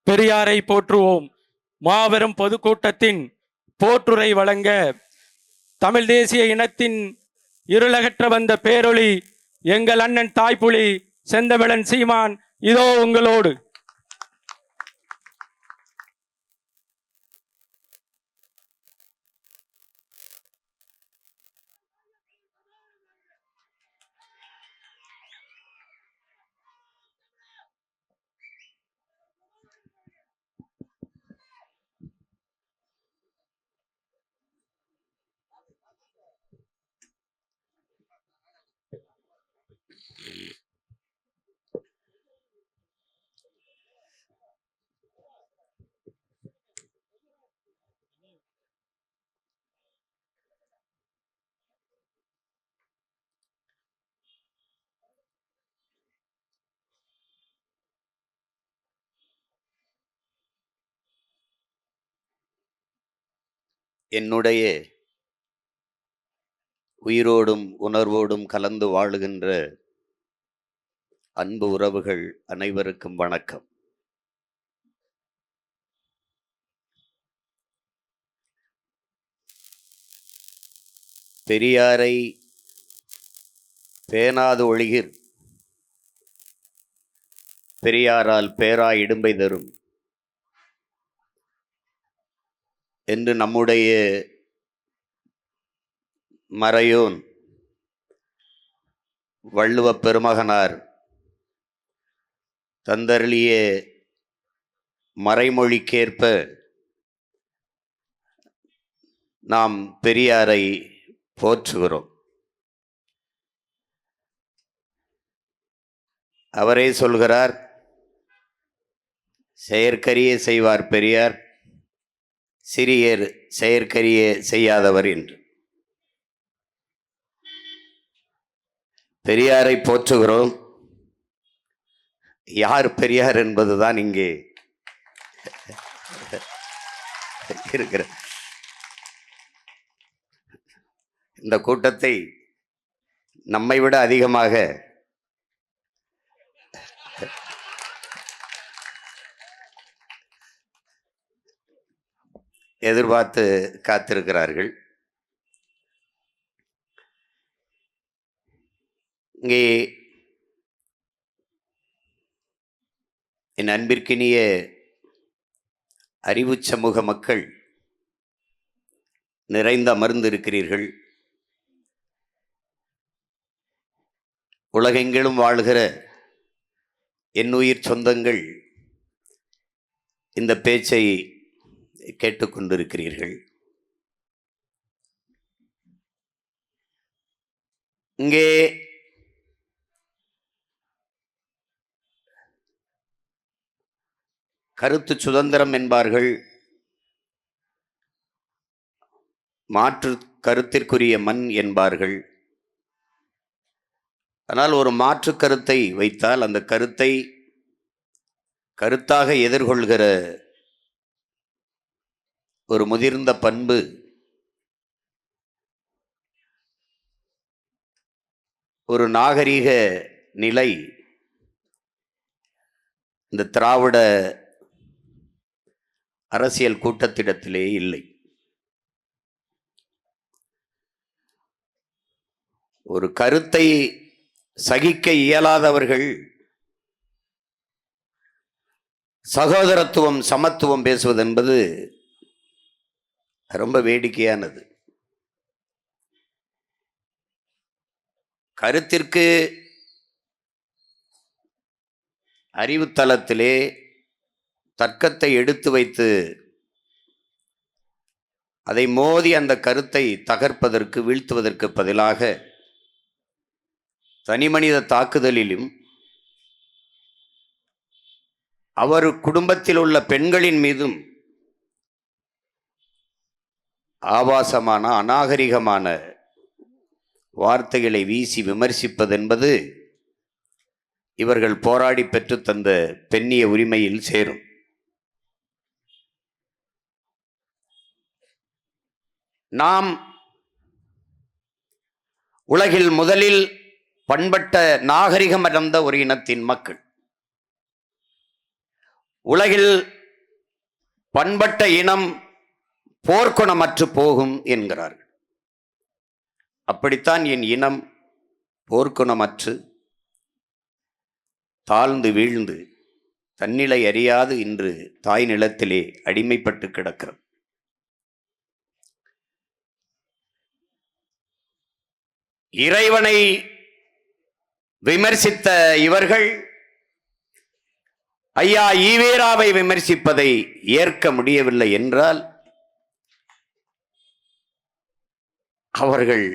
பெரியாரை போற்றுவோம் மாபெரும் பொதுக்கூட்டத்தின் போற்றுரை வழங்க தமிழ் தேசிய இனத்தின் இருளகற்ற வந்த பேரொளி எங்கள் அண்ணன் தாய்ப்புலி செந்தமிழன் சீமான் இதோ உங்களோடு. என்னுடைய உயிரோடும் உணர்வோடும் கலந்து வாழுகின்ற அன்பு உறவுகள் அனைவருக்கும் வணக்கம். பெரியாரை பேணாது ஒழிகிற் பெரியாரால் பேரா இடும்பை தரும் என்று நம்முடைய மறையோன் வள்ளுவப் பெருமகனார் தந்தருளிய மறைமொழிக்கேற்ப நாம் பெரியாரை போற்றுகிறோம். அவரே சொல்கிறார், செயற்கரிய செய்வார் பெரியார், சிறியர் செயற்கரிய செய்யாதவர் என்று. பெரியாரை போற்றுகிறோம். யார் பெரியார் என்பதுதான் இங்கே இருக்கிற இந்த கூட்டத்தை நம்மை விட அதிகமாக எதிர்பார்த்து காத்திருக்கிறார்கள். இங்கே என் அன்பிற்கினிய அறிவு சமூக மக்கள் நிறைந்து அமர்ந்திருக்கிறீர்கள். உலகெங்கிலும் வாழ்கிற என்னுயிர் சொந்தங்கள் இந்த பேச்சை கேட்டுக்கொண்டிருக்கிறீர்கள். இங்கே கருத்து சுதந்திரம் என்பார்கள், மாற்று கருத்திற்குரிய மண் என்பார்கள். ஆனால் ஒரு மாற்று கருத்தை வைத்தால் அந்த கருத்தை கருத்தாக எதிர்கொள்கிற ஒரு முதிர்ந்த பண்பு ஒரு நாகரிக நிலை இந்த திராவிட அரசியல் கூட்டத்திடத்திலே இல்லை. ஒரு கருத்தை சகிக்க இயலாதவர்கள் சகோதரத்துவம் சமத்துவம் பேசுவது என்பது ரொம்ப வேடிக்கையானது. கருத்திற்கு அறிவுத்தளத்திலே தர்க்கத்தை எடுத்து வைத்து அதை மோதி அந்த கருத்தை தகர்ப்பதற்கு வீழ்த்துவதற்கு பதிலாக தனிமனித தாக்குதலிலும் அவர் குடும்பத்தில் உள்ள பெண்களின் மீதும் ஆபாசமான அநாகரிகமான வார்த்தைகளை வீசி விமர்சிப்பதென்பது இவர்கள் போராடி பெற்று தந்த பெண்ணிய உரிமையில் சேரும். நாம் உலகில் முதலில் பண்பட்ட நாகரிகம் அடைந்த ஒரு இனத்தின் மக்கள். உலகில் பண்பட்ட இனம் போர்க்குணமற்று போகும் என்கிறார்கள். அப்படித்தான் என் இனம் போர்க்குணமற்று தாழ்ந்து வீழ்ந்து தன்னிலை அறியாது இன்று தாய் நிலத்திலே அடிமைப்பட்டு கிடக்கிறது. இறைவனை விமர்சித்த இவர்கள் ஐயா ஈவேராவை விமர்சிப்பதை ஏற்க முடியவில்லை என்றால் அவர்கள்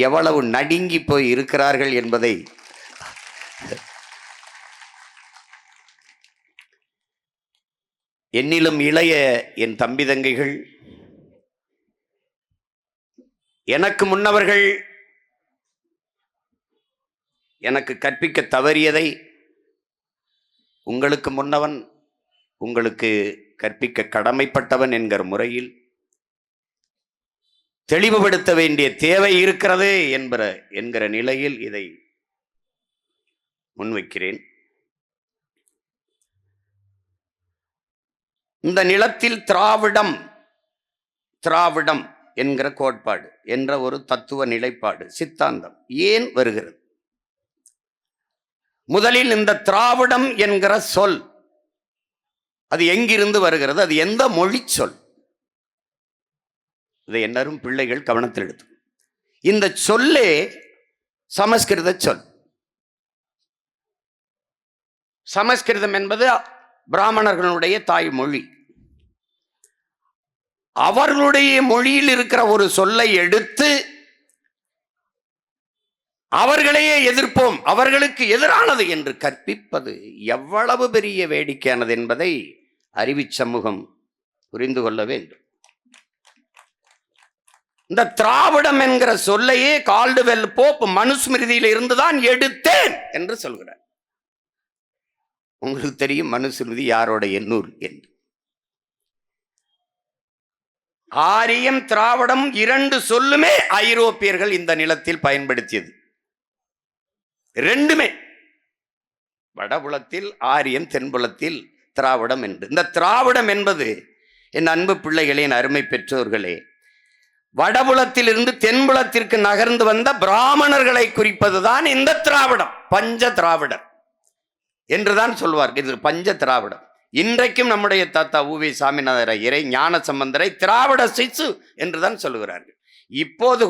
எவ்வளவு நடுங்கி போய் இருக்கிறார்கள் என்பதை என்னிலும் இளைய என் தம்பி தங்கைகள், எனக்கு முன்னவர்கள் எனக்கு கற்பிக்க தவறியதை உங்களுக்கு முன்னவன் உங்களுக்கு கற்பிக்க கடமைப்பட்டவன் என்கிற முறையில் தெளிவுபடுத்த வேண்டிய தேவை இருக்கிறது என்கிற நிலையில் இதை முன்வைக்கிறேன். இந்த நிலத்தில் திராவிடம் என்கிற கோட்பாடு என்ற ஒரு தத்துவ நிலைப்பாடு சித்தாந்தம் ஏன் வருகிறது? முதலில் இந்த திராவிடம் என்கிற சொல் அது எங்கிருந்து வருகிறது? அது எந்த மொழி சொல்? இதை எல்லாரும் பிள்ளைகள் கவனத்தில் எடுத்து, இந்த சொல்லே சமஸ்கிருத சொல். சமஸ்கிருதம் என்பது பிராமணர்களுடைய தாய்மொழி. அவர்களுடைய மொழியில் இருக்கிற ஒரு சொல்லை எடுத்து அவர்களையே எதிர்ப்போம், அவர்களுக்கு எதிரானது என்று கற்பிப்பது எவ்வளவு பெரிய வேடிக்கையானது என்பதை அறிவு சமூகம் புரிந்து கொள்ள வேண்டும். இந்த திராவிடம் என்கிற சொல்லையே கால்டுவெல் போப் மனுஸ்மிருதியில இருந்துதான் எடுத்தேன் என்று சொல்கிறார். உங்களுக்கு தெரியும் மனுஸ்மிருதி யாரோட நூல் என்று. ஆரியம் திராவிடம் இரண்டு சொல்லுமே ஐரோப்பியர்கள் இந்த நிலத்தில் பயன்படுத்தியது. ரெண்டுமே, வடபுலத்தில் ஆரியம், தென்புலத்தில் திராவிடம் என்று. இந்த திராவிடம் என்பது என் அன்பு பிள்ளைகளே, என் அருமை பெற்றோர்களே, வடபுலத்தில் இருந்து தென்புலத்திற்கு நகர்ந்து வந்த பிராமணர்களை குறிப்பதுதான் இந்த திராவிடம். பஞ்ச திராவிடர் என்றுதான் சொல்வார்கள். இது பஞ்ச திராவிடம். இன்றைக்கும் நம்முடைய தாத்தா உவே சாமிநாத ஐயரை, ஞான சம்பந்தரை திராவிட சிசு என்றுதான் சொல்லுகிறார்கள். இப்போது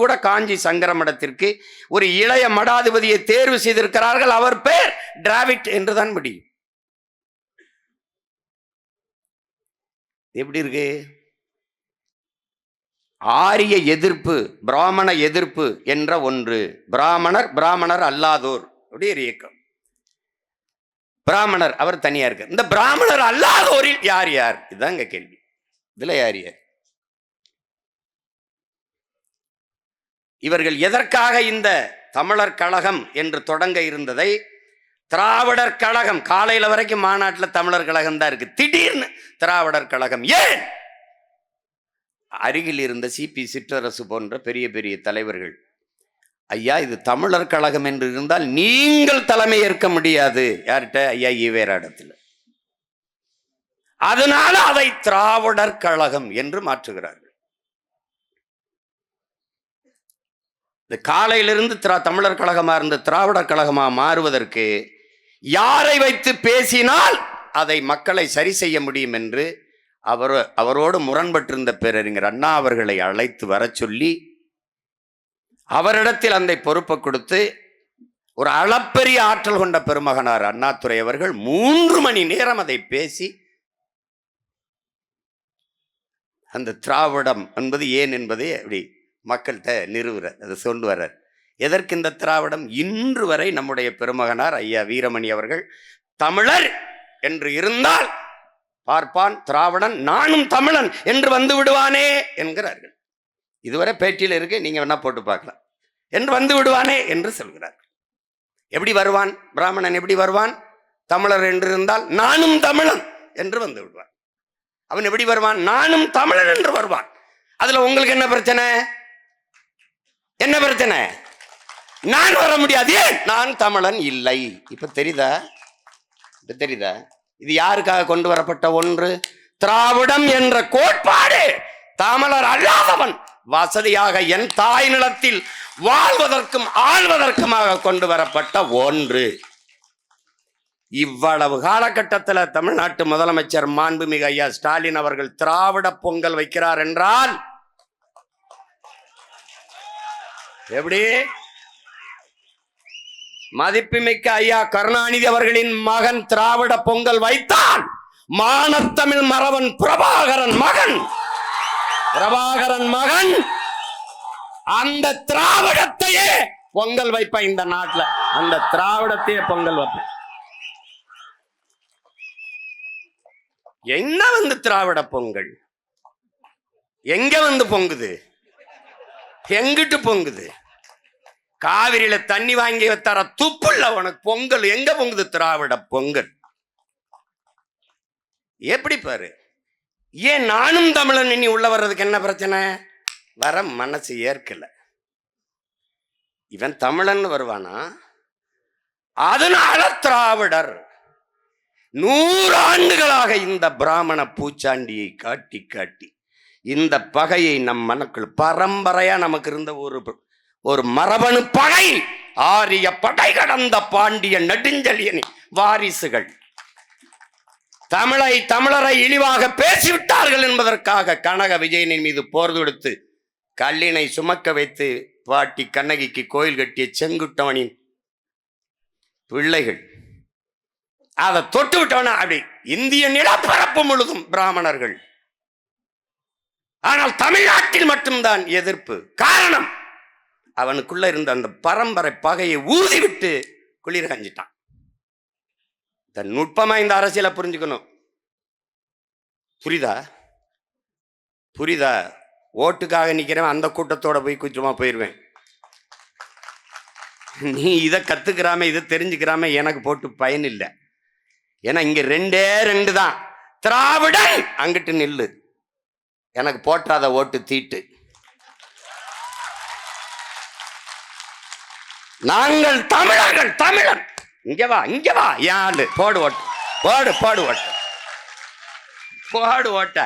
கூட காஞ்சி சங்கர மடத்திற்கு ஒரு இளைய மடாதிபதியை தேர்வு செய்திருக்கிறார்கள். அவர் பேர் டிராவிட் என்றுதான் முடியும். எப்படி இருக்கு? ஆரிய எதிர்ப்பு, பிராமண எதிர்ப்பு என்ற ஒன்று. பிராமணர் அல்லாதோர் அப்படி ஒரு இயக்கம். பிராமணர் அவர் தனியா இருக்கு. இந்த பிராமணர் அல்லாதோரில் யார் யார்? இதுதான் கேள்வி. இதுல யார் யார்? இவர்கள் எதற்காக இந்த தமிழர் கழகம் என்று தொடங்க இருந்ததை திராவிடர் கழகம், காலையில வரைக்கும் மாநாட்டில் தமிழர் கழகம் தான் இருக்கு, திடீர்னு திராவிடர் கழகம். ஏன்? அருகில் இருந்த சிபி சிற்றரசு போன்ற பெரிய பெரிய தலைவர்கள், ஐயா இது தமிழர் கழகம் என்று இருந்தால் நீங்கள் தலைமை ஏற்க முடியாது. யார்கிட்ட? ஐயா ஈவேராடத்தில். அதனால அதை திராவிடர் கழகம் என்று மாற்றுகிறார்கள். இந்த காலையிலிருந்து தமிழர் கழகமா இருந்த திராவிடர் கழகமா மாறுவதற்கு யாரை வைத்து பேசினால் அதை மக்களை சரி செய்ய முடியும் என்று அவரோடு முரண்பட்டிருந்த பேரறிஞர் அண்ணா அவர்களை அழைத்து வர சொல்லி அவரிடத்தில் அந்த பொறுப்பை கொடுத்து ஒரு அளப்பெரிய ஆற்றல் கொண்ட பெருமகனார் அண்ணாதுரை அவர்கள் 3 மணி நேரம் அதை பேசி அந்த திராவிடம் என்பது ஏன் என்பதை அப்படி மக்கள்கிட்ட நிறுவுறார், அதை சொல்லு வர்றார். எதற்கு இந்த திராவிடம்? இன்று வரை நம்முடைய பெருமகனார் ஐயா வீரமணி அவர்கள் தமிழர் என்று இருந்தால் பார்ப்பான் திராவிடன், நானும் தமிழன் என்று வந்து விடுவானே என்கிறார்கள். இதுவரை பேட்டியில் இருக்கு, நீங்க வேணா போட்டு பார்க்கலாம். என்று வந்து விடுவானே என்று சொல்கிறார்கள். எப்படி வருவான்? பிராமணன் எப்படி வருவான்? தமிழர் என்று இருந்தால் நானும் தமிழன் என்று வந்து விடுவான். அவன் எப்படி வருவான்? நானும் தமிழன் என்று வருவான். அதுல உங்களுக்கு என்ன பிரச்சனை? என்ன பிரச்சனை? நான் வர முடியாது. நான் தமிழன் இல்லை. இப்ப தெரியுதா? இது யாருக்காக கொண்டு வரப்பட்ட ஒன்று? திராவிடம் என்ற கோட்பாடு தமிழர் அல்லாதவன் வசதியாக என் தாய் நிலத்தில் வாழ்வதற்கும் ஆள்வதற்குமாக கொண்டு வரப்பட்ட ஒன்று. இவ்வளவு காலகட்டத்தில் தமிழ்நாட்டு முதலமைச்சர் மாண்புமிகு ஐயா ஸ்டாலின் அவர்கள் திராவிட பொங்கல் வைக்கிறார் என்றால் எப்படி? மதிப்புமிக்க ஐயா கருணாநிதி அவர்களின் மகன் திராவிட பொங்கல் வைத்தால் மானத்தமிழ் மறவன் பிரபாகரன் மகன் அந்த திராவிடத்தையே பொங்கல் வைப்பேன். இந்த நாட்டுல அந்த திராவிடத்தையே பொங்கல் வைப்பேன். என்ன வந்து திராவிட பொங்கல் எங்க வந்து பொங்குது? எங்கிட்டு பொங்குது? காவிரியில தண்ணி வாங்கி தர துப்புள்ள உனக்கு பொங்கல் எங்க பொங்குது? திராவிட பொங்கல் எப்படி பாரு? ஏன் நானும் தமிழன் இனி உள்ள வர்றதுக்கு என்ன பிரச்சனை? வர மனசு ஏற்கல. இவன் தமிழன் வருவானா? அதனால திராவிடர் 100 ஆண்டுகளாக இந்த பிராமண பூச்சாண்டியை காட்டி காட்டி இந்த பகையை நம் மனக்குள் பரம்பரையா நமக்கு இருந்த ஒரு மரபணு பகை. ஆரிய படை கடந்த பாண்டிய நெடுஞ்செழியன் வாரிசுகள் தமிழரை இழிவாக பேசிவிட்டார்கள் என்பதற்காக கனக விஜயனின் மீது போர் தொடுத்து கல்லினை சுமக்க வைத்து பாட்டி கண்ணகிக்கு கோயில் கட்டிய செங்குட்டவனின் பிள்ளைகள் அதை தொட்டு விட்டவனா அப்படி இந்திய நிலப்பரப்பு முழுதும் பிராமணர்கள். ஆனால் தமிழ்நாட்டில் மட்டும்தான் எதிர்ப்பு. காரணம், அவனுக்குள்ள இருந்த அந்த பரம்பரை பகையை ஊதிவிட்டு குளிர் கஞ்சிட்டான். நுட்பமா இந்த அரசியலை புரிஞ்சுக்கணும். புரியுதா? ஓட்டுக்காக நிக்கிறேன், அந்த கூட்டத்தோட போய் குற்றமா போயிருவேன். நீ இதை கத்துக்கிறாம இதை தெரிஞ்சுக்கிறாம எனக்கு போட்டு பயன் இல்லை. ஏன்னா இங்க 2 தான். திராவிடன் அங்கிட்டு நில்லு, எனக்கு போற்றாத ஓட்டு தீட்டு. நாங்கள் தமிழர்கள், தமிழன். இங்க வா யாரு போடு ஓட்ட.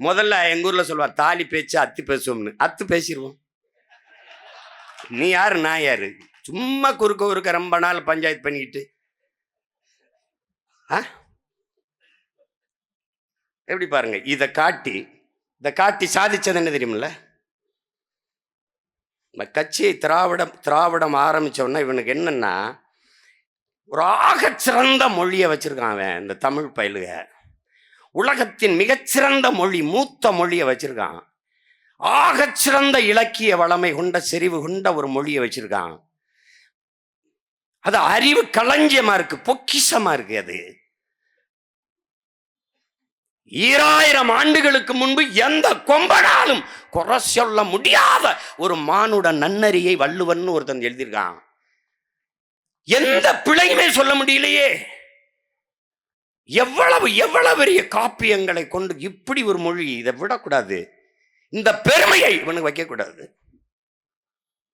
முதல்ல எங்க ஊர்ல சொல்லுவா, தாலி பேச்சு அத்து பேசுவோம்னு. அத்து பேசிடுவோம். நீ யாரு நான் யாரு? சும்மா குறுக்க ரொம்ப நாள் பஞ்சாயத்து பண்ணிக்கிட்டு எப்படி பாருங்க. இதை காட்டி சாதிச்சது என்ன தெரியுமில்ல? கட்சியை திராவிடம் ஆரம்பிச்ச உடனே இவனுக்கு என்னன்னா, ஒரு ஆகச்சிறந்த மொழியை வச்சிருக்கான் அவன். இந்த தமிழ் பயிலுக உலகத்தின் மிகச்சிறந்த மொழி, மூத்த மொழியை வச்சிருக்கான். ஆகச்சிறந்த இலக்கிய வளமை கொண்ட செறிவு கொண்ட ஒரு மொழியை வச்சிருக்கான். அது அறிவு களஞ்சியமா இருக்கு, பொக்கிஷமா இருக்கு. அது 2000 ஆண்டுகளுக்கு முன்பு எந்த கொம்பனாலும் குறை சொல்ல முடியாத ஒரு மானுட நன்னறியை வள்ளுவன் ஒருத்தன் எழுதியிருக்கான். எந்த பிழையுமே சொல்ல முடியலையே. எவ்வளவு பெரிய காப்பியங்களை கொண்டு இப்படி ஒரு மொழி, இதை விடக்கூடாது, இந்த பெருமையை இவனுக்கு வைக்கக்கூடாது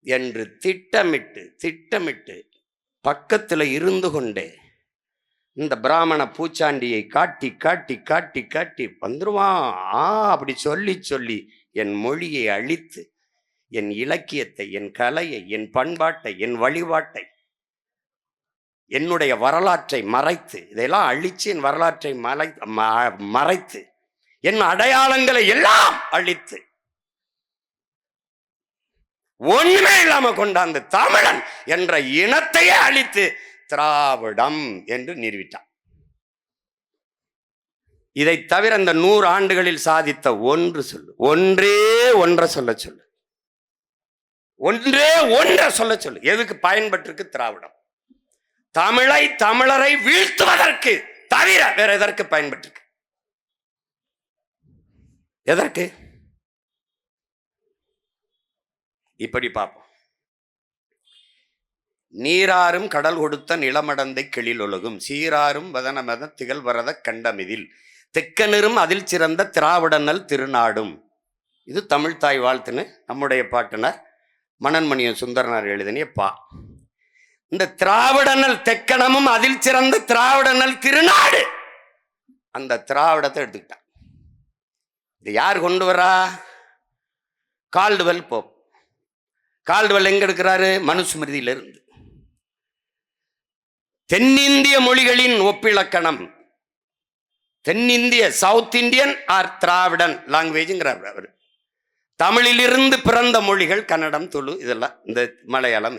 என்று திட்டமிட்டு பக்கத்தில் இருந்து கொண்டே இந்த பிராமண பூச்சாண்டியை காட்டி வந்துருவான். அப்படி சொல்லி என் மொழியை அழித்து, என் இலக்கியத்தை, என் கலையை, என் பண்பாட்டை, என் வழிபாட்டை, என்னுடைய வரலாற்றை மறைத்து, இதெல்லாம் அழிச்சு என் வரலாற்றை மறைத்து, என் அடையாளங்களை எல்லாம் அழித்து, ஒண்ணுமே இல்லாம கொண்டாந்து தமிழன் என்ற இனத்தையே அழித்து திராவிடம் என்று நிறுவிட்டான். இதை தவிர இந்த 100 ஆண்டுகளில் சாதித்த ஒன்றே ஒன்றை சொல்ல சொல்லு. எதுக்கு பயன்பட்டிருக்கு திராவிடம்? தமிழரை வீழ்த்துவதற்கு தவிர வேற எதற்கு பயன்பட்டிருக்கு? எதற்கு? இப்படி பார்ப்போம். நீராறும் கடல் கொடுத்த நிலமடந்தை கெளில் ஒழுகும், சீராறும் வதனமத திகழ் வரத கண்டமிதில், தெக்கனரும் அதில் சிறந்த திராவிடனல் திருநாடும். இது தமிழ் தாய் வாழ்த்துன்னு நம்முடைய பாட்டனர் மணன்மணியன் சுந்தரனார் எழுதினிய பா. இந்த திராவிடனல் தெக்கணமும் அதில் சிறந்த திராவிடனல் திருநாடு, அந்த திராவிடத்தை எடுத்துக்கிட்டான். இது யார் கொண்டு வரா? Caldwell Pope. கால்டுவெல் எங்க எடுக்கிறாரு? மனுஸ்மிருதியிலிருந்து. தென்னிந்திய மொழிகளின் ஒப்பிலக்கணம், தென்னிந்திய சவுத் இந்தியன் ஆர் திராவிடன் லாங்குவேஜ்ங்கிறார் அவர். தமிழிலிருந்து பிறந்த மொழிகள் கன்னடம், துளு, இதெல்லாம் இந்த மலையாளம்,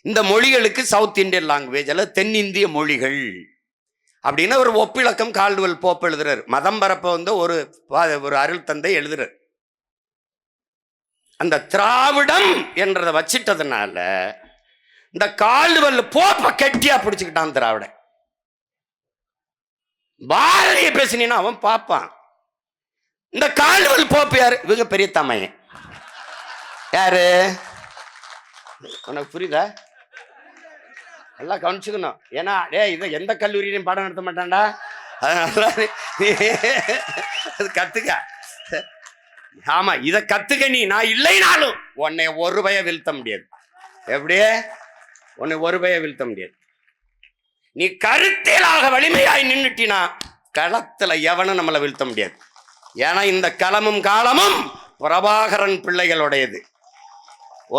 இந்த மொழிகளுக்கு சவுத் இந்தியன் லாங்குவேஜ் அல்ல தென்னிந்திய மொழிகள் அப்படின்னு ஒரு ஒப்பிலக்கம் கால்டுவெல் போப் எழுதுறாரு. மதம் பரப்ப வந்து ஒரு அருள் தந்தை எழுதுறாரு. அந்த திராவிடம் என்றதை வச்சிட்டதுனால இந்த கால்டுவெல் போப்ப கெட்டியா பிடிச்சுக்கிட்டான் திராவிடன். பாரதிய பேசினா அவன் பார்ப்பான். இந்த கால்டுவெல் போப் யாரு? இவங்க பெரிய தமையன். யாரு? உனக்கு புரியுதா? எல்லாம் கவனிச்சுக்கணும். ஏன்னா இதை எந்த கல்லூரியிலையும் பாடம் நடத்த மாட்டான்டா. அதனால அது கத்துக்க. ஆமா, இதை கத்துக்க. நான் இல்லைனாலும் உன்னை ஒரு பய வீழ்த்த முடியாது. எப்படியே உன்னை ஒரு பய வீழ்த்த முடியாது. நீ கருத்தியலாக வலிமையாய் நின்னுட்டினா களத்துல எவனும் நம்மளை வீழ்த்த முடியாது. ஏன்னா இந்த களமும் காலமும் பிரபாகரன் பிள்ளைகளுடையது.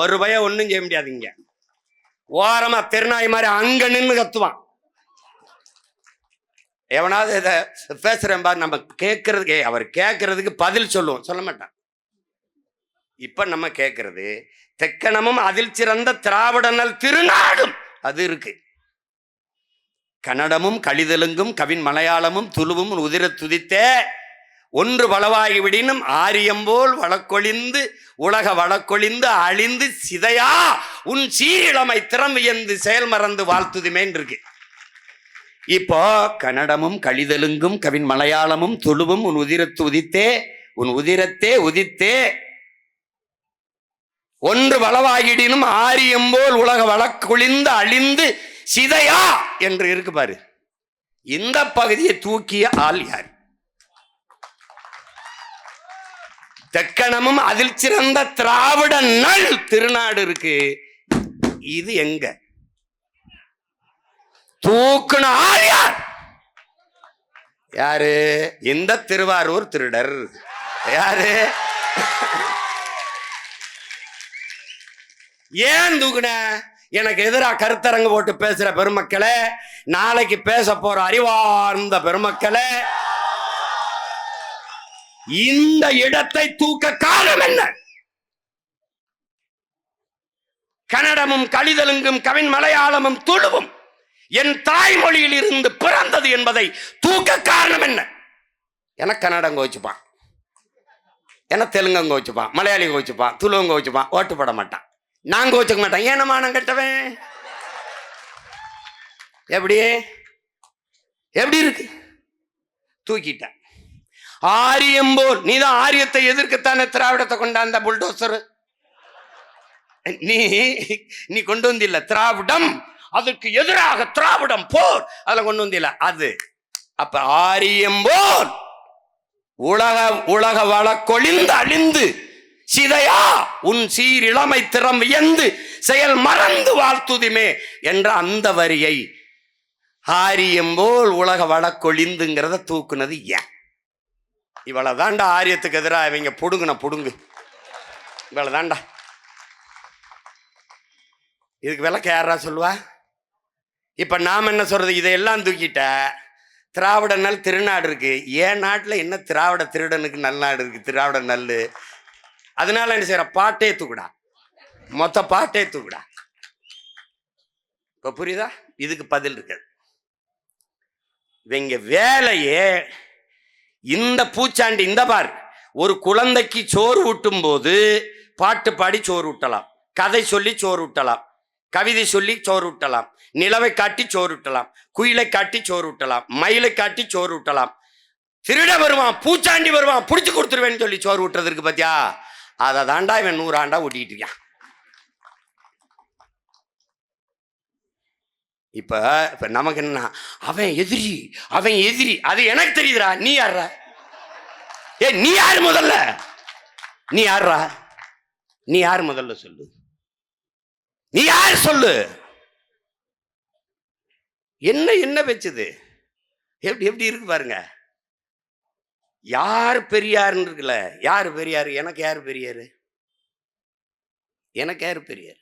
ஒரு பய ஒன்னும் செய்ய முடியாதுங்க. ஓரமா திருநாய் மாதிரி அங்க நின்று கத்துவான். எவனாவது இதை பேசுறேன் பாரு, நம்ம கேட்கறதுக்கு அவர் கேட்கறதுக்கு பதில் சொல்லுவோம், சொல்ல மாட்டான். இப்ப நம்ம கேட்கறது தெக்கணமும் அதில் சிறந்த திராவிடனல் திருநாடும் அது இருக்கு. கன்னடமும் கழிதெலுங்கும் கவின் மலையாளமும் துளுவும் உதிர துதித்தே ஒன்று வளவாகிவிடினும் ஆரியம்போல் வழக்கொழிந்து உலக வழக்கொழிந்து அழிந்து சிதையா உன் சீரிழமை திறம் வியந்து செயல் மறந்து வாழ்த்துதுமேன் இருக்கு. இப்போ கன்னடமும் கழிதெலுங்கும் கவின் மலையாளமும் துளுவும் உன் உதிரத்து உதித்தே உன் உதிரத்தே உதித்தே ஒன்று வளவாகிடினும் ஆரியம்போல் உலக வழக்கொழிந்து அழிந்து சிதையா என்று இருக்கு பாரு. இந்த பகுதியை தூக்கிய ஆள் யார்? தெக்கணமும் அதில் சிறந்த திராவிட நல் திருநாடு இருக்கு. இது எங்க தூக்குன ஆள் யார்? யாரு? இந்த திருவாரூர் திருடர். யாரு? ஏன் தூக்குன? எனக்கு எதிராக கருத்தரங்கு போட்டு பேசுற பெருமக்களே, நாளைக்கு பேச போற அறிவார்ந்த பெருமக்களே, இந்த இடத்தை தூக்க காரணம் என்ன? கன்னடமும் கழிதெலுங்கும் கவின் மலையாளமும் துளுவும் என் தாய்மொழியில் இருந்து பிறந்தது என்பதை தூக்க காரணம் என்ன? என கன்னடம் கோச்சுப்பான், என தெலுங்கு கோச்சுப்பான், மலையாளி கோச்சுப்பான், துளுவங்க கோச்சுப்பான், ஓட்டு போட மாட்டான். நான் கோச்சுக்க மாட்டேன். ஏனமா நான் கட்டவன்? எப்படி எப்படி இருக்கு? தூக்கிட்டேன். ஆரியம்போல் நீதான் ஆரியத்தை எதிர்க்கத்தானே திராவிடத்தை கொண்டாந்த புல்டோசர். நீ கொண்டு வந்தில்ல திராவிடம், அதுக்கு எதிராக திராவிடம் போர் அதுல கொண்டு வந்தில்ல அது. அப்ப ஆரியம்போல் உலக வழக்கொழிந்து அழிந்து சிதையா உன் சீர் இளமை திறம் வியந்து செயல் மறந்து வாழ்த்துதுமே என்ற அந்த வரியை ஆரியம்போல் உலக வழக்கொழிந்துங்கிறத தூக்குனது ஏன்? இவ்வளவுதான்டா ஆரியத்துக்கு எதிராக இவங்க புடுங்கு. இவ்வளவுதான்டா. இதுக்கு விளக்க யாரா சொல்லுவா? இப்ப நாம என்ன சொல்றது? இதையெல்லாம் தூக்கிட்ட திராவிட நல் திருநாடு இருக்கு. என் நாட்டுல என்ன திராவிட திருடனுக்கு நல்ல நாடு இருக்கு? திராவிட நல்லு. அதனால என்ன செய்யற? பாட்டே தூக்குடா, மொத்த பாட்டே தூக்குடா. இப்ப புரியுதா? இதுக்கு பதில் இருக்கு. இவங்க வேலையே இந்த பூச்சாண்டி. இந்த பார், ஒரு குழந்தைக்கு சோறு ஊட்டும் போது பாட்டு பாடி சோறு ஊட்டலாம், கதை சொல்லி சோறு ஊட்டலாம், கவிதை சொல்லி சோறு ஊட்டலாம், நிலவை காட்டி சோறு ஊட்டலாம், குயிலை காட்டி சோறு ஊட்டலாம், மயிலை காட்டி சோறு ஊட்டலாம். திருட வருவான், பூச்சாண்டி வருவான், புடிச்சு கொடுத்துருவேன்னு சொல்லி சோறு ஊட்டுறதுக்கு பாத்தியா? அதை தாண்டா இவன் 100 ஆண்டா ஓட்டிட்டு இருக்கான். இப்ப நமக்கு என்ன? அவன் எதிரி அது எனக்கு தெரியுதுடா. நீ யாரா? நீ யாரு முதல்ல? நீ யாரா? நீ யாரு முதல்ல சொல்லு. நீ யார் சொல்லு. என்ன வச்சது? எப்படி இருக்கு பாருங்க. யார் பெரியார்னு இருக்குல்ல, யார் பெரியார்? எனக்கு யார் பெரியார்? எனக்கு யார் பெரியார்?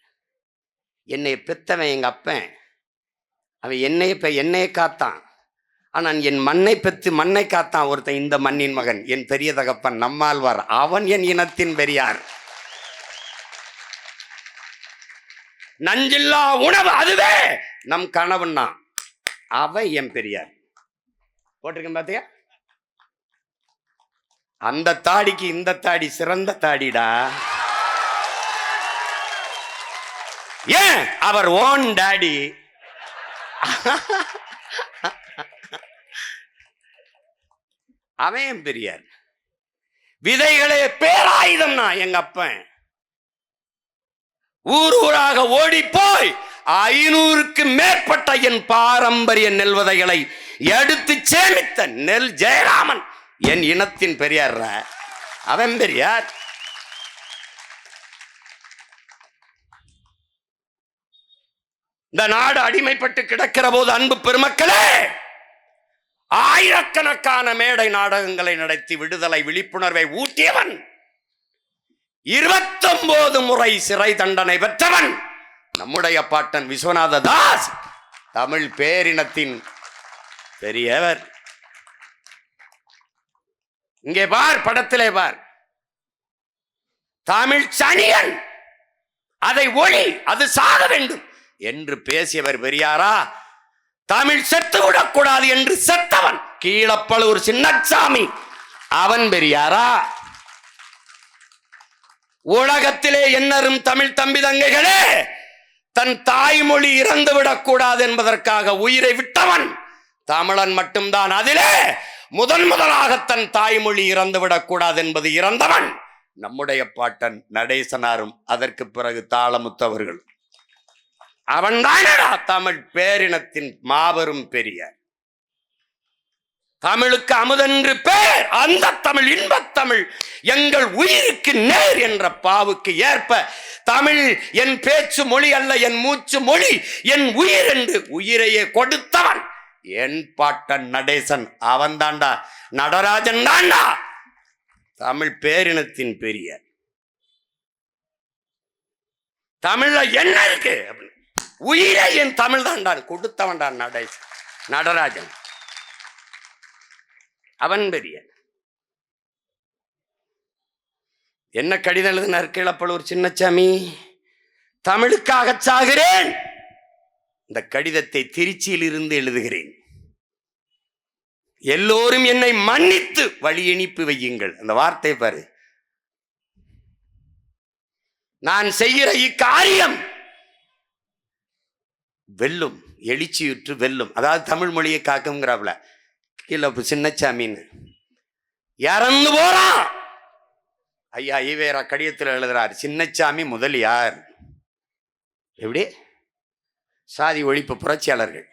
என்னை பெத்தவன் எங்க அப்பன். அவன் என்னைய காத்தான். ஆனால் என் மண்ணை பெற்று மண்ணை காத்தான் ஒருத்தன், இந்த மண்ணின் மகன், என் பெரிய தகப்பன் நம்மாழ்வார். அவன் என் இனத்தின் பெரியார். நஞ்சில்லா உணவு அதுவே நம் கணவன்னா, அவன் என் பெரியார். போட்டிருக்கேன் பாத்தியா? அந்த தாடிக்கு இந்த தாடி சிறந்த தாடிடா. ஏன்? அவர் ஓன் டாடி. அவன் பெரியார். விதைகளே பேராயுதம்னா எங்க அப்பன். ஊர் ஊராக ஓடி போய் 500க்கு மேற்பட்ட என் பாரம்பரிய நெல் விதைகளை எடுத்து சேமித்த நெல் ஜெயராமன் என் இனத்தின் பெரியார். அவன் பெரியார். இந்த நாடு அடிமைப்பட்டு கிடக்கிற போது அன்பு பெருமக்களே, ஆயிரக்கணக்கான மேடை நாடகங்களை நடத்தி விடுதலை விழிப்புணர்வை ஊட்டியவன், 29 முறை சிறை தண்டனை பெற்றவன் நம்முடைய பாட்டன் விஸ்வநாத தாஸ், தமிழ் பேரினத்தின் பெரியவர். இங்கே பார், படத்திலே பார், தமிழ் சனியன், அதை ஒளி, அது சாக வேண்டும் என்று பேசியவர் பெரியாரா? தமிழ் செத்துவிடக் கூடாது என்று செத்தவன் கீழப்பழுவூர் சின்னசாமி, அவன் பெரியாரா? உலகத்திலே என்னரும் தமிழ் தம்பி தங்கைகளே, தன் தாய்மொழி இறந்துவிடக் கூடாது என்பதற்காக உயிரை விட்டவன் தமிழன் மட்டும்தான். அதிலே முதலாக தன் தாய்மொழி இறந்துவிடக் கூடாது என்பது இறந்தவன் நம்முடைய பாட்டன் நடேசனாரும், அதற்கு பிறகு தாளமுத்தவர்கள். அவன்தானடா தமிழ் பேரினத்தின் மாபெரும் பெரியார். தமிழுக்கு அமுதென்று பேர். அந்த தமிழ், இன்பத்தமிழ், எங்கள் உயிருக்கு நேர் என்ற பாவுக்கு ஏற்ப தமிழ் என் பேச்சு மொழி அல்ல, என் மூச்சு மொழி, என் உயிர் என்று உயிரையே கொடுத்தவன் என் பாட்டன் நடேசன். அவன் தாண்டா, நடராஜன் தாண்டா தமிழ் பேரினத்தின் பெரியார். தமிழ்ல என்ன இருக்கு? உயிரை என் தமிழ் தாண்டான் கொடுத்தவன்டான் நடேசன், நடராஜன். அவன் பெரியார். என்ன கடிதம் எழுதினார் கீழப்பழுவூர் சின்னசாமி? தமிழுக்காக சாகிறேன். இந்த கடிதத்தை திருச்சியில் இருந்து எழுதுகிறேன். எல்லோரும் என்னை மன்னித்து வழி அனுப்பி வையுங்கள். அந்த வார்த்தை பாரு. நான் செய்கிற இக்காரியம் வெல்லும், எழுச்சியுற்று வெல்லும். அதாவது தமிழ் மொழியை காக்குங்கிறாப்ல கீழே சின்னசாமின்னு. இறந்து போறான். ஐயா ஈவேரா கடிதத்தில் எழுதுறார், சின்னசாமி முதலியார். எப்படி? சாதி ஒழிப்பு புரட்சியாளர்கள்.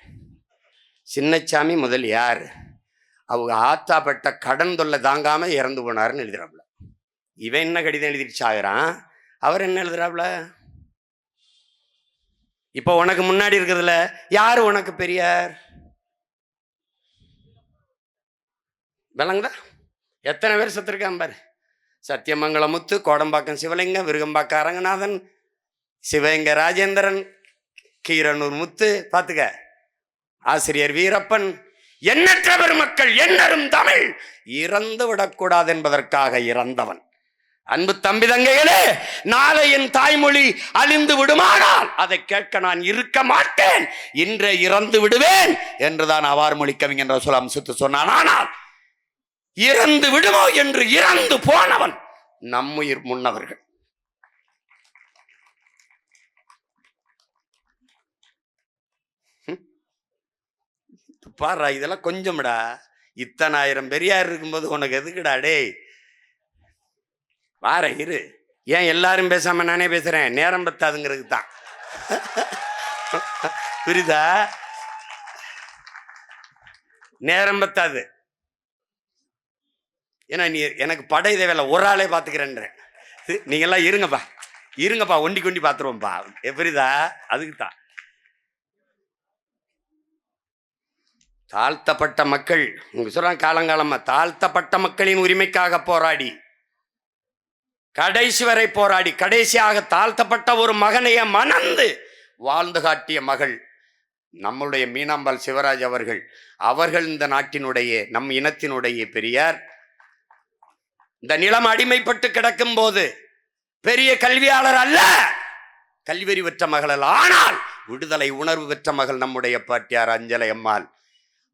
சின்னசாமி முதலியார் அவங்க ஆத்தாப்பட்ட கடன் தொல்லை தாங்காம இறந்து போனாருன்னு எழுதுறாப்ல. இவன் என்ன கடிதம் எழுதிட்டு சாகுறான்? அவர் என்ன எழுதுறாப்ல? இப்போ உனக்கு முன்னாடி இருக்கிறதுல யாரு உனக்கு பெரியார்? விளங்குதா? எத்தனை பேர் செத்துருக்கான் பாரு. சத்தியமங்கலம் முத்து, கோடம்பாக்கம் சிவலிங்கம், விருகம்பாக்கம் அரங்கநாதன், சிவகங்கை ராஜேந்திரன், கீரனூர் முத்து, பார்த்துக்க, ஆசிரியர் வீரப்பன், எண்ணற்ற பெருமக்கள் எண்ணரும் தமிழ் இறந்து விடக்கூடாது என்பதற்காக இறந்தவன். அன்பு தம்பி தங்கைகளே, நாளை என் தாய்மொழி அழிந்து விடுமானால் அதை கேட்க நான் இருக்க மாட்டேன், இன்றே இறந்து விடுவேன் என்றுதான் அவார் மொழி கவிஞர் ரசூல் அம்சத்து சொன்னான். ஆனால் இறந்து விடுமோ என்று இறந்து போனவன் நம்முயிர் முன்னவர்கள். பாரு, இதெல்லாம் கொஞ்சம்டா. இத்தனை ஆயிரம் பெரியார் இருக்கும்போது உனக்கு எதுக்குடா டே? வார இரு. ஏன் எல்லாரும் பேசாம நானே பேசுறேன்? நேரம் பத்தாதுங்கிறதுக்கு தான். புரியுதா? நேரம் பத்தாது. ஏன்னா நீ எனக்கு படை தேவையில்ல, ஒரு ஆளே பார்த்துக்கிறேன்ற. நீங்கெல்லாம் இருங்கப்பா, இருங்கப்பா, ஒண்டி கொண்டி பார்த்துருவோம்ப்பா. புரியுதா? அதுக்கு தான். தாழ்த்தப்பட்ட மக்கள் சொல்றாங்க, காலங்காலமா தாழ்த்தப்பட்ட மக்களின் உரிமைக்காக போராடி கடைசி வரை போராடி கடைசியாக தாழ்த்தப்பட்ட ஒரு மகனைய மணந்து வாழ்ந்து காட்டிய மகள் நம்முடைய மீனாம்பாள் சிவராஜ் அவர்கள். அவர்கள் இந்த நாட்டினுடைய நம் இனத்தினுடைய பெரியார். இந்த நிலம் அடிமைப்பட்டு கிடக்கும் போது பெரிய கல்வியாளர் அல்ல, கல்வியறி பெற்ற மகள் அல்ல, ஆனால் விடுதலை உணர்வு பெற்ற மகள் நம்முடைய பாட்டியார் அஞ்சலை அம்மாள்.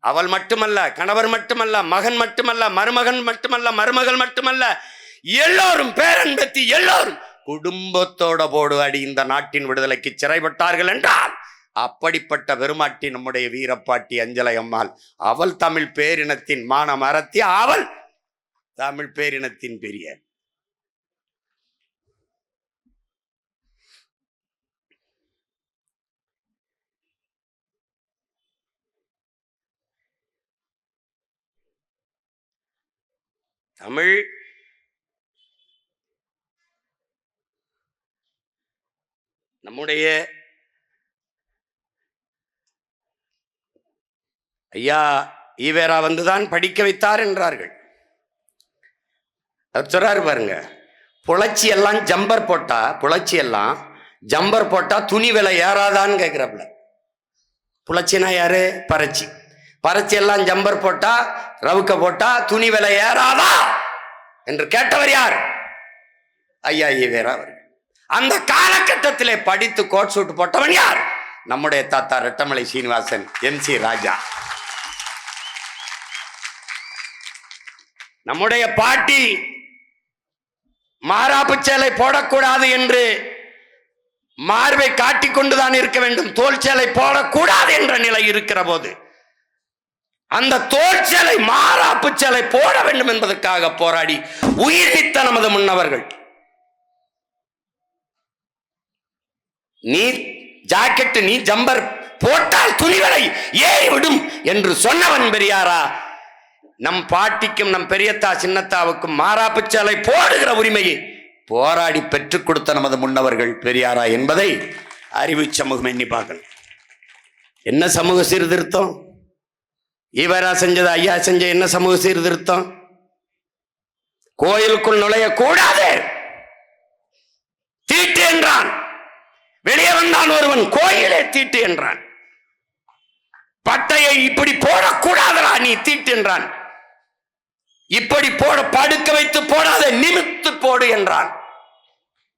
அவள் மட்டுமல்ல, கணவர் மட்டுமல்ல, மகன் மட்டுமல்ல, மருமகன் மட்டுமல்ல, மருமகள் மட்டுமல்ல, எல்லோரும் பேரன் பெத்தி எல்லோரும் குடும்பத்தோட போடுவாடி இந்த நாட்டின் விடுதலைக்கு சிறைப்பட்டார்கள் என்றால் அப்படிப்பட்ட பெருமாட்டி நம்முடைய வீரப்பாட்டி அஞ்சலை அம்மாள். அவள் தமிழ் பேரினத்தின் மான மரத்தி, அவள் தமிழ் பேரினத்தின் பெரிய. தமிழ் நம்முடைய ஐயா ஈவேரா வந்துதான் படிக்க வைத்தார் என்றார்கள். சொல்றாரு பாருங்க, புலச்சி எல்லாம் ஜம்பர் போட்டா, புலச்சி எல்லாம் ஜம்பர் போட்டா துணி விலை ஏறாதான்னு கேட்கிறப்பல. புலச்சினா யாரு? பறச்சி. பறச்சி எல்லாம் ஜம்பர் போட்டா, ரவுக்க போட்டா துணி விலை ஏறாதா என்று கேட்டவர் யார்? ஐயா ஈவேரா அவர்கள். அந்த காலகட்டத்திலே படித்து கோட் சூட் போட்டவன் யார்? நம்முடைய தாத்தா ரெட்டமலை சீனிவாசன், MC ராஜா. நம்முடைய பாட்டி மாறாப்பு சேலை போடக்கூடாது என்று மார்பை காட்டிக்கொண்டுதான் இருக்க வேண்டும், தோல் சேலை போடக்கூடாது என்ற நிலை இருக்கிற போது அந்த தோல் சேலை மாறாப்பு சேலை போட வேண்டும் என்பதற்காக போராடி உயிர் நீத்த நமது முன்னவர்கள். நீ ஜாக்கெட், நீ ஜம்பர் போட்டால் துணிகளை ஏறிவிடும் என்று சொன்னவன் பெரியாரா? நம் பாட்டிக்கும் நம் பெரியத்தா சின்னத்தாவுக்கும் மாறாப்பு சேலை போடுகிற உரிமையை போராடி பெற்றுக் கொடுத்த நமது முன்னவர்கள் பெரியாரா என்பதை அறிவு சமூகம் எண்ணி பார்க்கணும். என்ன சமூக சீர்திருத்தம்? ஈவேரா செஞ்சது, ஐயா செஞ்ச என்ன சமூக சீர்திருத்தம்? கோயிலுக்குள் நுழைய கூடாது, தீட்டு என்றான். வெளியே வந்தான் ஒருவன், கோயிலே தீட்டு என்றான். பட்டையை இப்படி போடக்கூடாதா, நீ தீட்டு என்றான். இப்படி போட, படுக்க வைத்து போடாத, நிமித்து போடு என்றான்.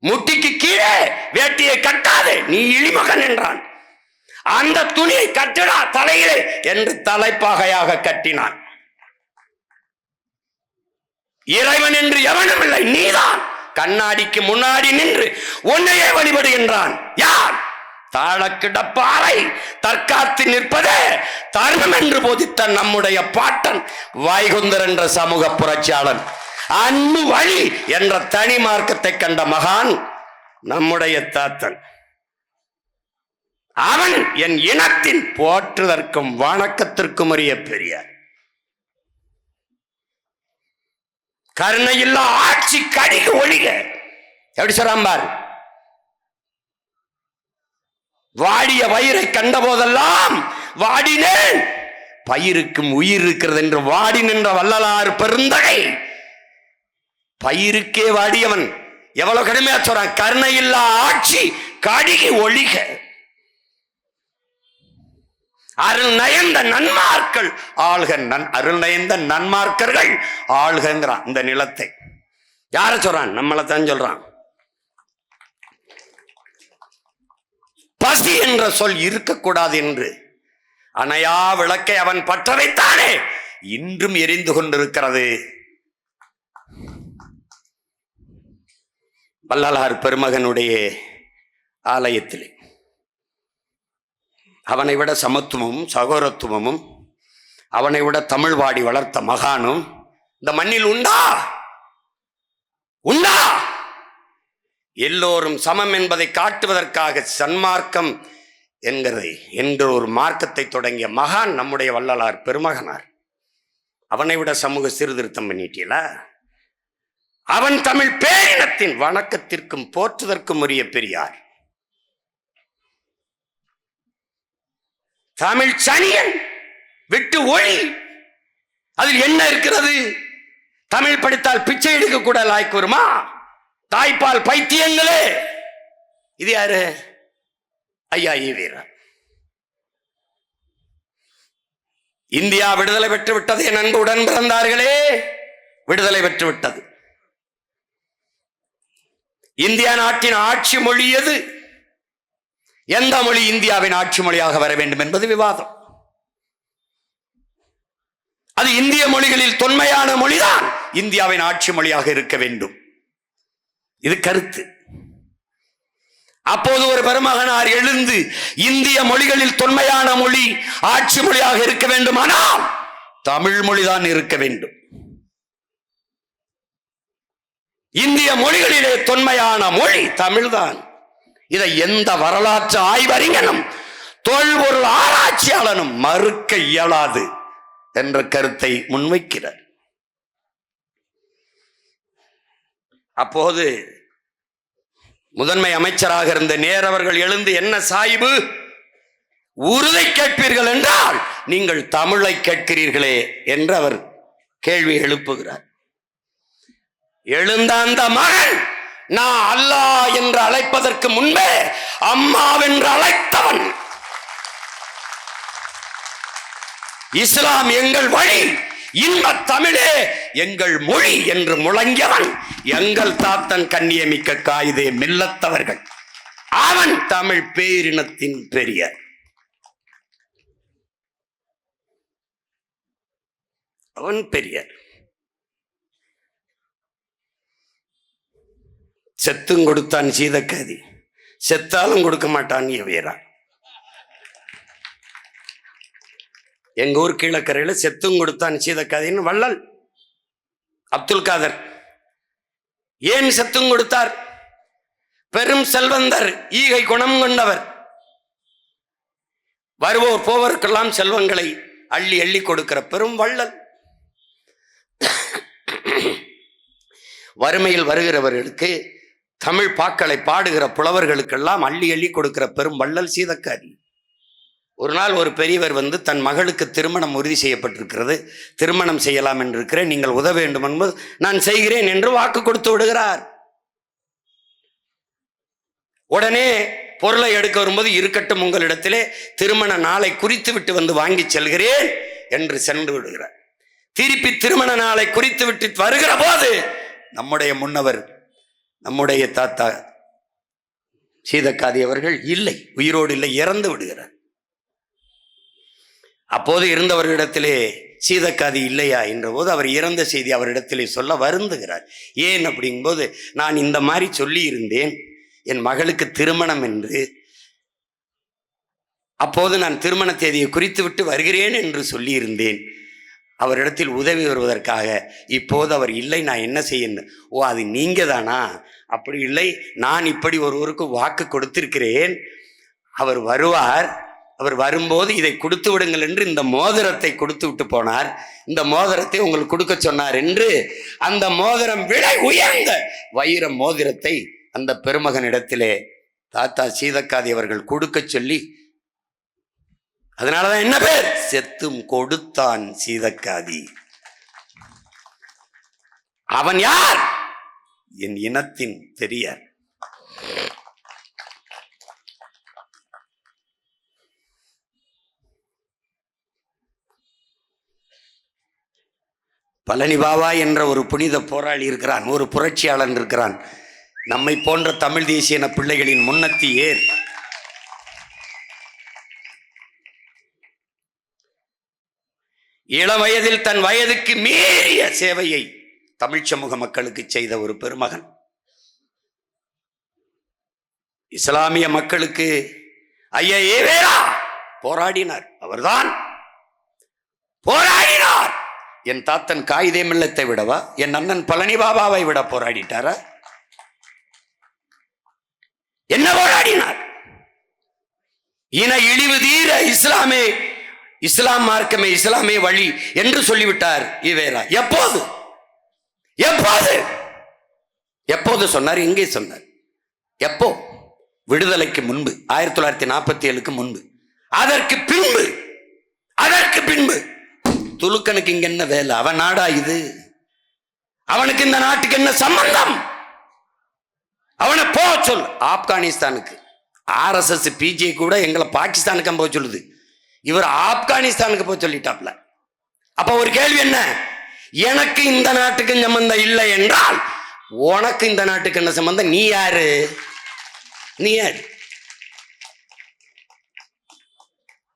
முட்டிக்கு கீழே வேட்டியை கட்டாதே, நீ இழிமகன் என்றான். அந்த துணியை கட்டடா தலையிலே என்று தலைப்பாகையாக கட்டினான். இறைவன் என்று எவனும் இல்லை, நீதான் கண்ணாடிக்கு முன்னாடி நின்று உன்னையே வழிபடுகின்றான். யார்? தாழக்கிடப்பாறை தற்காத்து நிற்பதே தர்மம் என்று போதித்த நம்முடைய பாட்டன் வைகுந்தர் என்ற சமூக புரட்சியாளன், அன்பு வழி என்ற தனி மார்க்கத்தை கண்ட மகான் நம்முடைய தாத்தன். அவன் என் இனத்தின் போற்றுதற்கும் வணக்கத்திற்கும் உரிய பெரியார். கருணையில்லா ஆட்சி கடிகு ஒழிக. எப்படி சொல்றாம்பார்? வாடிய வயிறை கண்ட போதெல்லாம் வாடினேன், பயிருக்கும் உயிர் இருக்கிறது என்று வாடி நின்ற வள்ளலார் பெருந்தகை. பயிருக்கே வாடியவன் எவ்வளவு கடுமையா சொல்றான், கருணையில்லா ஆட்சி கடிகு ஒழிக. அருள் நயந்த நன்மார்கள் ஆள்க, அருள் நயந்த நன்மார்க்கர்கள் ஆள்கிறான் இந்த நிலத்தை. யார சொல்றான்? நம்மளைத்தான் சொல்றான். பசி என்ற சொல் இருக்கக்கூடாது என்று அணையா விளக்கை அவன் பற்ற வைத்தானே, இன்றும் எரிந்து கொண்டிருக்கிறது. வள்ளலார் பெருமகனுடைய ஆலயத்திலே அவனை விட சமத்துவமும் சகோதரத்துவமும், அவனை விட தமிழ் வாடி வளர்த்த மகானும் இந்த மண்ணில் உண்டா? உண்டா? எல்லோரும் சமம் என்பதை காட்டுவதற்காக சன்மார்க்கம் என்கிற ஒரு மார்க்கத்தை தொடங்கிய மகான் நம்முடைய வள்ளலார் பெருமகனார். அவனை விட சமூக சீர்திருத்தம் பண்ணிட்டீல? அவன் தமிழ் பேரினத்தின் வணக்கத்திற்கும் போற்றுதற்கும் உரிய பெரியார். தமிழ் சனியன் விட்டு ஒழி. அதில் என்ன இருக்கிறது? தமிழ் படித்தால் பிச்சை எடுக்க கூட லாய்க்கு வருமா? தாய்ப்பால் பைத்தியங்களே. இது யாரு? ஐயா ஈவேரா. இந்தியா விடுதலை பெற்று விட்டது. என் அன்பு உடன் பிறந்தார்களே, விடுதலை பெற்று விட்டது. இந்தியா நாட்டின் ஆட்சி மொழி எது? எந்த மொழி இந்தியாவின் ஆட்சி மொழியாக வர வேண்டும் என்பது விவாதம். அது இந்திய மொழிகளில் தொன்மையான மொழிதான் இந்தியாவின் ஆட்சி மொழியாக இருக்க வேண்டும். இது கருத்து. அப்போது ஒரு பெருமகனார் எழுந்து இந்திய மொழிகளில் தொன்மையான மொழி ஆட்சி மொழியாக இருக்க வேண்டுமானால் தமிழ் மொழிதான் இருக்க வேண்டும். இந்திய மொழிகளிலே தொன்மையான மொழி தமிழ்தான். இதை எந்த வரலாற்று ஆய்வறிஞனும் தொல்பொருள் ஆராய்ச்சியாளனும் மறுக்க இயலாது என்ற கருத்தை முன்வைக்கிறார். அப்போது முதன்மை அமைச்சராக இருந்த நேரு அவர்கள் எழுந்து, என்ன சாய்பு, உருதை கேட்பீர்கள் என்றால் நீங்கள் தமிழை கேட்கிறீர்களே என்று அவர் கேள்வி எழுப்புகிறார். எழுந்த அந்த மகன், நான் அல்லாஹ் என்று அழைப்பதற்கு முன்பே அம்மாவென்று அழைத்தவன், இஸ்லாம் எங்கள் வழி, இன்ப தமிழே எங்கள் மொழி என்று முழங்கியவன் எங்கள் தாத்தன் கண்ணியமிக்க காயிதே மில்லத்தவர்கள். அவன் தமிழ் பேரினத்தின் பெரியர். அவன் பெரியர். செத்தும் கொடுத்தான் சீதக்காதி, செத்தாலும் கொடுக்க மாட்டான் ஈவேரா. எங்க ஊர் கீழக்கரையில் செத்தும் கொடுத்தான் சீதக்காதின்னு வள்ளல் அப்துல் காதர். ஏன் செத்தும் கொடுத்தார்? பெரும் செல்வந்தர், ஈகை குணம் கொண்டவர். வருவோர் போவருக்கெல்லாம் செல்வங்களை அள்ளி அள்ளி கொடுக்கிற பெரும் வள்ளல். வறுமையில் வருகிறவர்களுக்கு, தமிழ் பாக்களை பாடுகிற புலவர்களுக்கெல்லாம் அள்ளி அள்ளி கொடுக்கிற பெரும் வள்ளல் சீதக்காதி. ஒரு நாள் ஒரு பெரியவர் வந்து, தன் மகளுக்கு திருமணம் உறுதி செய்யப்பட்டிருக்கிறது, திருமணம் செய்யலாம் என்று இருக்கிறேன், நீங்கள் உதவ வேண்டும் என்பது, நான் செய்கிறேன் என்று வாக்கு கொடுத்து விடுகிறார். உடனே பொருளை எடுக்க வரும்போது, இருக்கட்டும் உங்களிடத்திலே, திருமண நாளை குறித்து விட்டு வந்து வாங்கி செல்கிறேன் என்று சென்று விடுகிறார். திருப்பி திருமண நாளை குறித்து விட்டு வருகிற போது நம்முடைய முன்னவர், நம்முடைய தாத்தா சீதக்காதி அவர்கள் இல்லை, உயிரோடு இல்லை, இறந்து விடுகிறார். அப்போது இருந்தவர்களிடத்திலே சீதக்காதி இல்லையா என்ற போது அவர் இறந்த செய்தி அவரிடத்திலே சொல்ல வருந்துகிறார். ஏன் அப்படிங்கும்போது, நான் இந்த மாதிரி சொல்லி இருந்தேன் என் மகளுக்கு திருமணம் என்று, அப்போது நான் திருமண தேதியை குறித்து விட்டு வருகிறேன் என்று சொல்லி இருந்தேன், அவரிடத்தில் உதவி வருவதற்காக. இப்போது அவர் இல்லை, நான் என்ன செய்யணும்? ஓ, அது நீங்க தானா? அப்படி இல்லை, நான் இப்படி ஒருவருக்கு வாக்கு கொடுத்திருக்கிறேன், அவர் வருவார், அவர் வரும்போது இதை கொடுத்து விடுங்கள் என்று இந்த மோதிரத்தை கொடுத்து விட்டு போனார், இந்த மோதிரத்தை உங்களுக்கு கொடுக்க சொன்னார் என்று அந்த மோதிரம் விலை உயர்ந்த வைர மோதிரத்தை அந்த பெருமகனிடத்திலே தாத்தா சீதக்காதி அவர்கள் கொடுக்க சொல்லி, அதனாலதான் என்ன பேர்? செத்தும் கொடுத்தான் சீதக்காதி. அவன் யார்? என் இனத்தின் பெரியர். பழனி பாபா என்ற ஒரு புனித போராளி இருக்கிறான், ஒரு புரட்சியாளன் இருக்கிறான். நம்மை போன்ற தமிழ் தேசிய பிள்ளைகளின் முன்னத்தி ஏர். இள வயதில் தன் வயதுக்கு மீறிய சேவையை தமிழ் சமூக மக்களுக்கு செய்த ஒரு பெருமகன். இஸ்லாமிய மக்களுக்கு ஐயா ஈவேரா போராடினார். அவர்தான் போராடினார். என் தாத்தன் காயிதே மில்லத்தை விடவா, என் அண்ணன் பழனி பாபாவை விட போராடிட்டாரா? என்ன போராடினார்? இன இழிவு தீர இஸ்லாமே, இஸ்லாம் மார்க்கமே, இஸ்லாமே வழி என்று சொல்லிவிட்டார் ஈவேரா. எப்போது எப்போது எப்போது சொன்னார்? எங்கே சொன்னார்? எப்போ? விடுதலைக்கு முன்பு, 1947க்கு முன்பு. அதற்கு பின்பு அதற்கு பின்பு துலுக்கனுக்கு இங்க என்ன வேலை? அவன் நாடா இது? அவனுக்கு இந்த நாட்டுக்கு என்ன சம்பந்தம்? அவனை போ சொல் ஆப்கானிஸ்தானுக்கு. RSS PJ கூட எங்களை பாகிஸ்தானுக்கு போக சொல்லுது, இவர் ஆப்கானிஸ்தானுக்கு போய் சொல்லிட்டாப்ல. அப்ப ஒரு கேள்வி என்ன? எனக்கு இந்த நாட்டுக்கு சம்பந்தம் இல்லை என்றால் உனக்கு இந்த நாட்டுக்கு என்ன சம்பந்தம்? நீ யாரு? நீ யாரு?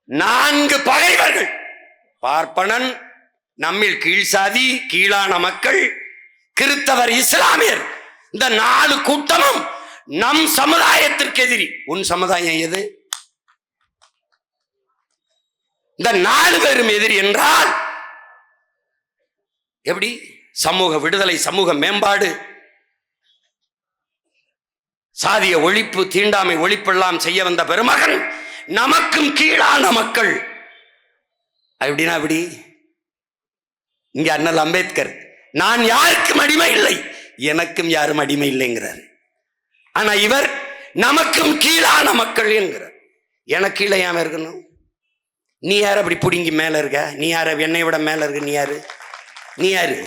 4 பகைவர்கள், பார்ப்பனன், நம்மில் கீழ் சாதி, கீழான மக்கள், கிறிஸ்தவர், இஸ்லாமியர், இந்த 4 கூட்டமும் நம் சமுதாயத்திற்கு எதிரி. உன் சமுதாயம் எது? இந்த 4 பேரும் எதிரி என்றால் எப்படி? சமூக விடுதலை, சமூக மேம்பாடு, சாதிய ஒழிப்பு, தீண்டாமை ஒழிப்பெல்லாம் செய்ய வந்த பெருமகன் நமக்கும் கீழான மக்கள். அப்படின்னா அப்படி இங்க அண்ணல் அம்பேத்கர் நான் யாருக்கும் அடிமை இல்லை, எனக்கும் யாரும் அடிமை இல்லைங்கிறார். ஆனா இவர் நமக்கும் கீழான மக்கள் என்கிறார். எனக்கு கீழே ஏன் இருக்கணும்? நீ யார் அப்படி புடிங்கி மேல இருக்க? நீ யார என்னை விட மேல இருக்க? நீ யாரு? நீ யாரு?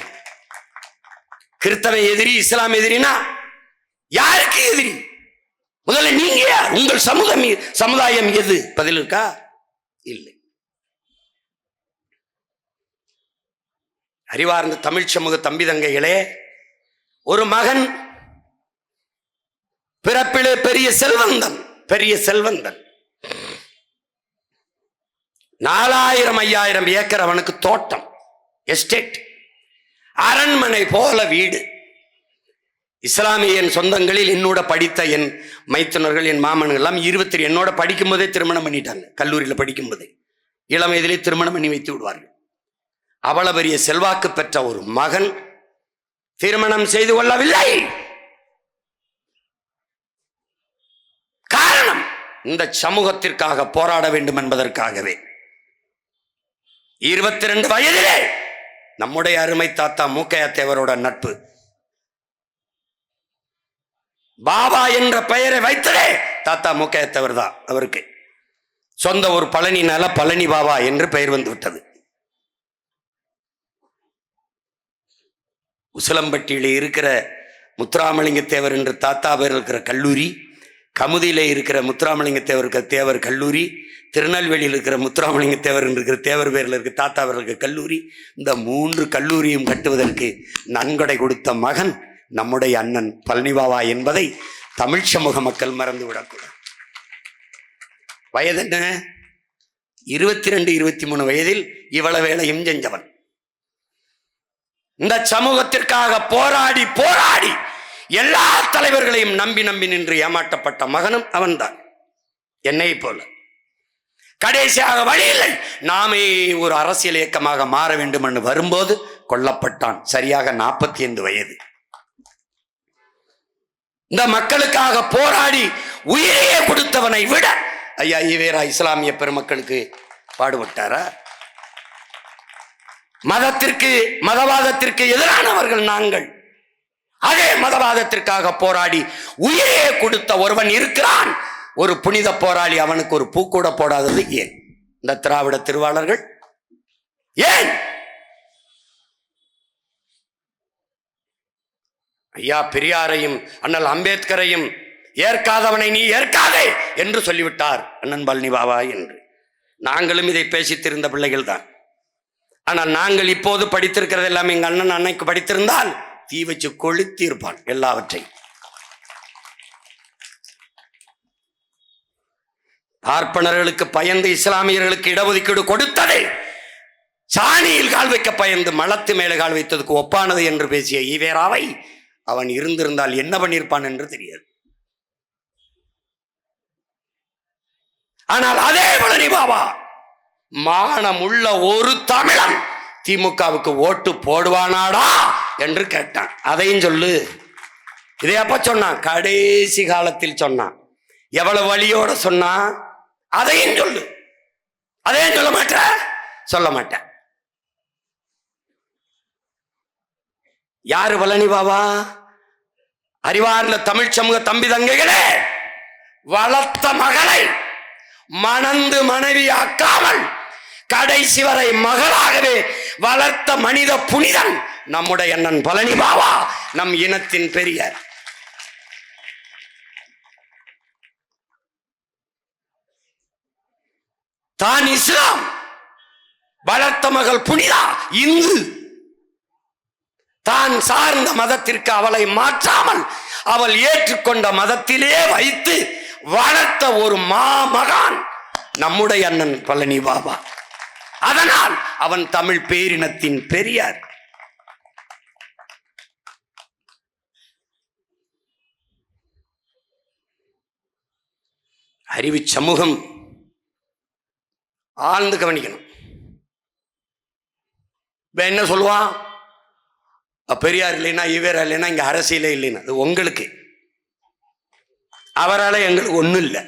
கிறிஸ்தவ எதிரி, இஸ்லாம் எதிரினா யாருக்கு எதிரி? முதல்ல நீங்க யார்? உங்கள் சமுதாயம் எது? பதில் இருக்கா? இல்லை. அறிவார்ந்த தமிழ் சமூக தம்பி தங்கைகளே, ஒரு மகன் பிறப்பிலே பெரிய செல்வந்தன், பெரிய செல்வந்தன், 4000-5000 ஏக்கர் அவனுக்கு தோட்டம், எஸ்டேட், அரண்மனை போல வீடு. இஸ்லாமிய என் சொந்தங்களில் என்னோட படித்த என் மைத்துனர்கள், என் மாமன்கள் எல்லாம் 22 என்னோட படிக்கும் போதே திருமணம் பண்ணிட்டாங்க. கல்லூரியில் படிக்கும் போதே இளம் வயதிலே திருமணம் பண்ணி வைத்து விடுவார்கள். அவ்வளவு பெரிய செல்வாக்கு பெற்ற ஒரு மகன் திருமணம் செய்து கொள்ளவில்லை. காரணம், இந்த சமூகத்திற்காக போராட வேண்டும் என்பதற்காகவே. 22 வயதிலே நம்முடைய அருமை தாத்தா மூக்கையா தேவரோட நட்பு. பாபா என்ற பெயரை வைத்ததே தாத்தா மூக்கையா தேவர் தான். அவருக்கு சொந்த ஒரு பழனினால பழனி பாபா என்று பெயர் வந்து விட்டது. உசிலம்பட்டியில இருக்கிற முத்துராமலிங்க தேவர் என்று தாத்தா பேர் இருக்கிற கல்லூரி, கமுதியில இருக்கிற முத்துராமலிங்க தேவர் இருக்கிற தேவர் கல்லூரி, திருநெல்வேலியில் இருக்கிற முத்துராமலிங்க தேவர் இருக்கிற தேவர் பேரில் இருக்கிற தாத்தா பேர் இருக்கிற கல்லூரி, இந்த 3 கல்லூரியும் கட்டுவதற்கு நன்கொடை கொடுத்த மகன் நம்முடைய அண்ணன் பழனி பாபா என்பதை தமிழ் சமூக மக்கள் மறந்து விடக்கூடாது. வயது என்ன? 22-23 வயதில் இவ்வளவு வேலையும் செஞ்சவன். இந்த சமூகத்திற்காக போராடி போராடி எல்லா தலைவர்களையும் நம்பி நம்பி நின்று ஏமாற்றப்பட்ட மகனும் அவன்தான், என்னை போல. கடைசியாக வழி இல்லை, நாமே ஒரு அரசியல் இயக்கமாக மாற வேண்டும் என்று வரும்போது கொல்லப்பட்டான். சரியாக 45 வயது. இந்த மக்களுக்காக போராடி உயிரையே கொடுத்தவனை விட ஐயா ஈவேரா இஸ்லாமிய பெருமக்களுக்கு பாடுபட்டாரா? மதத்திற்கு, மதவாதத்திற்கு எதிரானவர்கள் நாங்கள். அதே மதவாதத்திற்காக போராடி உயிரையே கொடுத்த ஒருவன் இருக்கிறான், ஒரு புனித போராளி. அவனுக்கு ஒரு பூ கூட போடாதது ஏன்? இந்த திராவிட திருவாளர்கள் ஏன்? ஐயா பெரியாரையும் அண்ணல் அம்பேத்கரையும் ஏற்காதவனை நீ ஏற்காதே என்று சொல்லிவிட்டார் அண்ணன் பழனி பாபா என்று. நாங்களும் இதை பேசித்திருந்த பிள்ளைகள் தான். ஆனால் நாங்கள் இப்போது படித்திருக்கிறது எல்லாம் எங்க அண்ணன் அன்னைக்கு படித்திருந்தால் தீ வச்சு கொளுத்தி இருப்பான் எல்லாவற்றையும். பார்ப்பனர்களுக்கு பயந்து இஸ்லாமியர்களுக்கு இடஒதுக்கீடு கொடுத்ததை சாணியில் கால் வைக்க பயந்து மலத்து மேலே கால் வைத்ததுக்கு ஒப்பானது என்று பேசிய ஈவேராவை அவன் இருந்திருந்தால் என்ன பண்ணியிருப்பான் என்று தெரியாது. ஆனால் அதே பழனி பாபா மானம் உள்ள ஒரு தமிழன் திமுகவுக்கு ஓட்டு போடுவானாடா என்று கேட்டான். அதையும் சொல்லு. இதை அப்ப சொன்னான், கடைசி காலத்தில் சொன்னான். எவ்வளவு வழியோட சொன்னான், அதையும் சொல்லு. அதையும் சொல்ல மாட்ட? சொல்ல மாட்டேன். யாரு பழனி பாபா? அறிவார்ந்த தமிழ் சமூக தம்பி தங்கைகளே, வளர்த்த மகளை மணந்து மனைவி ஆக்காமல் கடைசி வரை மகளாகவே வளர்த்த மனித புனிதன் நம்முடைய அண்ணன் பழனி பாபா, நம் இனத்தின் பெரியார். தான் இஸ்லாம் வளர்த்த மகள் புனிதா இந்து. தான் சார்ந்த மதத்திற்கு அவளை மாற்றாமல் அவள் ஏற்றுக்கொண்ட மதத்திலே வைத்து வளர்த்த ஒரு மாமகான் நம்முடைய அண்ணன் பழனி பாபா. அதனால் அவன் தமிழ் பேரினத்தின் பெரியார். அறிவு சமூகம் ஆழ்ந்து கவனிக்கணும். என்ன சொல்லுவான், பெரியார் இல்லைன்னா ஈவேரா இல்லைன்னா இங்க அரசியலே இல்லைன்னா, அது உங்களுக்கு. அவரால் எங்களுக்கு ஒன்றும் இல்லை.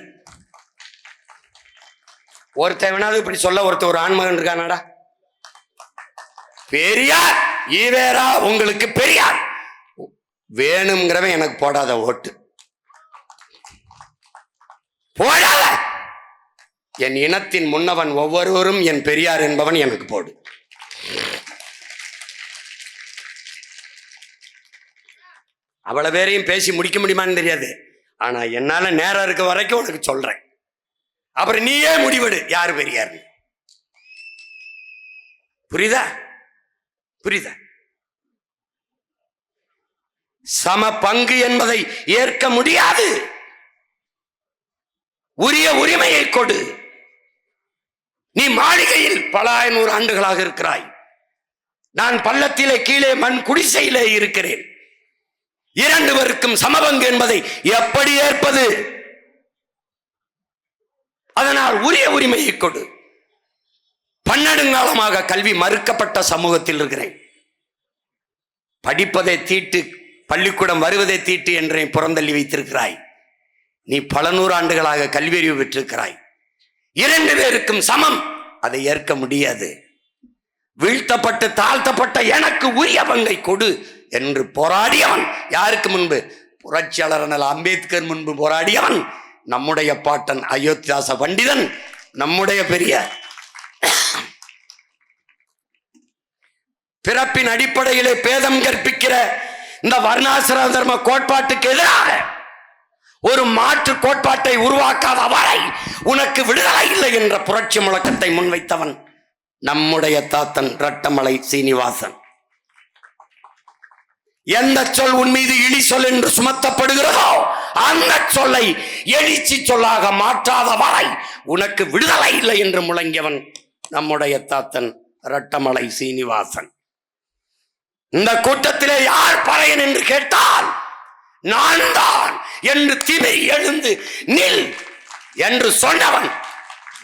ஒருத்தன் வேணாலும் இப்படி சொல்ல, ஒரு ஆண்மகன் இருக்கானாடா, பெரியார் ஈவேரா உங்களுக்கு பெரியார் வேணுங்கிறவன் எனக்கு போடாத ஓட்டு, போடாத. என் இனத்தின் முன்னவன் ஒவ்வொருவரும் என் பெரியார் என்பவன் எனக்கு போடு. அவ்வளவு பேரையும் பேசி முடிக்க முடியுமான்னு தெரியாது, ஆனா என்னால நேரம் இருக்க வரைக்கும் உனக்கு சொல்றேன். அப்புறம் நீயே முடிவெடு யார் பெரியார். புரியுதா? புரியுதா? சம பங்கு என்பதை ஏற்க முடியாது. உரிய உரிமையை கொடு. நீ மாளிகையில் பல 500 ஆண்டுகளாக இருக்கிறாய், நான் பள்ளத்திலே கீழே மண் குடிசையிலே இருக்கிறேன். 2 பேருக்கும் சமபங்கு என்பதை எப்படி ஏற்பது? அதனால் உரிய உரிமையை கொடு. பன்னெடுங்காலமாக கல்வி மறுக்கப்பட்ட சமூகத்தில் இருக்கிறேன். படிப்பதை தீட்டு, பள்ளிக்கூடம் வருவதை தீட்டு என்றே புறந்தள்ளி வைத்திருக்கிறாய். நீ பல 100 ஆண்டுகளாக கல்வியறிவு பெற்றிருக்கிறாய். 2 பேருக்கும் சமம், அதை ஏற்க முடியாது. வீழ்த்தப்பட்டு தாழ்த்தப்பட்ட எனக்கு உரிய பங்கை கொடு என்று போராடியவன் யாருக்கு முன்பு? புரட்சியாளர் அண்ணல் அம்பேத்கர் முன்பு போராடியவன் நம்முடைய பாட்டன் அயோத்திதாச பண்டிதன், நம்முடைய பெரியார். பிறப்பின் அடிப்படையிலே பேதம் கற்பிக்கிற இந்த வர்ணாசிரம தர்ம கோட்பாட்டுக்கு எதிராக ஒரு மாற்று கோட்பாட்டை உருவாக்காத வரை உனக்கு விடுதலை இல்லை என்ற புரட்சி முழக்கத்தை முன்வைத்தவன் நம்முடைய தாத்தன் ரட்டமலை சீனிவாசன். எந்த சொல் உன் மீது இழி சொல் என்று சுமத்தப்படுகிறதோ அந்த சொல்லை எழுச்சி சொல்லாக மாற்றாத வரை உனக்கு விடுதலை இல்லை என்று முழங்கியவன் நம்முடைய தாத்தன் ரட்டமலை சீனிவாசன். இந்த கூட்டத்திலே யார் பறையன் என்று கேட்டால் நான் தான் என்று திமிரி எழுந்து நில் என்று சொன்னவன்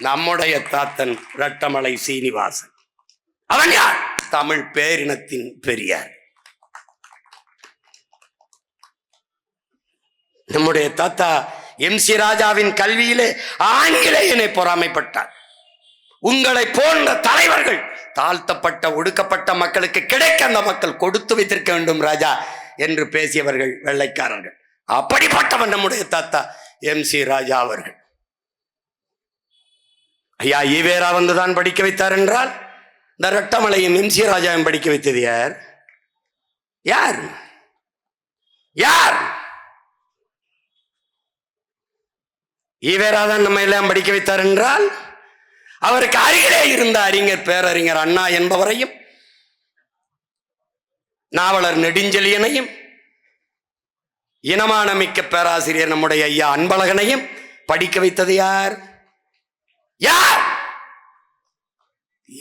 நம்முடைய தாத்தன் ரட்டமலை சீனிவாசன். அவன் யார்? தமிழ் பேரினத்தின் பெரியார். நம்முடைய தாத்தா MC ராஜாவின் கல்வியிலே ஆங்கிலேயனை பொறாமைப்பட்டார். உங்களை போன்ற தலைவர்கள் தாழ்த்தப்பட்ட ஒடுக்கப்பட்ட மக்களுக்கு கிடைக்க அந்த மக்கள் கொடுத்து வைத்திருக்க வேண்டும் ராஜா என்று பேசியவர்கள் வெள்ளைக்காரர்கள். அப்படிப்பட்டவன் நம்முடைய தாத்தா MC ராஜா அவர்கள். ஐயா ஈவேரா வந்துதான் படிக்க வைத்தார் என்றால் இந்த ரட்டமலையும் MC ராஜாவும் படிக்க வைத்தது யார்? யார்? யார்? ஈவேரா தான் நம்ம எல்லாம் படிக்க வைத்தார் என்றால் அவருக்கு அருகிலே இருந்த அறிஞர் பேரறிஞர் அண்ணா என்பவரையும் நாவலர் நெடுஞ்செழியனையும் இனமான மிக்க பேராசிரியர் நம்முடைய ஐயா அன்பழகனையும் படிக்க வைத்தது யார்? யார்?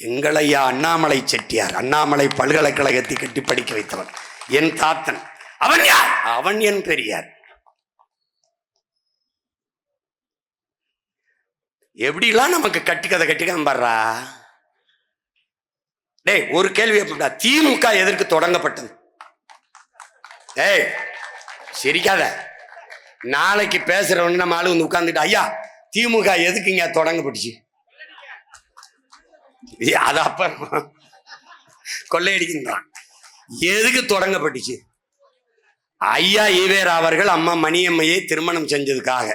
எங்கள் ஐயா அண்ணாமலை செட்டியார், அண்ணாமலை பல்கலைக்கழகத்தை கட்டி படிக்க வைத்தவன் என் தாத்தன். அவன் யார்? அவன் என் பெரியார். எப்படிலாம் நமக்கு கட்டுக்கதை கட்டிக்காம பாடுறா. டேய் ஒரு கேள்வி, எப்படிடா திமுக எதற்கு தொடங்கப்பட்டது? டேய் சிரிக்காத. நாளைக்கு பேசுறவன் நம்ம ஆளு வந்து உட்கார்ந்துட்டு ஐயா திமுக எதுக்குங்க தொடங்கப்பட்டுச்சு? அது அப்ப கொள்ளையடிக்கின்றான். எதுக்கு தொடங்கப்பட்டுச்சு? ஐயா ஈவேரா அவர்கள் அம்மா மணியம்மையை திருமணம் செஞ்சதுக்காக.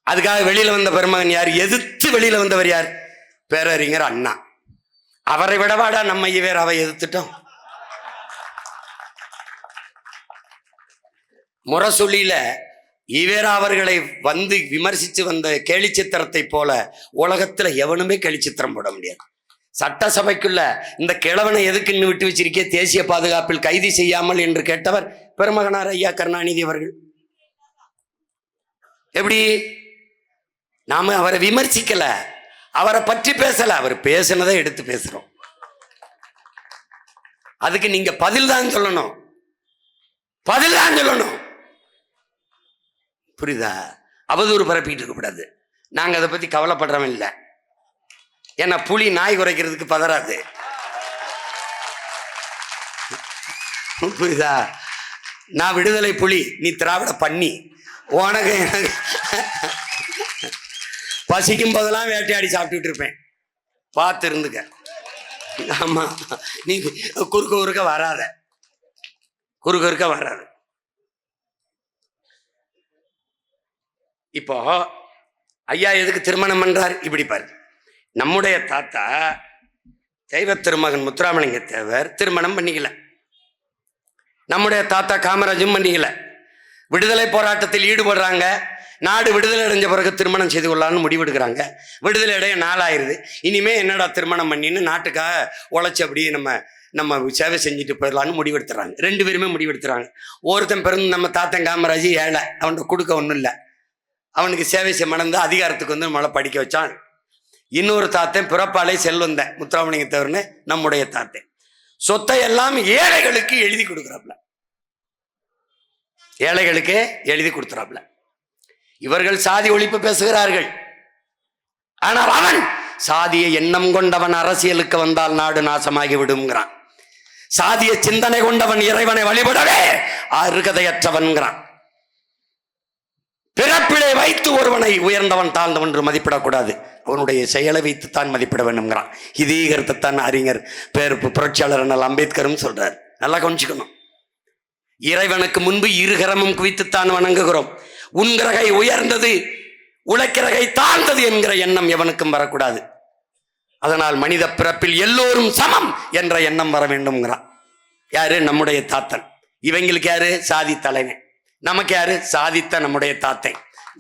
அதுக்காக வெளியில வந்த பெருமகன் யார்? எதிர்த்து வெளியில வந்தவர் யார்? பேரறிஞர் அண்ணா. அவரை விடவாடா நம்ம ஈவேராவை எதிர்த்துட்டோம். முரசொலியில ஈவேரா அவர்களை வந்து விமர்சித்து வந்த கேலிச்சித்திரத்தை போல உலகத்துல எவனுமே கேலிச்சித்திரம் போட முடியாது. சட்டசபைக்குள்ள இந்த கிழவனை எதுக்குன்னு விட்டு வச்சிருக்கே, தேசிய பாதுகாப்பில் கைது செய்யாமல் என்று கேட்டவர் பெருமகனார் ஐயா கருணாநிதி அவர்கள். எப்படி? நாம அவரை விமர்சிக்கல, அவரை பற்றி பேசல, அவர் பேசினதை எடுத்து பேசுறோம். அதுக்கு நீங்க பதில் தான் சொல்லணும், பதில் தான் சொல்லணும். புரியுதா? அவதூறு பரப்பிட்டு இருக்க கூடாது. நாங்க அதை பத்தி கவலைப்படுறோம் இல்லை. ஏன்னா புலி நாய் குறைக்கிறதுக்கு பதறாது. புரியுதா? நான் விடுதலை புலி, நீ திராவிட பண்ணி. உனக்கு பசிக்கும் போதெல்லாம் வேட்டையாடி சாப்பிட்டுட்டு இருப்பேன், பார்த்து இருந்துக்க. ஆமா, நீ குறுக்க குறுக்க வராத, குறுக்க குறுக்க வராது. இப்போ ஐயா எதுக்கு திருமணம் பண்றார்? இப்படி பாரு, நம்முடைய தாத்தா தெய்வ திருமகன் முத்துராமலிங்க தேவர் திருமணம் பண்ணிக்கல, நம்முடைய தாத்தா காமராஜும் பண்ணிக்கல. விடுதலை போராட்டத்தில் ஈடுபடுறாங்க, நாடு விடுதலை அடைஞ்ச பிறகு திருமணம் செய்து கொள்ளலாம்னு முடிவெடுக்கிறாங்க. விடுதலை அடைய நாளாயிருது. இனிமே என்னடா திருமணம் பண்ணின்னு நாட்டுக்காக உழைச்சி அப்படியே நம்ம சேவை செஞ்சுட்டு போயிடலான்னு முடிவெடுத்துறாங்க. ரெண்டு பேருமே முடிவெடுத்துறாங்க. ஒருத்தன் பிறந்து நம்ம தாத்தன் காமராஜ் ஏழை, அவன்கிட்ட கொடுக்க ஒன்றும் இல்லை, அவனுக்கு சேவை செய்ய மணந்து அதிகாரத்துக்கு வந்து நம்மளை படிக்க வச்சான். இன்னொரு தாத்தன் பிறப்பாலே செல்வந்த முத்துராமலிங்க தேவர்னு நம்முடைய தாத்தன் சொத்தை எல்லாம் ஏழைகளுக்கு எழுதி கொடுக்குறாப்ல, ஏழைகளுக்கு எழுதி கொடுத்துறாப்ல. இவர்கள் சாதி ஒழிப்பு பேசுகிறார்கள், ஆனால் அவன் சாதிய எண்ணம் கொண்டவன் அரசியலுக்கு வந்தால் நாடு நாசமாகி விடுங்கிறான். சாதிய சிந்தனை கொண்டவன் இறைவனை வழிபடவே அருகதையற்றவன்கிறான். பிறப்பிலை வைத்து ஒருவனை உயர்ந்தவன் தாழ்ந்தவன் என்று மதிப்பிடக்கூடாது, அவனுடைய செயலை வைத்துத்தான் மதிப்பிட வேண்டும்ங்கிறான். இதே கருத்தைத்தான் அறிஞர் புரட்சியாளர் அண்ணல் அம்பேத்கரும் சொல்றார். நல்லா கவனிச்சுக்கணும். இறைவனுக்கு முன்பு இருகரமும் குவித்துத்தான் வணங்குகிறோம். உன்கிரகை உயர்ந்தது, உழைக்கிறகை தாழ்ந்தது என்கிற எண்ணம் எவனுக்கும் வரக்கூடாது. அதனால் மனித பிறப்பில் எல்லோரும் சமம் என்ற எண்ணம் வர வேண்டும்ங்கிறான். யாரு? நம்முடைய தாத்தன். இவங்களுக்கு யாரு? சாதி தலைவன். நமக்கு யாரு? சாதித்த நம்முடைய தாத்தை.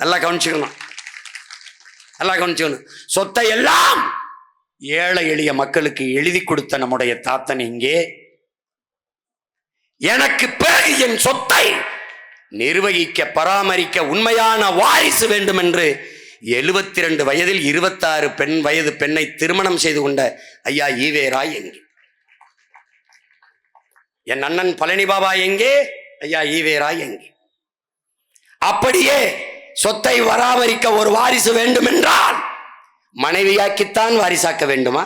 நல்லா கவனிச்சுக்கணும், நல்லா கவனிச்சுக்கணும். சொத்தை எல்லாம் ஏழை எளிய மக்களுக்கு எழுதி கொடுத்த நம்முடைய தாத்தன் இங்கே, எனக்கு பிறகு என் சொத்தை நிர்வகிக்க பராமரிக்க உண்மையான வாரிசு வேண்டும் என்று 72 வயதில் 26 வயது பெண்ணை திருமணம் செய்து கொண்ட ஐயா ஈவேரா எங்கே? என் அண்ணன் பழனி பாபா எங்கே? ஐயா ஈவேரா எங்கே? அப்படியே சொத்தை பராமரிக்க ஒரு வாரிசு வேண்டும் என்றால் மனைவியாக்கித்தான் வாரிசாக்க வேண்டுமா?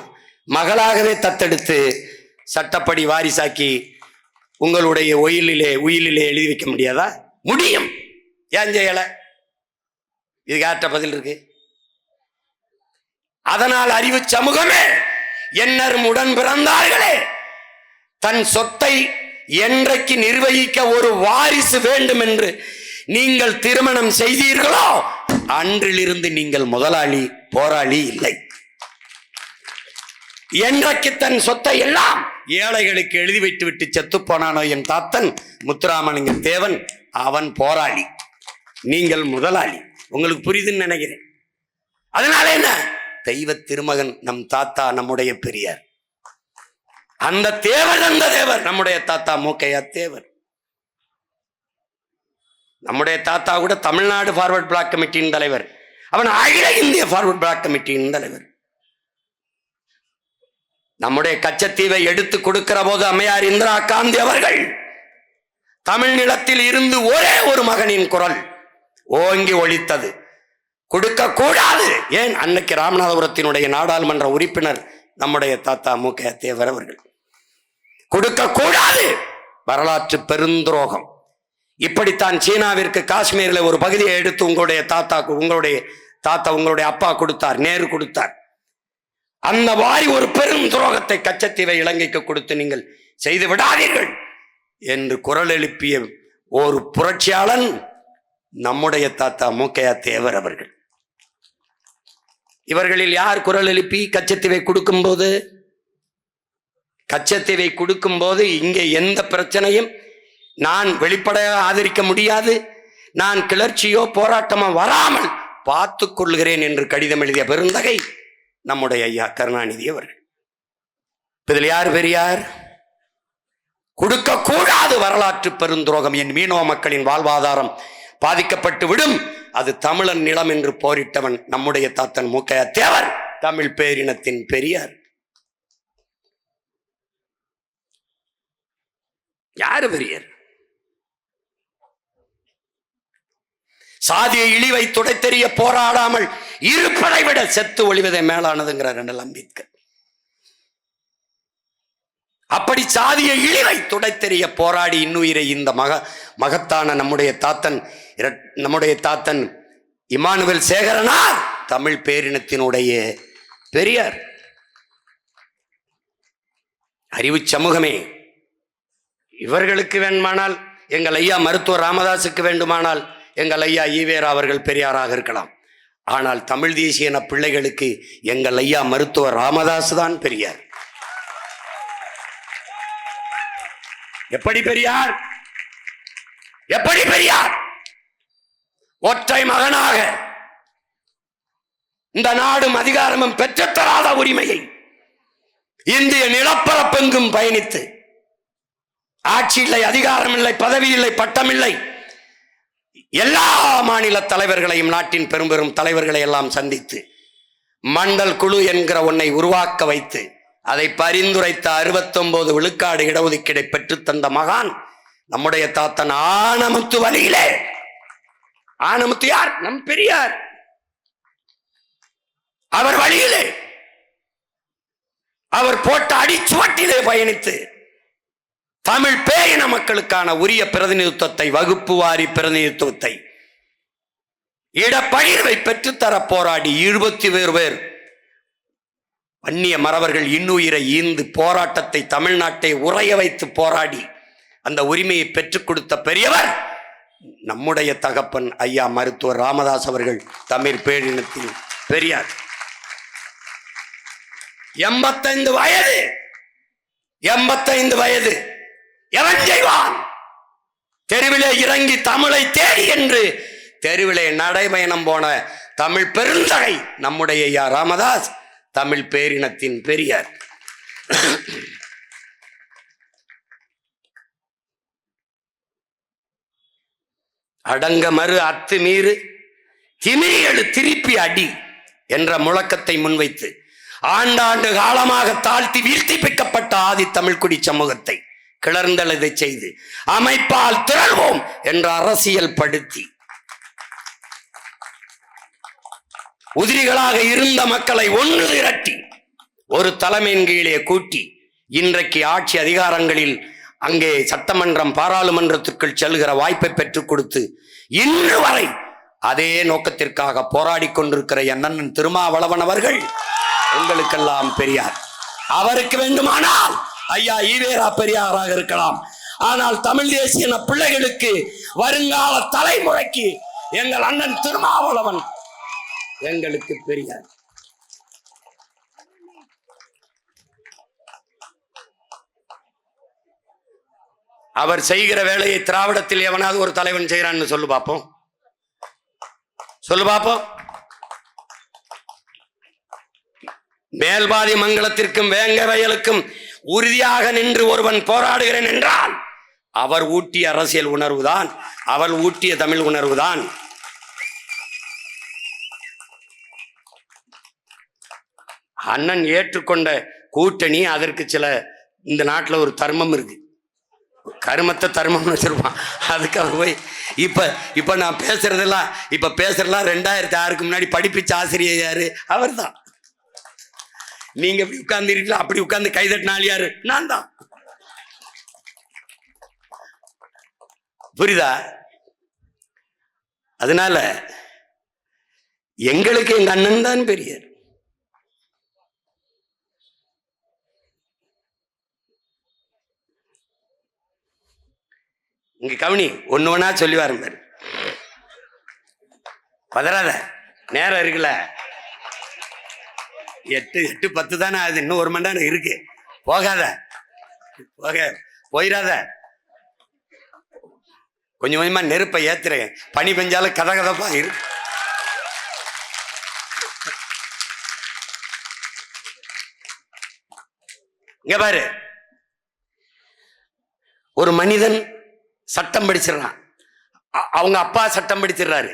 மகளாகவே தத்தெடுத்து சட்டப்படி வாரிசாக்கி உங்களுடைய உயிலிலே எழுதி வைக்க முடியாதா? முடியும். ஏன் செய்யல? இதுக்கு யார்கிட்ட பதில் இருக்கு? அதனால் அறிவு சமூகமே, என்னரும் உடன் பிறந்தார்களே, தன் சொத்தை என்றைக்கு நிர்வகிக்க ஒரு வாரிசு வேண்டும் என்று நீங்கள் திருமணம் செய்தீர்களோ அன்றிலிருந்து நீங்கள் முதலாளி, போராளி இல்லை. என்றைக்கு தன் சொத்தை எல்லாம் ஏழைகளுக்கு எழுதி வைத்து விட்டு செத்து போனானோ என் தாத்தன் முத்துராமலிங்க தேவன், அவன் போராளி, நீங்கள் முதலாளி. உங்களுக்கு புரியுதுன்னு நினைக்கிறேன். அதனால என்ன? தெய்வ திருமகன் நம் தாத்தா, நம்முடைய பெரியார். அந்த தேவர், அந்த தேவர் நம்முடைய தாத்தா மூக்கையா தேவர். நம்முடைய தாத்தா கூட தமிழ்நாடு ஃபார்வர்ட் பிளாக் கமிட்டியின் தலைவர், அவன் அகில இந்திய ஃபார்வர்ட் பிளாக் கமிட்டியின் தலைவர். நம்முடைய கச்சத்தீவை எடுத்து கொடுக்கிற போது அம்மையார் இந்திரா காந்தி அவர்கள் தமிழ் நிலத்தில் இருந்து ஒரே ஒரு மகனின் குரல் ஓங்கி ஒலித்தது. கொடுக்க கூடாது. ஏன்? அன்னைக்கு ராமநாதபுரத்தினுடைய நாடாளுமன்ற உறுப்பினர் நம்முடைய தாத்தா மூக்கையா தேவர் அவர்கள். கொடுக்க கூடாது, வரலாற்று பெருந்துரோகம். இப்படித்தான் சீனாவிற்கு காஷ்மீரில் ஒரு பகுதியை எடுத்து உங்களுடைய அப்பா கொடுத்தார், நேரு கொடுத்தார். அந்த மாதிரி ஒரு பெரும் துரோகத்தை கச்சத்தீவை இலங்கைக்கு கொடுத்து நீங்கள் செய்து விடாதீர்கள் என்று குரல் எழுப்பிய ஒரு புரட்சியாளன் நம்முடைய தாத்தா மூக்கையா தேவர் அவர்கள். இவர்களில் யார் குரல் எழுப்பி கச்சத்தீவை கொடுக்கும் போது இங்கே எந்த பிரச்சனையும் நான் வெளிப்படையாக ஆதரிக்க முடியாது, நான் கிளர்ச்சியோ போராட்டமோ வராமல் பார்த்து கொள்கிறேன் என்று கடிதம் எழுதிய பெருந்தகை நம்முடைய ஐயா கருணாநிதி அவர்கள். இதில் யார் பெரியார்? கொடுக்க கூடாது வரலாற்று பெருந்துரோகம், என் மீனவ மக்களின் வாழ்வாதாரம் பாதிக்கப்பட்டு விடும், அது தமிழன் நிலம் என்று போரிட்டவன் நம்முடைய தாத்தன் மூக்கையா தேவர், தமிழ் பேரினத்தின் பெரியார். யாரு பெரியார்? சாதிய இழிவை துடைத்தெறிய போராடாமல் இருப்பதை விட செத்து ஒளிவதை மேலானதுங்கிறார் அண்ணல் அம்பேத்கர். அப்படி சாதிய இழிவை துடைத்தெறிய போராடி இன்னுயிரை இந்த மகத்தான நம்முடைய தாத்தன் இமானுவேல் சேகரனார் தமிழ் பேரினத்தினுடைய பெரியார். அறிவு சமூகமே, இவர்களுக்கு வேண்டுமானால், எங்கள் ஐயா மருத்துவர் ராமதாசுக்கு வேண்டுமானால் எங்கள் ஐயா ஈவேரா அவர்கள் பெரியாராக இருக்கலாம். ஆனால் தமிழ் தேசிய பிள்ளைகளுக்கு எங்கள் ஐயா மருத்துவர் ராமதாஸ் தான் பெரியார். எப்படி பெரியார்? ஒற்றை மகனாக இந்த நாடும் அதிகாரமும் பெற்றுத்தராத உரிமையை இந்திய நிலப்பரப்பெங்கும் பயணித்து, ஆட்சி இல்லை, அதிகாரம் இல்லை, பதவி இல்லை, பட்டம் இல்லை, எல்லா மாநில தலைவர்களையும் நாட்டின் பெரும் பெரும் தலைவர்களை எல்லாம் சந்தித்து மண்டல் குழு என்கிற ஒன்றை உருவாக்க வைத்து அதை பரிந்துரைத்த 69 விழுக்காடு இடஒதுக்கீடை பெற்றுத் தந்த மகான் நம்முடைய தாத்தன் ஆனமுத்து வழியிலே. ஆனமுத்து யார்? நம் பெரியார். அவர் வழியிலே, அவர் போட்ட அடிச்சுவட்டிலே பயணித்து தமிழ் பேரின மக்களுக்கான உரிய பிரதிநிதித்துவத்தை, வகுப்பு வாரி பிரதிநிதித்துவத்தை, இடப்பகிர்வை பெற்றுத்தர போராடி 20 பேர் அந்நிய மறவர்கள் இன்னுயிரை ஈந்து போராட்டத்தை தமிழ்நாட்டை உறைய வைத்து போராடி அந்த உரிமையை பெற்றுக் கொடுத்த பெரியவர் நம்முடைய தகப்பன் ஐயா மருத்துவர் ராமதாஸ் அவர்கள், தமிழ் பேரினத்தின் பெரியார். 85 வயது எவன் செய்வான்? தெருவிலே இறங்கி தமிழை தேடி என்று தெருவிலே நடைபயணம் போன தமிழ் பெருந்தகை நம்முடைய ஐயா ராமதாஸ், தமிழ் பேரினத்தின் பெரியார். அடங்க மறு அத்துமீறு திமிரியழு திருப்பி அடி என்ற முழக்கத்தை முன்வைத்து ஆண்டாண்டு காலமாக தாழ்த்தி வீழ்த்தி பிக்கப்பட்ட ஆதி தமிழ்குடி சமூகத்தை கிளர்ந்தெழுதை செய்து அமைப்பால் திரள்வோம் என்ற அரசியல் படுத்தி உதிரிகளாக இருந்த மக்களை ஒன்று திரட்டி ஒரு தலைமையின் கீழே கூட்டி இன்றைக்கு ஆட்சி அதிகாரங்களில் அங்கே சட்டமன்றம் பாராளுமன்றத்திற்குள் செல்கிற வாய்ப்பை பெற்றுக் கொடுத்து இன்று வரை அதே நோக்கத்திற்காக போராடி கொண்டிருக்கிற அண்ணன் திருமாவளவன் அவர்கள் உங்களுக்கெல்லாம் பெரியார். அவருக்கு வேண்டுமானால் ஐயா ஈவேரா பெரியாராக இருக்கலாம். ஆனால் தமிழ் தேசிய பிள்ளைகளுக்கு, வருங்கால தலைமுறைக்கு எங்கள் அண்ணன் திருமாவளவன் எங்களுக்கு பெரியார். அவர் செய்கிற வேலையை திராவிடத்தில் எவனாவது ஒரு தலைவன் செய்யறான்னு சொல்லு பார்ப்போம். மேல்பாதி மங்கலத்திற்கும் வேங்க வயலுக்கும் உறுதியாக நின்று ஒருவன் போராடுகிறேன் என்றால் அவர் ஊட்டிய அரசியல் உணர்வுதான், அவள் ஊட்டிய தமிழ் உணர்வுதான். அண்ணன் ஏற்றுக்கொண்ட கூட்டணி, அதற்கு சில இந்த நாட்டில் ஒரு தர்மம் இருக்கு, கருமத்தை தர்மம்னு வச்சிருப்பான். அதுக்காக போய் இப்ப நான் பேசுறதெல்லாம் 2006க்கு முன்னாடி படிப்பிச்ச ஆசிரியர் யாரு? அவர் தான். நீங்க இப்படி உட்கார்ந்து இருக்கல, அப்படி உட்கார்ந்து கைதட்டினாலும் யாரு? நான் தான். புரியுதா? அதனால எங்களுக்கு எங்க அண்ணன் தான் பெரியார். இங்க கவனி, ஒண்ணு ஒண்ணா சொல்லி வரேன், பதறாத, நேரம் இருக்குல்ல. 8:10 தானே ஆகுது, இன்னும் 1 மணி நேரம் இருக்கு. போகாத, போயிடாத. கொஞ்சம் கொஞ்சமா நெருப்பை ஏத்துறேன். பனி பெஞ்சாலும் கதகதப்பா இருக்கு. இங்க பாரு, ஒரு மனிதன் சட்டம் படிச்சிடறான். அவங்க அப்பா சட்டம் படிச்சிடறாரு,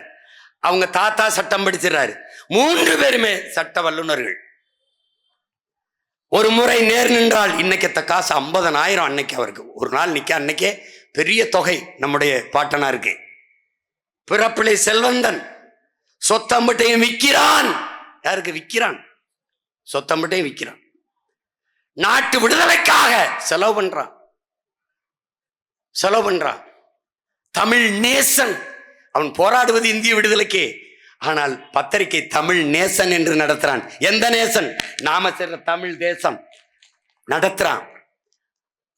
அவங்க தாத்தா சட்டம் படிச்சிடறாரு. 3 பேருமே சட்ட வல்லுநர்கள். ஒரு முறை நேர் நின்றால் இன்னைக்கு காசு 50,000. அன்னைக்கு அவருக்கு ஒரு நாள் நிக்க, அன்னைக்கே பெரிய தொகை நம்முடைய பாட்டனாருக்கு. பிறப்பிலை செல்வந்தன், சொத்தம்பட்டையும் விற்கிறான். யாருக்கு விற்கிறான்? சொத்தம்பட்டையும் விற்கிறான். நாட்டு விடுதலைக்காக செலவு பண்றான். தமிழ் நேசன். அவன் போராடுவது இந்திய விடுதலைக்கு. ஆனால் பத்திரிகை தமிழ் நேசன் என்று நடத்துறான். எந்த நேசன்? நாம சேர்ந்த தமிழ் தேசம் நடத்துறான்.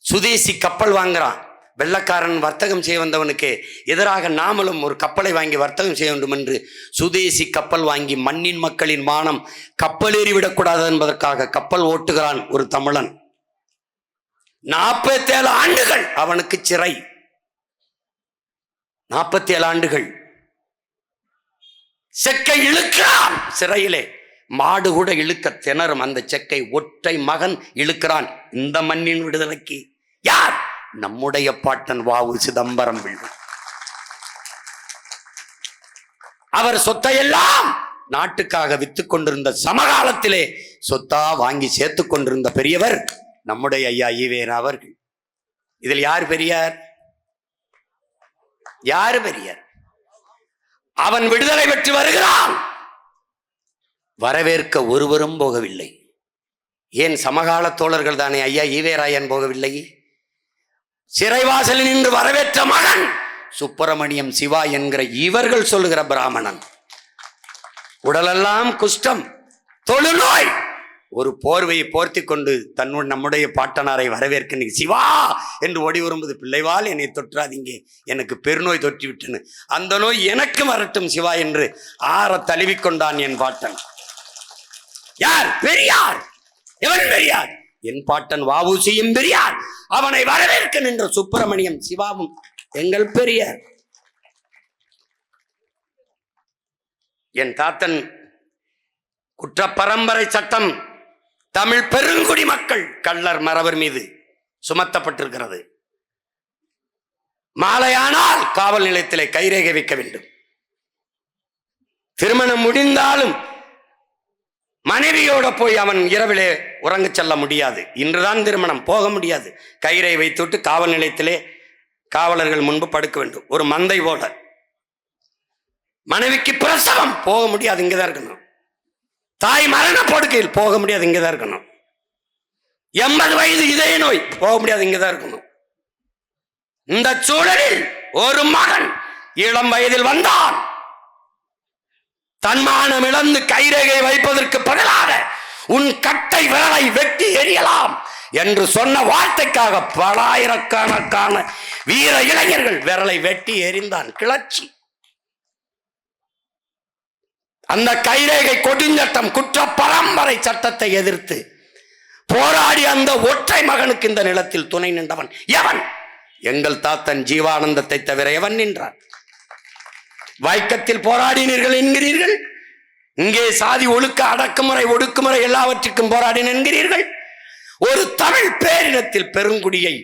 சுதேசி கப்பல் வாங்குறான். வெள்ளக்காரன் வர்த்தகம் செய்ய வந்தவனுக்கு எதிராக நாமளும் ஒரு கப்பலை வாங்கி வர்த்தகம் செய்ய வேண்டும் என்று சுதேசி கப்பல் வாங்கி மண்ணின் மக்களின் மானம் கப்பல் ஏறிவிடக்கூடாது என்பதற்காக கப்பல் ஓட்டுகிறான் ஒரு தமிழன். 47 ஆண்டுகள் அவனுக்கு சிறை. 47 ஆண்டுகள் செக்கை இழுக்கிறான் சிறையிலே. மாடு கூட இழுக்க திணறும் அந்த செக்கை ஒற்றை மகன் இழுக்கிறான். இந்த மண்ணின் விடுதலைக்கு யார்? நம்முடைய பாட்டன் வ.உ. சிதம்பரம் பிள்ளை. அவர் சொத்தையெல்லாம் நாட்டுக்காக வித்துக் கொண்டிருந்த சமகாலத்திலே சொத்தா வாங்கி சேர்த்துக் கொண்டிருந்த பெரியவர் நம்முடைய ஐயா ஈவேரா அவர்கள். இதில் யார் பெரியார்? யாரு பெரியார்? அவன் விடுதலை பெற்று வருகிறான். வரவேற்க ஒருவரும் போகவில்லை. ஏன்? சமகால தோழர்கள் தானே. ஐயா ஈவேராயன் போகவில்லை. சிறைவாசலில் நின்று வரவேற்ற மகன் சுப்பிரமணியம் சிவா என்கிற இவர்கள் சொல்லுகிற பிராமணன். உடலெல்லாம் குஷ்டம், தொழுநோய். ஒரு போர்வையை போர்த்தி கொண்டு நம்முடைய பாட்டனாரை வரவேற்க நீ சிவா என்று ஓடி வரும்போது, பிள்ளைவால் என்னை தொற்றாதீங்க, எனக்கு பெருநோய் தொற்றி விட்டேன்னு, அந்த நோய் எனக்கு வரட்டும் சிவா என்று ஆற தழுவிக்கொண்டான் என் பாட்டன். யார்? பெரியார். எவன் பெரியார்? என் பாட்டன் வ.உ.சியும் பெரியார். அவனை வரவேற்க நின்ற சுப்பிரமணியம் சிவாவும் எங்கள் பெரியார். என் தாத்தன் குற்ற பரம்பரை சட்டம் தமிழ் பெருங்குடி மக்கள் கள்ளர் மறவர் மீது சுமத்தப்பட்டிருக்கிறது. மாலையானால் காவல் நிலையத்திலே கைரேகை வைக்க வேண்டும். திருமணம் முடிந்தாலும் மனைவியோட போய் அவன் இரவிலே உறங்க செல்ல முடியாது. இன்றுதான் திருமணம், போக முடியாது. கைரேகை வைத்துவிட்டு காவல் நிலையத்திலே காவலர்கள் முன்பு படுக்க வேண்டும். ஒரு மந்தை போல. மனைவிக்கு பிரசவம், போக முடியாது, இங்கதான் இருக்கணும். தாய் மரண படுக்கையில், போக முடியாது, இங்கதான் இருக்கணும். 80 வயது இதய நோய், போக முடியாது, இங்கதான் இருக்கணும். இந்த சூழலில் ஒரு மகன் இளம் வயதில் வந்தான். தன்மானம் இழந்து கைரேகை வைப்பதற்கு பதிலாக உன் கட்டை விரலை வெட்டி எறியலாம் என்று சொன்ன வார்த்தைக்காக பலாயிரக்கணக்கான வீர இளைஞர்கள் விரலை வெட்டி எறிந்தான். கிளர்ச்சி. அந்த கைரேகை கொடுஞ்சட்டம், குற்ற பரம்பரை சட்டத்தை எதிர்த்து போராடி அந்த ஒற்றை மகனுக்கு இந்த நிலத்தில் துணை நின்றவன் எவன்? எங்கள் தாத்தன் ஜீவானந்தத்தை தவிர எவன் நின்றான்? வைக்கத்தில் போராடினீர்கள் என்கிறீர்கள், இங்கே சாதி ஒழுக்க அடக்குமுறை ஒடுக்குமுறை எல்லாவற்றுக்கும் போராடின என்கிறீர்கள். ஒரு தமிழ் பேரினத்தில் பெருங்குடியை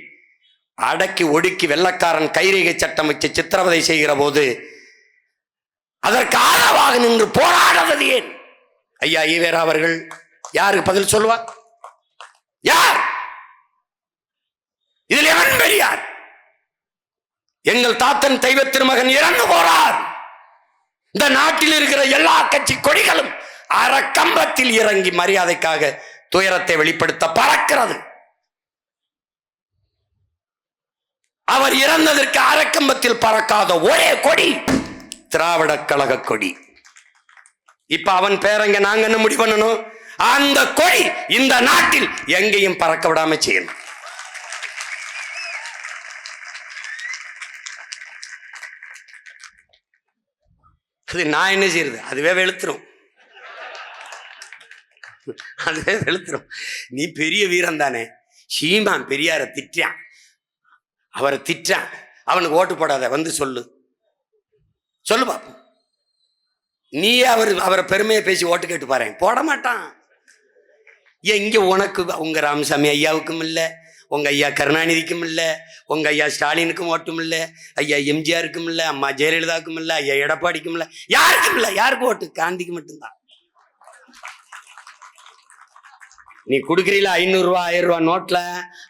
அடக்கி ஒடுக்கி வெள்ளக்காரன் கைரேகை சட்டம் வச்சு சித்திரவதை செய்கிற போது அதற்கு ஆதரவாக நின்று போராடுவது ஏன்? ஐயா ஈவேரா அவர்கள் யாருக்கு பதில் சொல்லுவார்? யார்? இதில் எவன் பெரியார்? எங்கள் தாத்தன் தெய்வ திருமகன் இறந்து போறார். இந்த நாட்டில் இருக்கிற எல்லா கட்சி கொடிகளும் அறக்கம்பத்தில் இறங்கி மரியாதைக்காக துயரத்தை வெளிப்படுத்த பறக்கிறது. அவர் இறந்ததற்கு அறக்கம்பத்தில் பறக்காத ஒரே கொடி திராவிட கழக கொடி. இப்ப அவன் பேரங்க நாங்க என்ன முடிவு பண்ணணும்? அந்த கொடி இந்த நாட்டில் எங்கேயும் பறக்க விடாம செய்யணும். அது நான் என்ன செய்யறது? அதுவே வெளுத்துரும். அதுவே வெளுத்துரும். நீ பெரிய வீரன் தானே. சீமான் பெரியாரை திட்டான், அவரை திட்டான், அவனுக்கு ஓட்டு போடாத, வந்து சொல்லு பாப்போம். நீயே அவரை பெருமையை பேசி ஓட்டு கேட்டு பாரு, போட மாட்டான். ஏன் இங்க உனக்கு உங்க ராமசாமி ஐயாவுக்கும் இல்லை, உங்க ஐயா கருணாநிதிக்கும் இல்லை, உங்க ஐயா ஸ்டாலினுக்கும் ஓட்டும் இல்லை, ஐயா எம்ஜிஆருக்கும் இல்லை, அம்மா ஜெயலலிதாவுக்கும் இல்லை, ஐயா எடப்பாடிக்கும் இல்லை, யாருக்கும் இல்லை. யாருக்கும் ஓட்டு? காந்திக்கு மட்டும்தான். நீ கொடுக்குறீல 500 ரூபா 1000 ரூபா நோட்ல,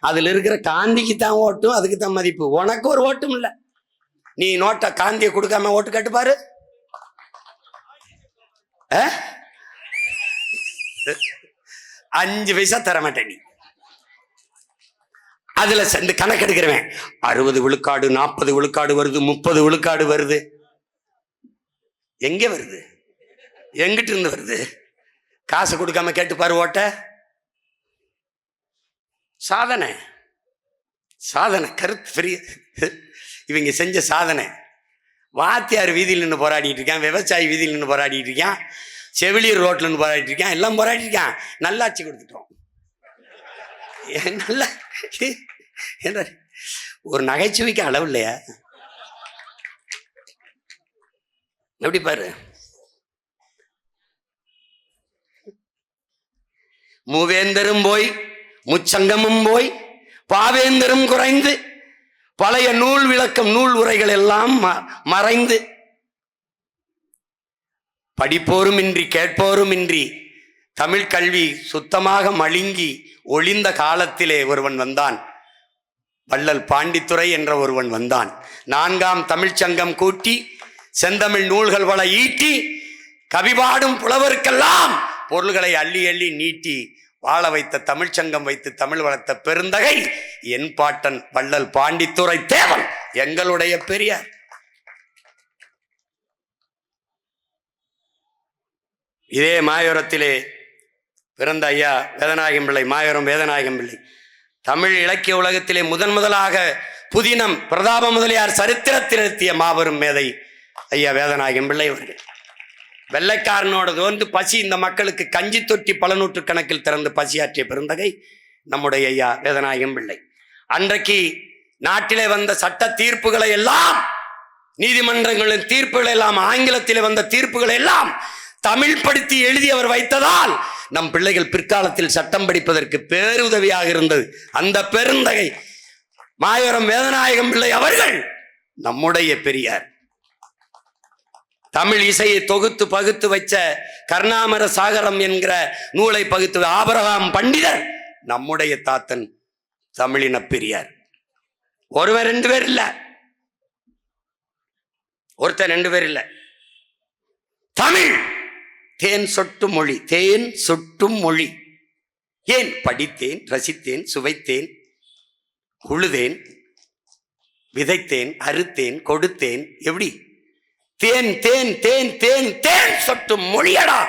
அதுல இருக்கிற காந்திக்கு தான் ஓட்டும், அதுக்கு தான் மதிப்பு. உனக்கு ஒரு ஓட்டும் இல்லை. நீ நோட்டை காந்தியை கொடுக்காம ஓட்டு கேட்டு பாரு. 5 பைசா தர மாட்டேன் நீ. அதுல இந்த கணக்கு எடுக்கிறவன் 60 விழுக்காடு 40 விழுக்காடு வருது, 30 விழுக்காடு வருது. எங்க வருது? எங்கிட்ட இருந்து வருது? காசு கொடுக்காம கேட்டு பாரு ஓட்ட. சாதனை சாதனை கருத்து பெரிய. இவங்க செஞ்ச சாதனை. வாத்தியார் வீதியில் நின்று போராடிட்டு இருக்கான், விவசாயி வீதியில் நின்று போராடிட்டு இருக்கான், செவிலியர் ரோட்ல நின்று போராடிட்டு இருக்கான், எல்லாம் போராடிட்டு இருக்கான். நல்லாட்சி கொடுத்துட்டோம். நல்ல ஒரு நகைச்சுவைக்கு அளவு இல்லையா? எப்படி பாரு. மூவேந்தரும் போய் முச்சங்கமும் போய் பாவேந்தரும் குறைந்து பழைய நூல் விளக்கம் நூல் உரைகள் எல்லாம் மறைந்து படிப்போரும் இன்றி கேட்போரும் இன்றி தமிழ் கல்வி சுத்தமாக மழுங்கி ஒளிந்த காலத்திலே ஒருவன் வந்தான். வள்ளல் பாண்டித்துரை என்ற ஒருவன் வந்தான். 4ஆம் தமிழ்ச்சங்கம் கூட்டி செந்தமிழ் நூல்கள் பல ஈட்டி கவிபாடும் புலவருக்கெல்லாம் பொருள்களை அள்ளி அள்ளி நீட்டி வாழ வைத்த தமிழ்ச்சங்கம் வைத்து தமிழ் வளர்த்த பெருந்தகை என் பாட்டன் வள்ளல் பாண்டித்துரை தேவன், எங்களுடைய பெரியார். இதே மாயோரத்திலே பிறந்த ஐயா வேதநாயகம் பிள்ளை, மாயோரம் வேதநாயகம் பிள்ளை, தமிழ் இலக்கிய உலகத்திலே முதலாக புதினம் பிரதாப முதலியார் சரித்திரத்தில் நிறுத்திய மாபெரும் மேதை ஐயா வேதநாயகம் பிள்ளை அவர்கள். வெள்ளைக்காரனோட வந்து பசி இந்த மக்களுக்கு கஞ்சி தொட்டி பல நூற்று கணக்கில் திறந்து பசியாற்றிய பெருந்தகை நம்முடைய ஐயா வேதநாயகம் பிள்ளை. அன்றைக்கு நாட்டிலே வந்த சட்ட தீர்ப்புகளை எல்லாம், நீதிமன்றங்களின் தீர்ப்புகளை எல்லாம், ஆங்கிலத்திலே வந்த தீர்ப்புகளை எல்லாம் தமிழ் படுத்தி எழுதி அவர் வைத்ததால் நம் பிள்ளைகள் பிற்காலத்தில் சட்டம் படிப்பதற்கு பேருதவியாக இருந்தது. அந்த பெருந்தகை மாயோரம் வேதநாயகம் பிள்ளை அவர்கள் நம்முடைய பெரியார். தமிழ் இசையை தொகுத்து பகுத்து வச்ச கர்ணாமர சாகரம் என்கிற நூலை பகுத்து ஆபிரகாம் பண்டிதர் நம்முடைய தாத்தன், தமிழின பெரியார். ஒருவர் 2 பேர் இல்ல, ஒருத்தர் 2 பேர் இல்ல. தமிழ் தேன் சொட்டும் மொழி, தேன் சொட்டும் மொழி. ஏன் படித்தேன், ரசித்தேன், சுவைத்தேன், உழுதேன், விதைத்தேன், அறுத்தேன், கொடுத்தேன். எப்படி? தேன் தேன் தேன் தேன் தேன் சொட்டும் மொழியடா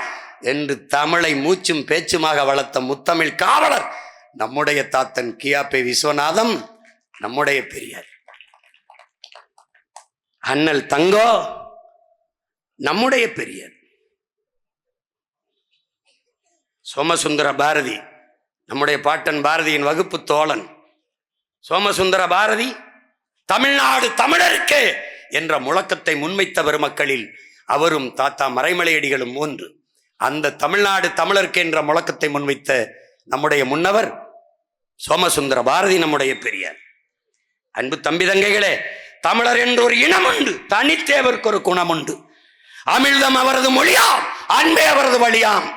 என்று தமிழை மூச்சும் பேச்சுமாக வளர்த்த முத்தமிழ் காவலர் நம்முடைய தாத்தன் கியாபே விஸ்வநாதம், நம்முடைய பெரியார். அண்ணல் தங்கோ நம்முடைய பெரியார். சோமசுந்தர பாரதி நம்முடைய பாட்டன் பாரதியின் வகுப்பு தோழன். சோமசுந்தர பாரதி தமிழ்நாடு தமிழருக்கு என்ற முழக்கத்தை முன்வைத்த பெருமக்களில் அவரும் தாத்தா மறைமலையடிகளும் ஒன்று. அந்த தமிழ்நாடு தமிழருக்கு என்ற முழக்கத்தை முன்வைத்த நம்முடைய முன்னவர் சோமசுந்தர பாரதி, நம்முடைய பெரியார். அன்பு தம்பி தங்கைகளே, தமிழர் என்று ஒரு இனம் உண்டு, தனித்தேவருக்கு ஒரு குணம் உண்டு. அமிழ்தம் அவரது மொழியாம், அன்பே அவரது வழியாம்.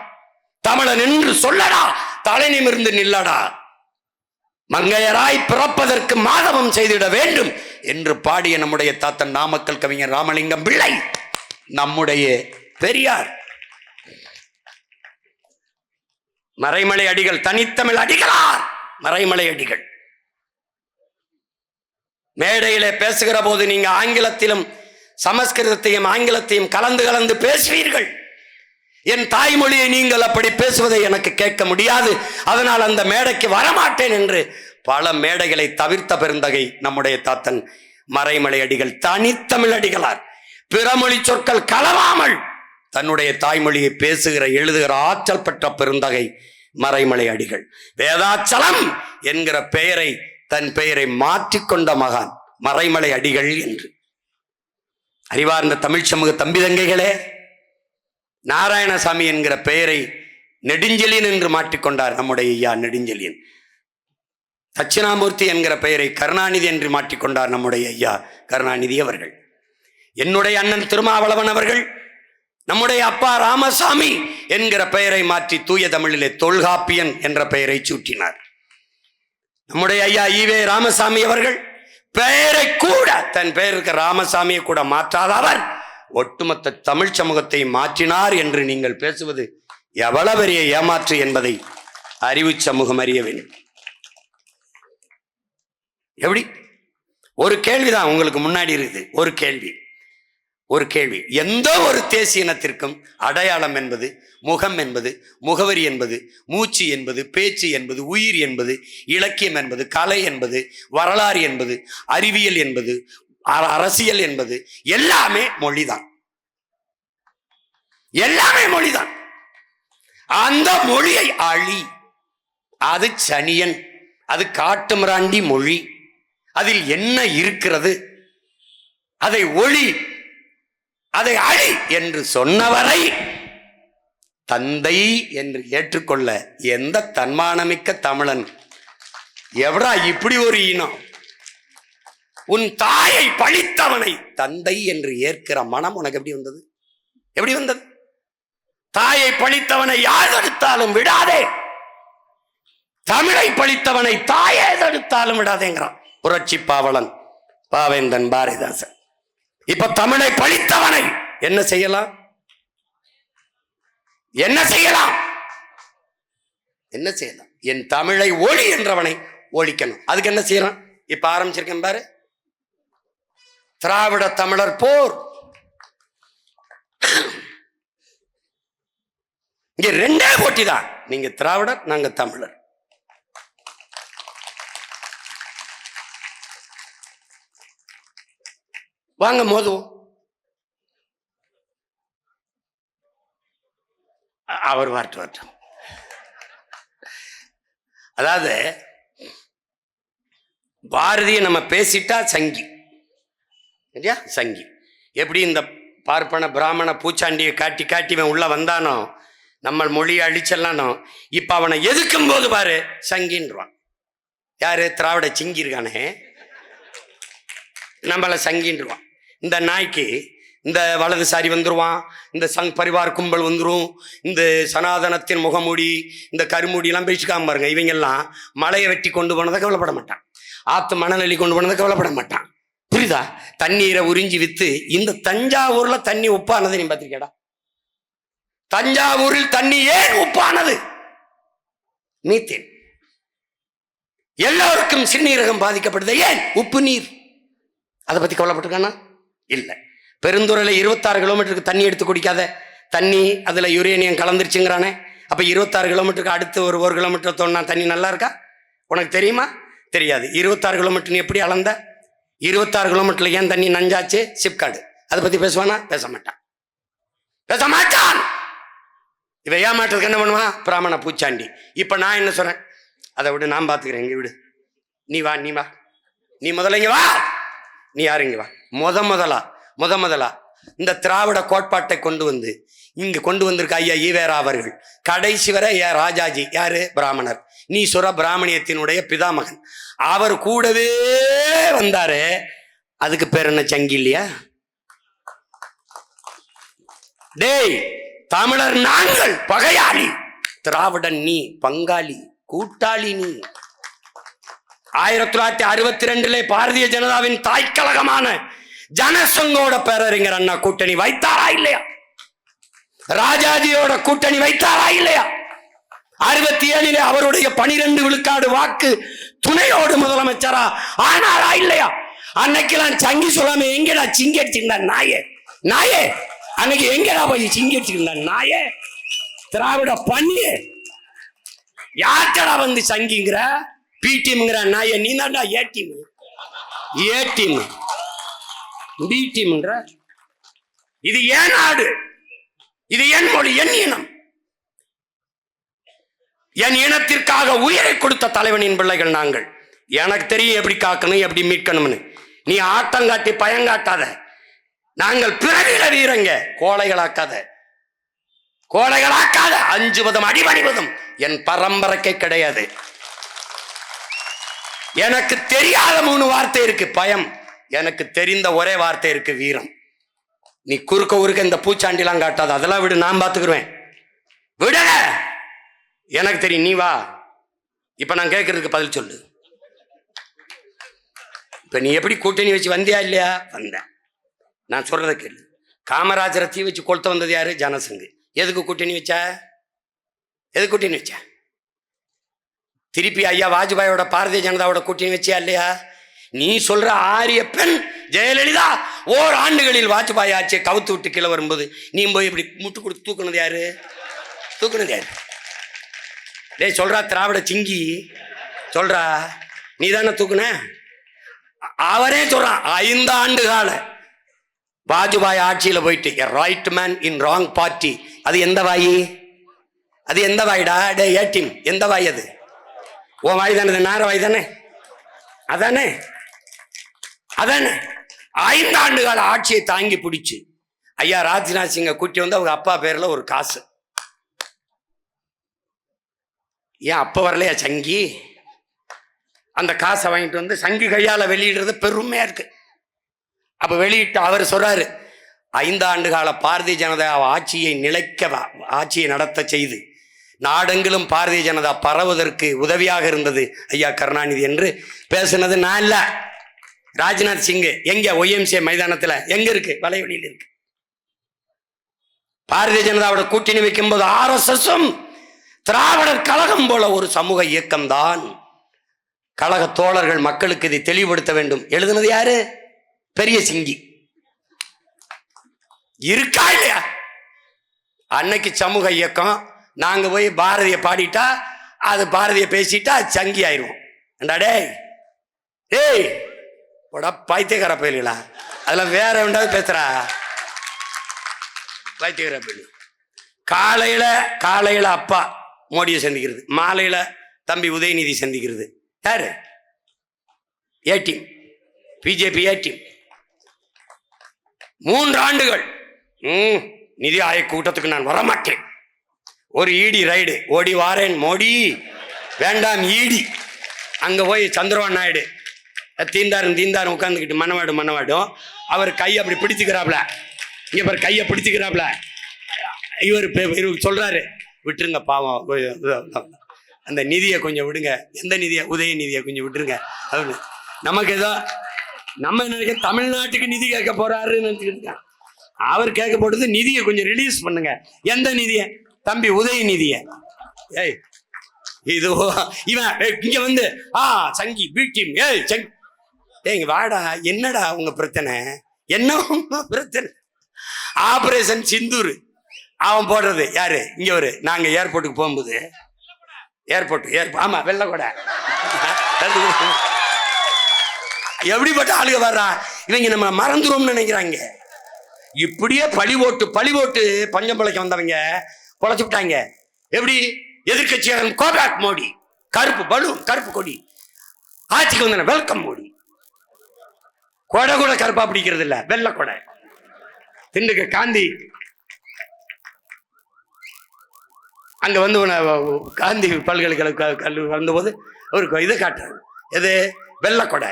தமிழன் என்று சொல்லடா, தலை நிமிர்ந்து நில்லடா. மங்கையராய் பிறப்பதற்கு மாதவம் செய்திட வேண்டும் என்று பாடிய நம்முடைய தாத்தன் நாமக்கல் கவிஞர் ராமலிங்கம் பிள்ளை நம்முடைய பெரியார். மறைமலை அடிகள், தனித்தமிழ் அடிகளார் மறைமலை அடிகள். மேடையிலே பேசுகிற போது நீங்க ஆங்கிலத்திலும் சமஸ்கிருதத்தையும் ஆங்கிலத்தையும் கலந்து கலந்து பேசுவீர்கள். என் தாய்மொழியை நீங்கள் அப்படி பேசுவதை எனக்கு கேட்க முடியாது, அதனால் அந்த மேடைக்கு வரமாட்டேன் என்று பல மேடைகளை தவிர்த்த பெருந்தகை நம்முடைய தாத்தன் மறைமலை அடிகள், தனித்தமிழ் அடிகளார். பிறமொழி சொற்கள் கலவாமல் தன்னுடைய தாய்மொழியை பேசுகிற எழுதுகிற ஆற்றல் பெற்ற பெருந்தகை மறைமலை அடிகள். வேதாச்சலம் என்கிற பெயரை தன் பெயரை மாற்றிக்கொண்ட மகான் மறைமலை அடிகள் என்று. அறிவார்ந்த தமிழ் சமூக தம்பி தங்கைகளே, நாராயணசாமி என்கிற பெயரை நெடுஞ்செழியன் என்று மாற்றிக்கொண்டார் நம்முடைய ஐயா நெடுஞ்செழியன். தட்சிணாமூர்த்தி என்கிற பெயரை கருணாநிதி என்று மாற்றிக்கொண்டார் நம்முடைய ஐயா கருணாநிதி அவர்கள். என்னுடைய அண்ணன் திருமாவளவன் அவர்கள் நம்முடைய அப்பா ராமசாமி என்கிற பெயரை மாற்றி தூய தமிழிலே தொல்காப்பியன் என்ற பெயரை சூட்டினார். நம்முடைய ஐயா ஈவே ராமசாமி அவர்கள் பெயரை கூட தன் பெயருக்கு ராமசாமியை கூட மாற்றாத அவர் ஒட்டுமொத்த தமிழ் சமூகத்தை மாற்றினார் என்று நீங்கள் பேசுவது எவ்வளவு பெரிய ஏமாற்று என்பதை அறிவு சமூகம் அறிய வேண்டும். எப்படி? ஒரு கேள்விதான் உங்களுக்கு முன்னாடி இருக்குது. ஒரு கேள்வி. எந்த ஒரு தேசிய இனத்திற்கும் அடையாளம் என்பது, முகம் என்பது, முகவரி என்பது, மூச்சு என்பது, பேச்சு என்பது, உயிர் என்பது, இலக்கியம் என்பது, கலை என்பது, வரலாறு என்பது, அறிவியல் என்பது, அரசியல் என்பது எல்லாமே மொழிதான். எல்லாமே மொழிதான். அந்த மொழியை அழி, அது சனியன், அது காட்டுமிராண்டி மொழி, அதில் என்ன இருக்கிறது, அதை ஒளி, அதை அழி என்று சொன்னவரை தந்தை என்று ஏற்றுக்கொள்ள எந்த தன்மானமிக்க தமிழன் எவரா இப்படி ஒரு இனம்? உன் தாயை பழித்தவனை தந்தை என்று ஏற்கிற மனம் உனக்கு எப்படி வந்தது? எப்படி வந்தது? தாயை பழித்தவனை யார் தடுத்தாலும் விடாதே, தமிழை பழித்தவனை தாயே தடுத்தாலும் விடாதேங்கிறான் புரட்சி பாவலன் பாவேந்தன் பாரதிதாசன். இப்ப தமிழை பழித்தவனை என்ன செய்யலாம்? என்ன செய்யலாம்? என் தமிழை ஒளி என்றவனை ஒழிக்கணும். அதுக்கு என்ன செய்யறான்? இப்ப ஆரம்பிச்சிருக்கேன் பாரு, திராவிட தமிழர் போர். இங்க ரெண்டே போட்டி தான். நீங்க திராவிடர், நாங்க தமிழர். வாங்க மோதுவோம். அவர் வரட்டும். அதாவது பாரதிய நம்ம பேசிட்டா சங்கி, சங்கி. எப்படி இந்த பார்ப்பன பிராமண பூச்சாண்டியை காட்டி காட்டி உள்ள வந்தானோ, நம்ம மொழியை அழிச்சல்லானோ, இப்ப அவனை எதுக்கும் போது பாரு சங்கின்றான். யாரு? திராவிட சிங்கி இருக்கானே, நம்மளை சங்கின்றான். இந்த நாய்க்கு இந்த வலதுசாரி வந்துருவான், இந்த சங் பரிவார் கும்பல் வந்துடும், இந்த சனாதனத்தின் முகமூடி, இந்த கருமூடியெல்லாம் பேசிக்காம பாருங்க. இவங்கெல்லாம் மலையை வெட்டி கொண்டு போனதை கவலைப்பட மாட்டான், ஆத்து மணநெல்லி கொண்டு போனதை கவலைப்பட மாட்டான். புரியுதா? தண்ணீரை உறிஞ்சி வித்து. இந்த தஞ்சாவூர்ல தண்ணி உப்பானது நீ பார்த்திருக்கேடா? தஞ்சாவூரில் தண்ணி ஏன் உப்பானது? மீத்தேன். எல்லோருக்கும் சிறுநீரகம் பாதிக்கப்படுது, ஏன்? உப்பு நீர். அதை பத்தி கவலைப்பட்டிருக்கானா? இல்லை. பெருந்துறையில 26 கிலோமீட்டருக்கு தண்ணி எடுத்து குடிக்காத தண்ணி, அதுல யுரேனியம் கலந்துருச்சுங்கிறானே. அப்ப 26 கிலோமீட்டருக்கு அடுத்து ஒரு 1 கிலோமீட்டர் தோணுனா தண்ணி நல்லா இருக்கா? உனக்கு தெரியுமா? தெரியாது. 26 கிலோமீட்டர் நீ எப்படி அளந்த? 26 கிலோமீட்டர்ல ஏன் தண்ணி நஞ்சாச்சு? சிப்காடு. அதை பத்தி பேசுவானா? பேச மாட்டான். இவ ஏமாற்றத்துக்கு என்ன பண்ணுவான்? பிராமண பூச்சாண்டி. இப்ப நான் என்ன சொல்றேன்? அதை விடு, நான் பாத்துக்கிறேன், இங்க விடு. நீ வா, நீ முதல்ல இங்க வா. நீ யாரு? இங்க வா. முதலா இந்த திராவிட கோட்பாட்டை கொண்டு வந்து இங்க கொண்டு வந்திருக்க ஐயா ஈவேரா அவர்கள். கடைசி வரை ராஜாஜி யாரு? பிராமணர். நீ சொல்ற பிராமணியத்தினுடைய பிதாமகன். அவர் கூடவே வந்தாரு. அதுக்கு பேர் என்ன? சங்கி இல்லையா? டேய், தமிழர் நாங்கள் பகையாளி, திராவிடன் நீ பங்காளி, கூட்டாளி நீ. 1962 பாரதிய ஜனதாவின் தாய்க்கழகமான ஜனசங்கோட பேரறிஞர் அண்ணா கூட்டணி வைத்தாரா இல்லையா? ராஜாஜியோட கூட்டணி வைத்தாரா இல்லையா? 67 அவருடைய 12 விழுக்காடு வாக்கு துணையோடு முதலமைச்சரா ஆனாரா இல்லையா? அன்னைக்கெல்லாம் சங்கி சொல்லாம எங்கடா சிங்கி அடிச்சுக்கிட்டா நாயே? அன்னைக்கு எங்கடா போய் சிங்கி அடிச்சுக்கிட்டா நாயே? திராவிட பண்ணியே யார்டா வந்து சங்கிங்கிற? பி டீம்ங்கிற நாய நீ தான்டா ஏ டீம், பி டீம்ன்ற. இது ஏன் நாடு? இது என் மொழி, என் இனம். என் இனத்திற்காக உயிரை கொடுத்த தலைவனின் பிள்ளைகள் நாங்கள். எனக்கு தெரியும் எப்படி காக்கணும், எப்படி மீட்கணும்னு. நீ ஆட்டங்காட்டி பயங்காட்டாத. நாங்கள் பிறவில வீரங்க, கோழைகளாக்காத, கோழைகளாக்காத. அஞ்சுவதும் அடிபணிவதும் என் பரம்பரைக்கு கிடையாது. எனக்கு தெரியாத 3 வார்த்தை இருக்கு, பயம். எனக்கு தெரிந்த ஒரே வார்த்தை இருக்கு, வீரம். நீ குறுக்க ஊருக்க இந்த பூச்சாண்டிலாம் காட்டாத, அதெல்லாம் விடு, நான் பார்த்துக்குருவேன். விட, எனக்கு தெரியும், நீ வா. இப்ப நான் கேட்கறதுக்கு பதில் சொல்லு. இப்ப நீ எப்படி கூட்டணி வச்சு வந்தியா இல்லையா? வந்த. நான் சொல்றத கேளு. காமராஜரை தீ வச்சு கொளுத்த வந்தது யாரு? ஜனசங்கு. எதுக்கு கூட்டணி வச்சா? எதுக்கு கூட்டணி வச்சா? திருப்பி ஐயா வாஜ்பாயோட பாரதிய ஜனதாவோட கூட்டணி வச்சியா இல்லையா? நீ சொல்ற ஆரிய பெண் ஜெயலலிதா ஓராண்டுகளில் வாஜ்பாய் ஆட்சியை கவுத்து விட்டு கீழே வரும்போது நீ போய் இப்படி முட்டு கொடுத்து தூக்குனது யாரு? தூக்குனது யாரு? டேய் சொல்றா, திராவிட சிங்கி சொல்றா, நீ தானே தூக்குன? அவரே சொல்றான், 5 ஆண்டு கால வாஜ்பாய் ஆட்சியில போயிட்டு right man in wrong party. அது எந்த வாயி? அது எந்த வாய்டா? டே ஏட்டிம், எந்த வாய் அது? உன் வாய் தானே, நார வாய் தானே, அதானே அதானே. 5 ஆண்டு கால ஆட்சியை தாங்கி பிடிச்சு ஐயா ராஜ்நாத் சிங்கை கூட்டி வந்து அவங்க அப்பா பேர்ல ஒரு காசு. ஏன் அப்ப வரலையா சங்கி? அந்த காசை வாங்கிட்டு வந்து சங்கி கையால வெளியிடுறது பெருமையா இருக்கு. அப்ப வெளியிட்டு அவர் சொல்றாரு, 5 ஆண்டு கால பாரதிய ஜனதா ஆட்சியை ஆட்சியை நடத்த செய்து நாடெங்கிலும் பாரதிய ஜனதா பரவுவதற்கு உதவியாக இருந்தது ஐயா கருணாநிதி என்று பேசுனது நான் இல்ல, ராஜ்நாத் சிங். எங்க? OMC மைதானத்துல எங்க இருக்கு? வலைவெளியில் இருக்கு. பாரதிய ஜனதாவோட கூட்டணி வைக்கும் போது RSSம் திராவிடர் கழகம் போல ஒரு சமூக இயக்கம் தான். கழக தோழர்கள் மக்களுக்கு இதை தெளிவுபடுத்த வேண்டும். எழுதுனது யாரு? பெரிய சிங்கி. இருக்கா இல்லையா? அன்னைக்கு சமூக இயக்கம். நாங்க போய் பாரதிய பாடிட்டா, அது பாரதிய பேசிட்டா சங்கி ஆயிரும். டேய் டேய் போடா பைத்தியக்கார பயிலா, அதெல்லாம் வேற வேண்டாவது பேசுறா, பைத்தியக்கார பயிலு. காலையில அப்பா மோடியை சந்திக்கிறது, மாலையில தம்பி உதயநிதி சந்திக்கிறது. யாரு? ATM, BJP ATM. 3 ஆண்டுகள் நிதி ஆயோக் கூட்டத்துக்கு நான் வரமாட்டேன். ஒரு ஈடி ரைடு, ஓடி வாரேன் மோடி, வேண்டாம் ஈடி. அங்க போய் சந்திரபாபு நாயுடு தீந்தாரும் உட்காந்துக்கிட்டு மன்னவாடும். அவர் கையை அப்படி பிடிச்சுக்கிறாப்ல, இங்க பாரு கையை பிடிச்சுக்கிறாப்ல. இவர் சொல்றாரு, விட்டுருங்க பாவம், அந்த நிதியை கொஞ்சம் விடுங்க. எந்த நிதியை? உதயநிதியை கொஞ்சம் விட்டுருங்க. அவரு நமக்கு ஏதோ நம்ம நினைக்க தமிழ்நாட்டுக்கு நிதி கேட்க போறாருன்னு நினைச்சுக்கிட்டு, அவர் கேட்க போட்டது நிதியை கொஞ்சம் ரிலீஸ் பண்ணுங்க. எந்த நிதியை? தம்பி உதயநிதியை. ஏய் இது இவன் இங்க வந்து சங்கி பீட்டிம். ஏய் சங்கி, இங்க வாடா. என்னடா உங்க பிரச்சனை? என்ன பிரச்சனை? ஆபரேஷன் சிந்தூர் அவன் போடுறது யாரு? இங்க ஒரு நாங்க ஏர்போர்ட்டுக்கு போகும்போது, ஆமா வெள்ளக்கூட எப்படிப்பட்ட ஆளுக வர்றா, இவங்க நம்ம மறந்துருவோம்னு நினைக்கிறாங்க. இப்படியே பழி போட்டு பஞ்சம் பிழைக்க வந்தவங்க பொழைச்சு விட்டாங்க. எப்படி? எதிர்கட்சியாக கோபேக் மோடி, கருப்பு பலூன், கருப்பு கொடி. ஆட்சிக்கு வந்த வெல்கம் மோடி. கொடை கூட கருப்பா பிடிக்கிறது இல்ல, வெள்ளை கொடை. திண்டுக்க காந்தி அங்க வந்து காந்தி பல்கலைக்கழக கல்லூரி வந்தபோது ஒரு இதை காட்டுறாரு. எது? வெள்ளை கொடை.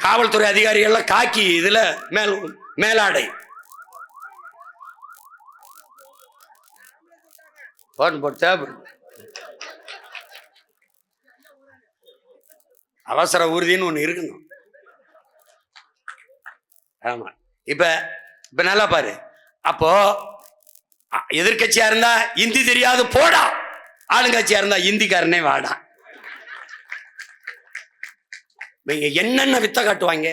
காவல்துறை அதிகாரிகள்லாம் காக்கி இதுல மேலாடை போட்டு அவசர ஊர்தின்னு ஒண்ணு இருக்கணும். ஆமா. இப்ப நல்லா பாரு. அப்போ எதிர்கட்சியா இருந்தா இந்தி தெரியாது போடா, ஆளுங்கட்சியா இருந்தா இந்திக்காரனே வாடா. இவங்க என்னென்ன வித்த காட்டுவாங்க.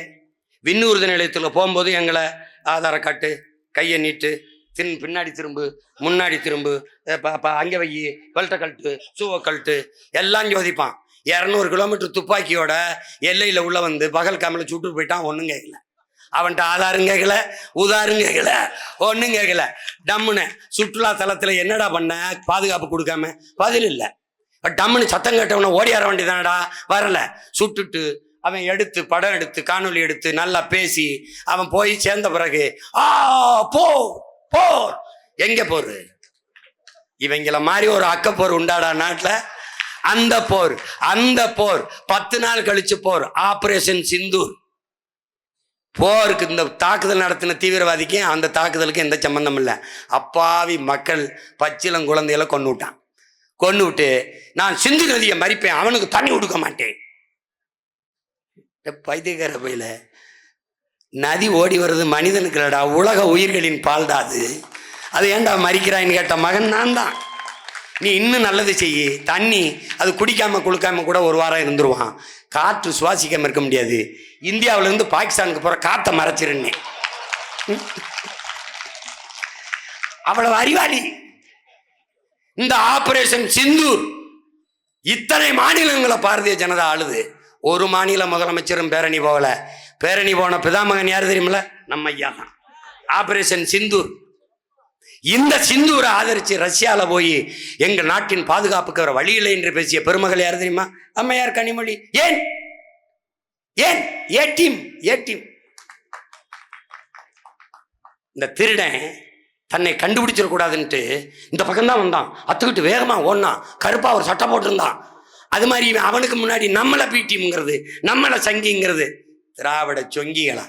விண்ணூர்தி நிலையத்துல போகும்போது எங்களை ஆதார காட்டு, கையை நீட்டு, பின்னாடி திரும்பு, முன்னாடி திரும்பு, அங்கே வை, பெல்ட்டை கழட்டு, சூவை கழட்டு, எல்லாம் ஜோதிப்பான். 200 கிலோமீட்டர் துப்பாக்கியோட எல்லையில உள்ள வந்து பகல் காமில சுட்டு போயிட்டான். ஒண்ணும் கேட்கல. அவன்கிட்ட ஆதாரம் கேட்கல, உதாரும் கேட்கல, ஒன்றும் கேட்கல. டம்முன்னு சுற்றுலா தலத்தில் என்னடா பண்ண, பாதுகாப்பு கொடுக்காம, பதில் இல்லை. டம்முன்னு சத்தம் கேட்டவன ஓடியார வேண்டியதானடா, வரல. சுட்டுட்டு அவன் எடுத்து படம் எடுத்து காணொலி எடுத்து நல்லா பேசி அவன் போய் சேர்ந்த பிறகு போர் எங்க போர்? இவங்கள மாதிரி ஒரு அக்கப்போர் உண்டாடா நாட்டில்? அந்த போர் 10 நாள் கழிச்சு போர், ஆபரேஷன் சிந்தூர். போருக்கு இந்த தாக்குதல் நடத்தின தீவிரவாதிக்கு அந்த தாக்குதலுக்கு எந்த சம்பந்தம் இல்லை. அப்பாவி மக்கள் பச்சிலம் குழந்தைகளை கொண்டு விட்டான். கொண்டு விட்டு நான் சிந்து நதியை மறிப்பேன், அவனுக்கு தண்ணி கொடுக்க மாட்டேன். பைத்தியக்கார பையில, நதி ஓடி வருது மனிதனுக்கு இல்லடா, உலக உயிர்களின் பால் தான் அது. அது ஏன்டா மறிக்கிறான்னு கேட்ட மகன் நான் தான். நீ இன்னும் நல்லது செய்யி, தண்ணி அது குடிக்காம குளுக்காம கூட ஒரு வாரம் இருந்துருவான். காற்று சுவாசிக்காம இருக்க முடியாது. இந்தியாவில இருந்து பாகிஸ்தானுக்கு போற காற்றை மறைச்சிருந்தேன். அவ்வளவு அறிவாளி. இந்த ஆபரேஷன் சிந்தூர் இத்தனை மாநிலங்களை பாரதிய ஜனதா ஆளுது. ஒரு மாநில முதலமைச்சரும் பேரணி போகல. பேரணி போன பிதாமகன் யாரு தெரியுமில்ல? நம்ம ஐயா தான். ஆபரேஷன் சிந்தூர். இந்த சிந்தூரை ஆதரிச்சு ரஷ்யால போய் எங்க நாட்டின் பாதுகாப்புக்கு வர வழி இல்லை என்று பேசிய பெருமகள் யார் தெரியுமா? அம்மையார் கனிமொழி. ஏன் ஏன் ஏ டீம் இந்த திருடன் தன்னை கண்டுபிடிச்சிடக்கூடாதுன்ட்டு இந்த பக்கம்தான் வந்தான். அத்துக்கிட்டு வேகமா ஓடனான். கருப்பா ஒரு சட்டை போட்டிருந்தான். அது மாதிரி அவனுக்கு முன்னாடி நம்மளை பிடிம்ங்கிறது, நம்மளை சங்கிங்கிறது. திராவிட சொங்கிகளா?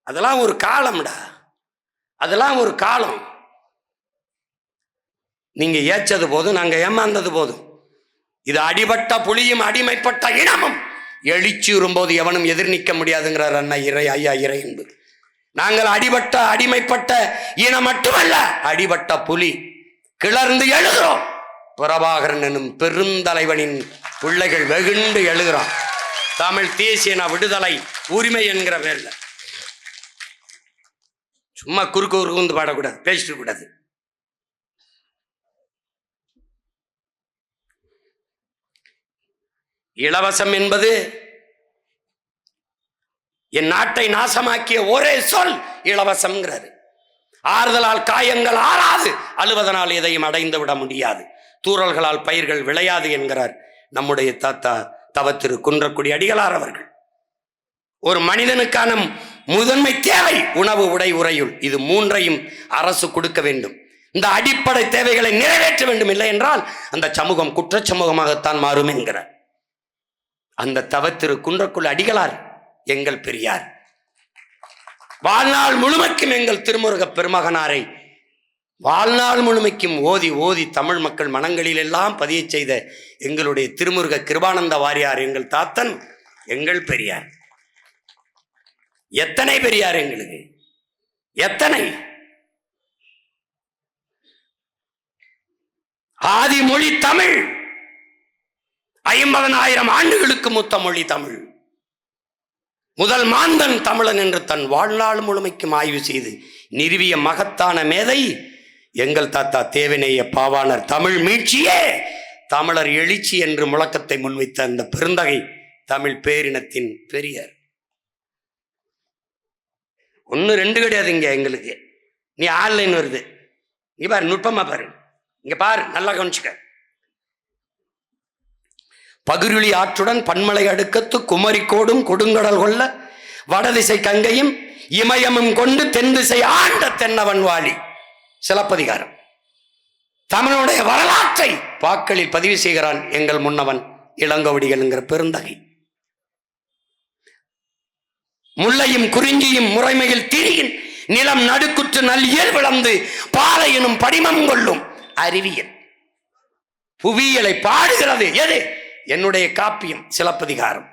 அதெல்லாம் ஒரு காலம்டா, அதெல்லாம் ஒரு காலம். நீங்க ஏச்சது போதும், நாங்க ஏமாந்தது போதும். இது அடிபட்ட புலியும் அடிமைப்பட்ட இனமும் எழுச்சி வரும்போது எவனும் எதிர் நிற்க முடியாதுங்கிறார் அண்ணா ஐயா இறை என்பது. நாங்கள் அடிபட்ட அடிமைப்பட்ட இனம் மட்டுமல்ல, அடிபட்ட புலி. கிளர்ந்து எழுகிறோம். பிரபாகரன் எனும் பெருந்தலைவனின் பிள்ளைகள் வெகுண்டு எழுகிறோம். தமிழ் தேசிய விடுதலை உரிமை என்கிற பேர்ல. சும்மா குறுக்கு பாடக்கூடாது, பேசிட்டு கூடாது. இலவசம் என்பது என் நாட்டை நாசமாக்கிய ஒரே சொல் இலவசம்ங்கிறாரு. ஆறுதலால் காயங்கள் ஆறாது, அழுவதனால் எதையும் அடைந்து விட முடியாது, தூறல்களால் பயிர்கள் விளையாது என்கிறார் நம்முடைய தாத்தா தவத்திரு குன்றக்குடி அடிகளார் அவர்கள். ஒரு மனிதனுக்கான முதன்மை தேவை உணவு, உடை, உறையுள். இது மூன்றையும் அரசு கொடுக்க வேண்டும். இந்த அடிப்படை தேவைகளை நிறைவேற்ற வேண்டும். இல்லை என்றால் அந்த சமூகம் குற்ற சமூகமாகத்தான் மாறும் என்கிறார் அந்த தவத்திரு குன்றக்குடி அடிகளார் எங்கள் பெரியார். வாழ்நாள் முழுமைக்கும் எங்கள் திருமுருக பெருமகனாரை வாழ்நாள் முழுமைக்கும் ஓதி ஓதி தமிழ் மக்கள் மனங்களில் எல்லாம் பதிய செய்த எங்களுடைய திருமுருக கிருபானந்த வாரியார் எங்கள் தாத்தன், எங்கள் பெரியார். எத்தனை பெரியார் எங்களுக்கு, எத்தனை! ஆதி மொழி தமிழ். 50,000 ஆண்டுகளுக்கு மூத்த மொழி தமிழ். முதல் மாந்தன் தமிழன் என்று தன் வாழ்நாள் முழுமைக்கும் ஆய்வு செய்து நிறுவிய மகத்தான மேதை எங்கள் தாத்தா தேவநேய பாவாணர். தமிழ் மீட்சியே தமிழர் எழுச்சி என்று முழக்கத்தை முன்வைத்த அந்த பெருந்தகை தமிழ் பேரினத்தின் பெரியார். 1 2 கிடையாது இங்க எங்களுக்கு. நீ ஆன்லைன் வருது, இங்க பாரு, நுட்பமா பாரு, இங்க பாரு, நல்லா கவனிச்சுக்க. பகிருளி ஆற்றுடன் பன்மலை அடுக்கத்து குமரிக்கோடும் கொடுங்கடல் கொள்ள வடதிசை கங்கையும் இமயமும் கொண்டு தென் திசை ஆண்ட தென்னவன் வாழி. சிலப்பதிகாரம். தமிழுடைய வரலாற்றை பாக்களில் பதிவு செய்கிறான் எங்கள் முன்னவன் இளங்கோவடிகள் என்கிற பெருந்தகை. முல்லையும் குறிஞ்சியும் முறைமையில் திரியின் நிலம் நடுக்குற்று நல்லியல் விளந்து பாலை எனும் படிமம் கொள்ளும் அறிவியல். புவியியலை பாடுகிறது எது? என்னுடைய காப்பியம் சிலப்பதிகாரம்.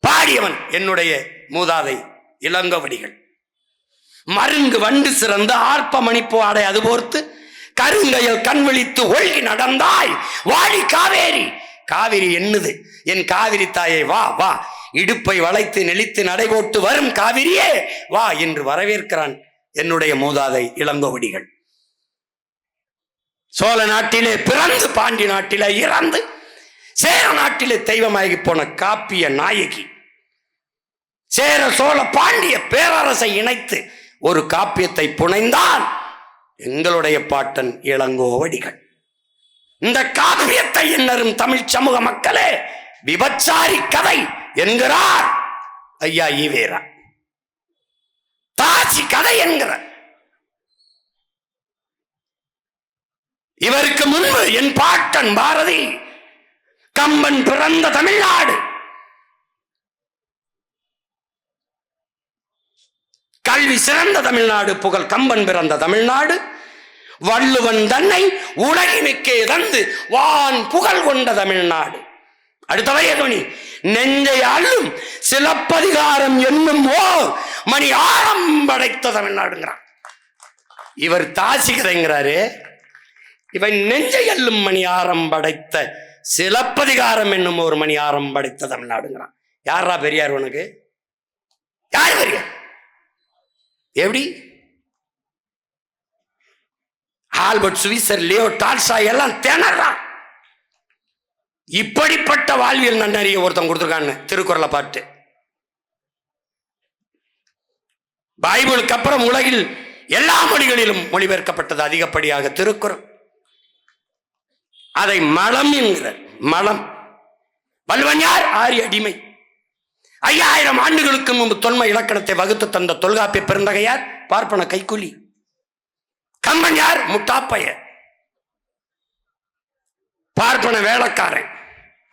பாடியவன் என்னுடைய மூதாதை இளங்கோவடிகள். மருங்கு வண்டு சிறந்து ஆர்ப்ப மணிப்பு ஆடை அது போர்த்து கருங்கையில் கண் விழித்து ஒழுகி நடந்தாய் வாழி காவேரி. காவிரி என்னது என் காவிரி தாயை, வா வா, இடுப்பை வளைத்து நெளித்து நடைபோட்டு வரும் காவிரியே வா என்று வரவேற்கிறான் என்னுடைய மூதாதை இளங்கோவடிகள். சோழ நாட்டிலே பிறந்து பாண்டி நாட்டிலே இறந்து சேர நாட்டிலே தெய்வமாகி போன காப்பிய நாயகி, சேர சோழ பாண்டிய பேரரசை இணைத்து ஒரு காப்பியத்தை புனைந்தான் எங்களுடைய பாட்டன் இளங்கோவடிகள். இந்த காப்பியத்தை என்னரும் தமிழ் சமூக மக்களே விபச்சாரி கதை என்கிறார் ஐயா ஈவேரா. தாசி கதை என்கிறார். இவருக்கு முன்பு என் பாட்டன் பாரதி, கம்பன் பிறந்த தமிழ்நாடு, கல்வி சிறந்த தமிழ்நாடு, புகழ் கம்பன் பிறந்த தமிழ்நாடு, வள்ளுவன் தன்னை உலகினுக்கே தந்து வான் புகழ் கொண்ட தமிழ்நாடு. அடுத்தவைய துணி, நெஞ்சை அள்ளும் சிலப்பதிகாரம் என்னும் ஓர் மணி ஆரம் படைத்த தமிழ்நாடுங்கிறான். இவர் தாசி கதைங்கிறாரு, இவன் நெஞ்சை அள்ளும் மணி ஆரம் படைத்த சிலப்பதிகாரம் என்னும் ஒரு மணி ஆரம் படைத்த தமிழ்நாடுங்கிறான். யாரா பெரியார் உனக்கு? யார் பெரியார்? எப்படி? ஆல்பர்ட் சுவிசர், லியோ டால்ஸ்டாய் எல்லாம் திணறான். இப்படிப்பட்ட வாழ்வியல் நன்னறிய ஒருத்தன் கொடுத்துருக்கான்னு திருக்குறளை பாட்டு. பைபிளுக்கு அப்புறம் உலகில் எல்லா மொழிகளிலும் மொழிபெயர்க்கப்பட்டது அதிகப்படியாக திருக்குறள். அதை மலம் என்கிறார். மலம். வள்ளுவன் யார்? ஆரிய அடிமை. 5000 ஆண்டுகளுக்கு முன்பு தொன்ம இலக்கணத்தை வகுத்து தந்த தொல்காப்பிய பெருந்தகையார் பார்ப்பன கைக்கூலி. கம்பன் யார்? முட்டாப்பைய, பார்ப்பன வேளக்காரன்.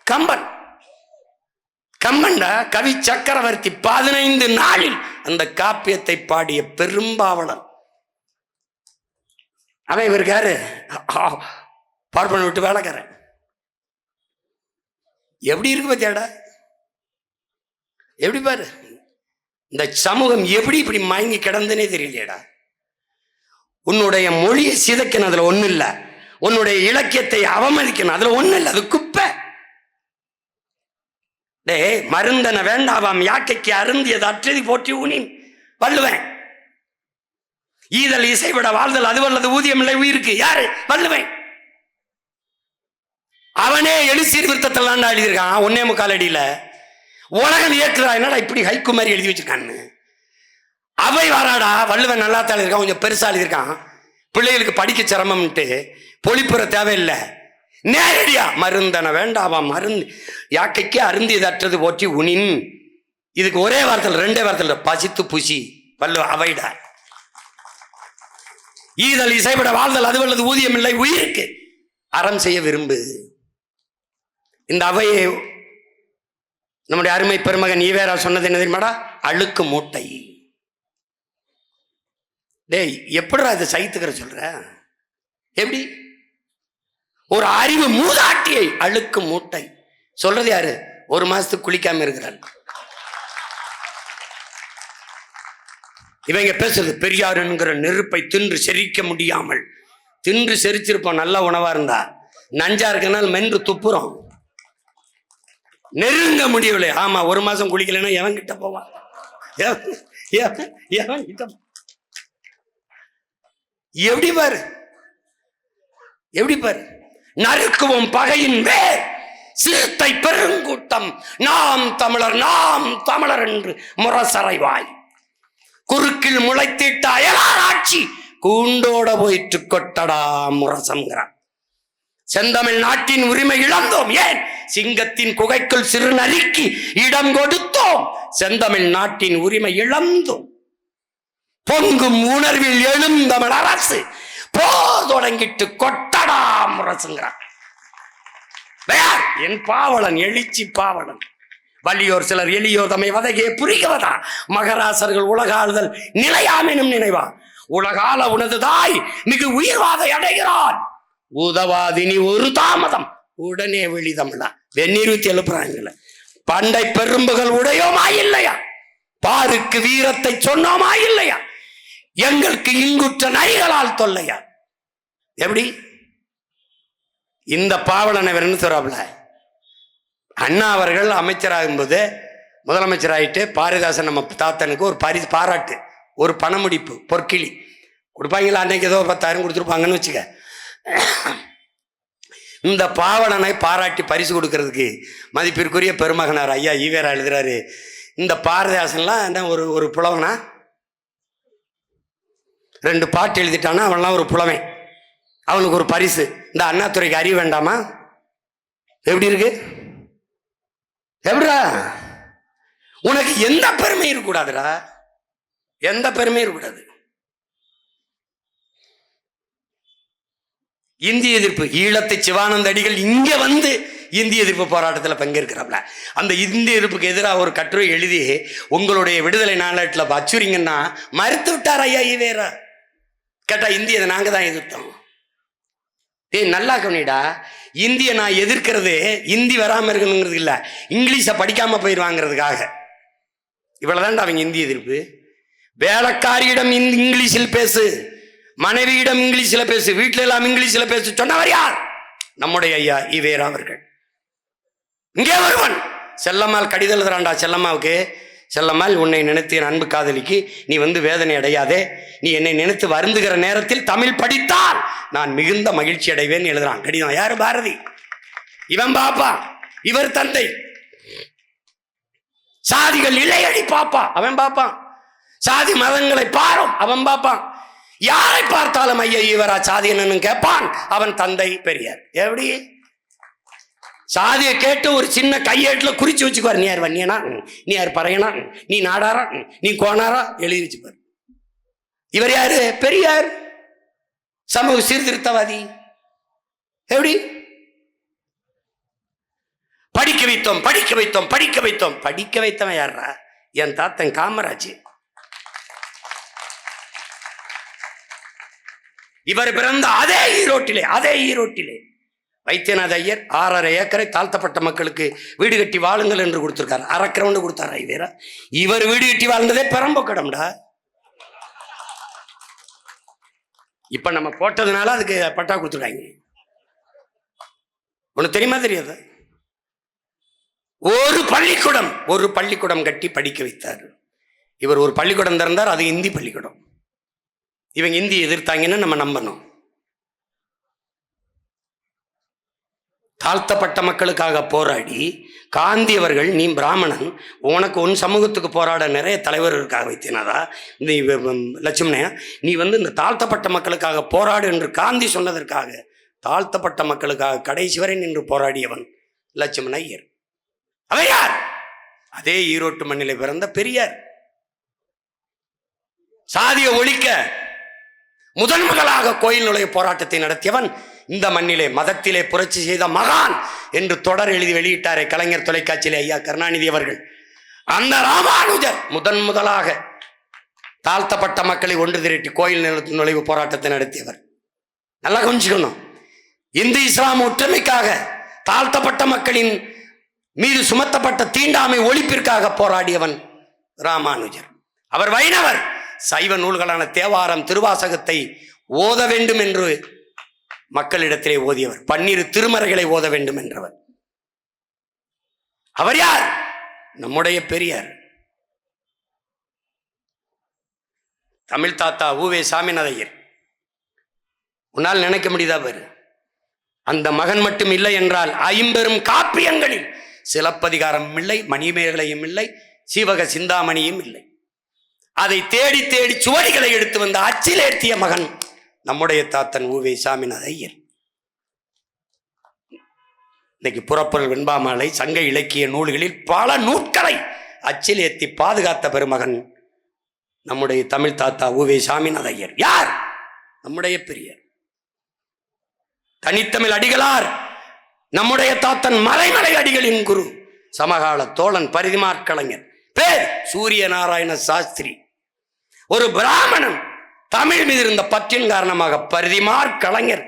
கம்பன் கம்பன்டா கவி சக்கரவர்த்தி 15 நாளில் அந்த காப்பியத்தை பாடிய பெரும்பாவலன். அவன் இவருக்கு யாரு? பார்ப்பன விட்டு வேலைக்காரன். எப்படி இருக்கு பத்தியாடா? எப்படி பாரு, இந்த சமூகம் எப்படி இப்படி மயங்கி கிடந்துனே தெரியலையடா. உன்னுடைய மொழியை சிதைக்கணும், அதுல ஒண்ணு இல்ல. உன்னுடைய இலக்கியத்தை அவமதிக்கணும், அதுல ஒண்ணு இல்ல. அது குப்பை. டே, மருந்தன வேண்டாவாம் யாக்கைக்கு அருந்தியது அற்றதி போற்றி ஊனி வள்ளுவன். ஈதல் இசைவிட வாழ்தல் அது வல்லது ஊதியம் இல்லை உயிருக்கு. யாரு? வள்ளுவன். அவனே எழுசீர் விருத்தத்தில் தான் எழுதியிருக்கான். 1.25 அடியில உலகம் இயக்குறா. என்னடா இப்படி ஹைக்கு மாதிரி எழுதி வச்சிருக்கான்னு. அவை வாராடா, வள்ளுவன் நல்லா தான் இருக்கான், கொஞ்சம் பெருசா எழுதியிருக்கான். பிள்ளைகளுக்கு படிக்க சிரமம்ட்டு பொழிப்புற தேவையில்லை. நேரடியா மருந்தன வேண்டாவாம் மருந்து யாக்கைக்கு அருந்தியதற்றது போற்றி உனின். இதுக்கு ஒரே வார்த்தையில் 2 வார்த்தையில் பசித்து புசி. வள்ளுவ அவைடா. ஈதல் இசைவிட வாழ்தல் அது வல்லது ஊதியம் இல்லை உயிருக்கு. அறம் செய்ய விரும்பு. இந்த அவையை நம்முடைய அருமை பெருமகன் ஈவேரா சொன்னது என்ன தெரியுமாடா? அழுக்கு மூட்டை. டேய், எப்படிடா இது சைத்துக்கிற சொல்ற? எப்படி? ஒரு அறிவு மூதாட்டியை அழுக்கு மூட்டை சொல்றது யாரு? 1 மாசத்துக்கு குளிக்காம இருக்கிறாள். இவங்க பேசுறது பெரியாருங்கிற நெருப்பை தின்று செரிக்க முடியாமல். தின்று செரிச்சிருப்போம் நல்ல உணவா இருந்தா. நஞ்சா இருக்கனால மென்று துப்புறோம், நெருங்க முடியவில்லை. ஆமா, 1 மாசம் குளிக்கலன்னா எவன் கிட்ட போவான்? எவன் கிட்ட? எப்படி பாரு, எப்படி பாரு. நறுக்குவோம் பகையின் வேர் சிறுத்தை பெருங்கூட்டம் நாம் தமிழர் நாம் தமிழர் என்று முரசறைவாய். குறுக்கில் முளைத்திட்ட அயலாராட்சி கூண்டோட போயிட்டு கொட்டடா முரசம்ங்கிறான். செந்தமிழ் நாட்டின் உரிமை இழந்தோம். ஏன்? சிங்கத்தின் குகைக்குள் சிறு நரிக்கு இடம் கொடுத்தோம். செந்தமிழ் நாட்டின் உரிமை இழந்தோம். பொங்கும் உணர்வில் எழுந்தமிழ் அரசு போர் தொடங்கிட்டு கொட்டடா முரசுங்கிறான். என் பாவலன் எழுச்சி பாவலன். வலியோர் சிலர் எளியோர் தம்மை வதையே புரிகவதா மகராசர்கள் உலகாளுதல் நிலையாமெனும் நினைவா. உலகால உனதுதாய் மிகு உயிர்வாதை அடைகிறான். உதவாதினி ஒரு தாமதம் உடனே வெளிதமிழா. வெந்நீருத்தி எழுப்புறாங்கல்ல. பண்டை பெரும்புகள் உடையோமா இல்லையா? பாருக்கு வீரத்தை சொன்னோமா இல்லையா? எங்களுக்கு இங்குற்ற நரிகளால் தொல்லையா? எப்படி? இந்த பாவலனை என்ன சொல்றாப்ல? அண்ணா அவர்கள் அமைச்சராகும்போது முதலமைச்சராயிட்டு பாரதிதாசன் நம்ம தாத்தனுக்கு ஒரு பாராட்டு, ஒரு பணமுடிப்பு பொற்கிளி கொடுப்பாங்களா? அன்னைக்கு ஏதோ 10,000 கொடுத்துருப்பாங்கன்னு வச்சுக்க. இந்த பாவலனை பாராட்டி பரிசு கொடுக்கறதுக்கு மதிப்பிற்குரிய பெருமகனார் ஐயா ஈவேரா எழுதுறாரு, இந்த பாரதிதாசன்லாம் என்ன ஒரு புலவனா, 2 பாட்டு எழுதிட்டானா அவன்லாம் ஒரு புலவன், அவனுக்கு ஒரு பரிசு. இந்த அண்ணாதுரைக்கு அறிய வேண்டாமா? எப்படி இருக்கு? எப்படிடா? உனக்கு எந்த பெருமையும் இருக்கக்கூடாதுடா, எந்த பெருமையும் இருக்கக்கூடாது. இந்திய எதிர்ப்பு, ஈழத்து சிவானந்த அடிகள் இங்க வந்து இந்திய எதிர்ப்பு போராட்டத்தில் பங்கேற்கிறாப்ல. அந்த இந்திய எதிர்ப்புக்கு எதிராக ஒரு கட்டுரை எழுதி உங்களுடைய விடுதலை நாளேட்டில் அச்சுரிங்கன்னா மறுத்து விட்டார் ஐயா ஈவேரா. கேட்டா இந்திய நாங்க தான் எதிர்த்தோம். நல்லா கவனிடா, இந்திய நான் எதிர்க்கிறது இந்தி வராம இருக்கணுங்கிறது இல்ல, இங்கிலீஷை படிக்காம போயிடுவாங்கிறதுக்காக. இவ்வளவுதான் அவங்க இந்திய எதிர்ப்பு. வேலைக்காரியிடம் இங்கிலீஷில் பேசு, மனைவியிடம் இங்கிலீஷில் பேசு, வீட்டில எல்லாம் இங்கிலீஷில் பேசு சொன்னவர் யார்? நம்முடைய ஐயா ஈவேரா அவர்கள். இங்கே வருவன் செல்லம்மாள் கடிதம் எழுதுறான்டா செல்லம்மாவுக்கு, செல்லம்மாள் உன்னை நினைத்து என் அன்பு காதலிக்கு நீ வந்து வேதனை அடையாதே, நீ என்னை நினைத்து வருந்துகிற நேரத்தில் தமிழ் படித்தால் நான் மிகுந்த மகிழ்ச்சி அடைவேன் எழுதுறான் கடிதம். யாரு? பாரதி. இவன் பாப்பா, இவர் தந்தை. சாதிகள் இல்லையடி பாப்பா, அவன் பாப்பான். சாதி மதங்களை பாரும், அவன் பாப்பான். யாரை பார்த்தாலும் ஐயா ஈவேரா சாதி என்னன்னு கேட்பான், அவன் தந்தை பெரியார். எப்படி சாதியை கேட்டு ஒரு சின்ன கையேட்டுல குறிச்சு வச்சுக்குவார். நீ யார் வன்னியனா, நீ யார் பறையனா, நீ நாடாரா, நீ கோனாரா எழுதி வச்சுப்பார். இவர் யாரு? பெரியார், சமூக சீர்திருத்தவாதி. எப்படி படிக்க வைத்தோம் படிக்க வைத்தோம் படிக்க வைத்தோம். படிக்க வைத்தவன் யாரா? என் தாத்தன் காமராஜ். இவர் பிறந்த அதே ஈரோட்டிலே வைத்தியநாத ஐயர் 6.5 ஏக்கரை தாழ்த்தப்பட்ட மக்களுக்கு வீடு கட்டி வாழுங்கள் என்று கொடுத்திருக்காரு. 1/2 கிரவுண்ட் கொடுத்தாரு ஐவேரா. இவர் வீடு கட்டி வாழ்ந்ததே பெரம்பக்கடம்டா. இப்ப நம்ம போட்டதுனால அதுக்கு பட்டா கொடுத்துருக்காங்க. உனக்கு தெரியுமா தெரியாது? ஒரு பள்ளிக்கூடம் கட்டி படிக்க வைத்தார். இவர் ஒரு பள்ளிக்கூடம் திறந்தார், அது இந்தி பள்ளிக்கூடம். இவங்க இந்தி எதிர்த்தாங்கன்னு நம்ம நம்பணும். தாழ்த்தப்பட்ட மக்களுக்காக போராடி காந்தி அவர்கள், நீ பிராமணன், உனக்கு உன் சமூகத்துக்கு போராட நிறைய தலைவர் இருக்காக வைத்தியநாதா, இந்த லட்சுமணன், நீ வந்து இந்த தாழ்த்தப்பட்ட மக்களுக்காக போராடு என்று காந்தி சொன்னதற்காக தாழ்த்தப்பட்ட மக்களுக்காக கடைசி வரை நின்று போராடியவன் லட்சுமண ஐயர். அவர் யார்? அதே ஈரோட்டு மண்ணிலே பிறந்த பெரியார். சாதியை ஒழிக்க முதலாக கோயில் நுழைய போராட்டத்தை நடத்தியவன், இந்த மண்ணிலே மதத்திலே புரட்சி செய்த மகான் என்று தொடர் எழுதி வெளியிட்டாரே கலைஞர் தொலைக்காட்சியிலே ஐயா கருணாநிதி அவர்கள். அந்த ராமானுஜர் முதலாக தாழ்த்தப்பட்ட மக்களை ஒன்று திரட்டி கோயில் நுழைவு போராட்டத்தை நடத்தியவர். நல்லா கொஞ்சிக்கணும். இந்து இஸ்லாம் ஒற்றுமைக்காக தாழ்த்தப்பட்ட மக்களின் மீது சுமத்தப்பட்ட தீண்டாமை ஒழிப்பிற்காக போராடியவன் ராமானுஜர். அவர் வைணவர். சைவ நூல்களான தேவாரம், திருவாசகத்தை ஓத வேண்டும் என்று மக்களிடத்திலே ஓதியவர். 12 திருமறைகளை ஓத வேண்டும் என்றவர். அவர் யார்? நம்முடைய பெரியார். தமிழ் தாத்தா உவே சாமிநாதையர். உன்னால் நினைக்க முடியுதா? பாரு, அந்த மகன் மட்டும் இல்லை என்றால் 50 காப்பியங்களில் சிலப்பதிகாரம் இல்லை, மணிமேகலையும் இல்லை, சீவக சிந்தாமணியும் இல்லை. அதை தேடி தேடி சுவடிகளை எடுத்து வந்த அச்சிலேற்றிய மகன் நம்முடைய தாத்தன் உவே சாமிநாத ஐயர். இன்னைக்கு புறப்பொருள், வெண்பாமாலை, சங்க இலக்கிய நூல்களில் பல நூட்களை அச்சில் ஏற்றி பாதுகாத்த பெருமகன் நம்முடைய தமிழ் தாத்தா உவே சாமிநாத ஐயர். யார்? நம்முடைய பெரியார். தனித்தமிழ் அடிகளார் நம்முடைய தாத்தன் மறைமலை அடிகளின் குரு, சமகால தோழன், பரிதிமாற் கலைஞர். பேர் சூரிய நாராயண சாஸ்திரி. ஒரு பிராமணன் தமிழ் மீது இருந்த பற்றின் காரணமாக பரிதிமாற் கலைஞர்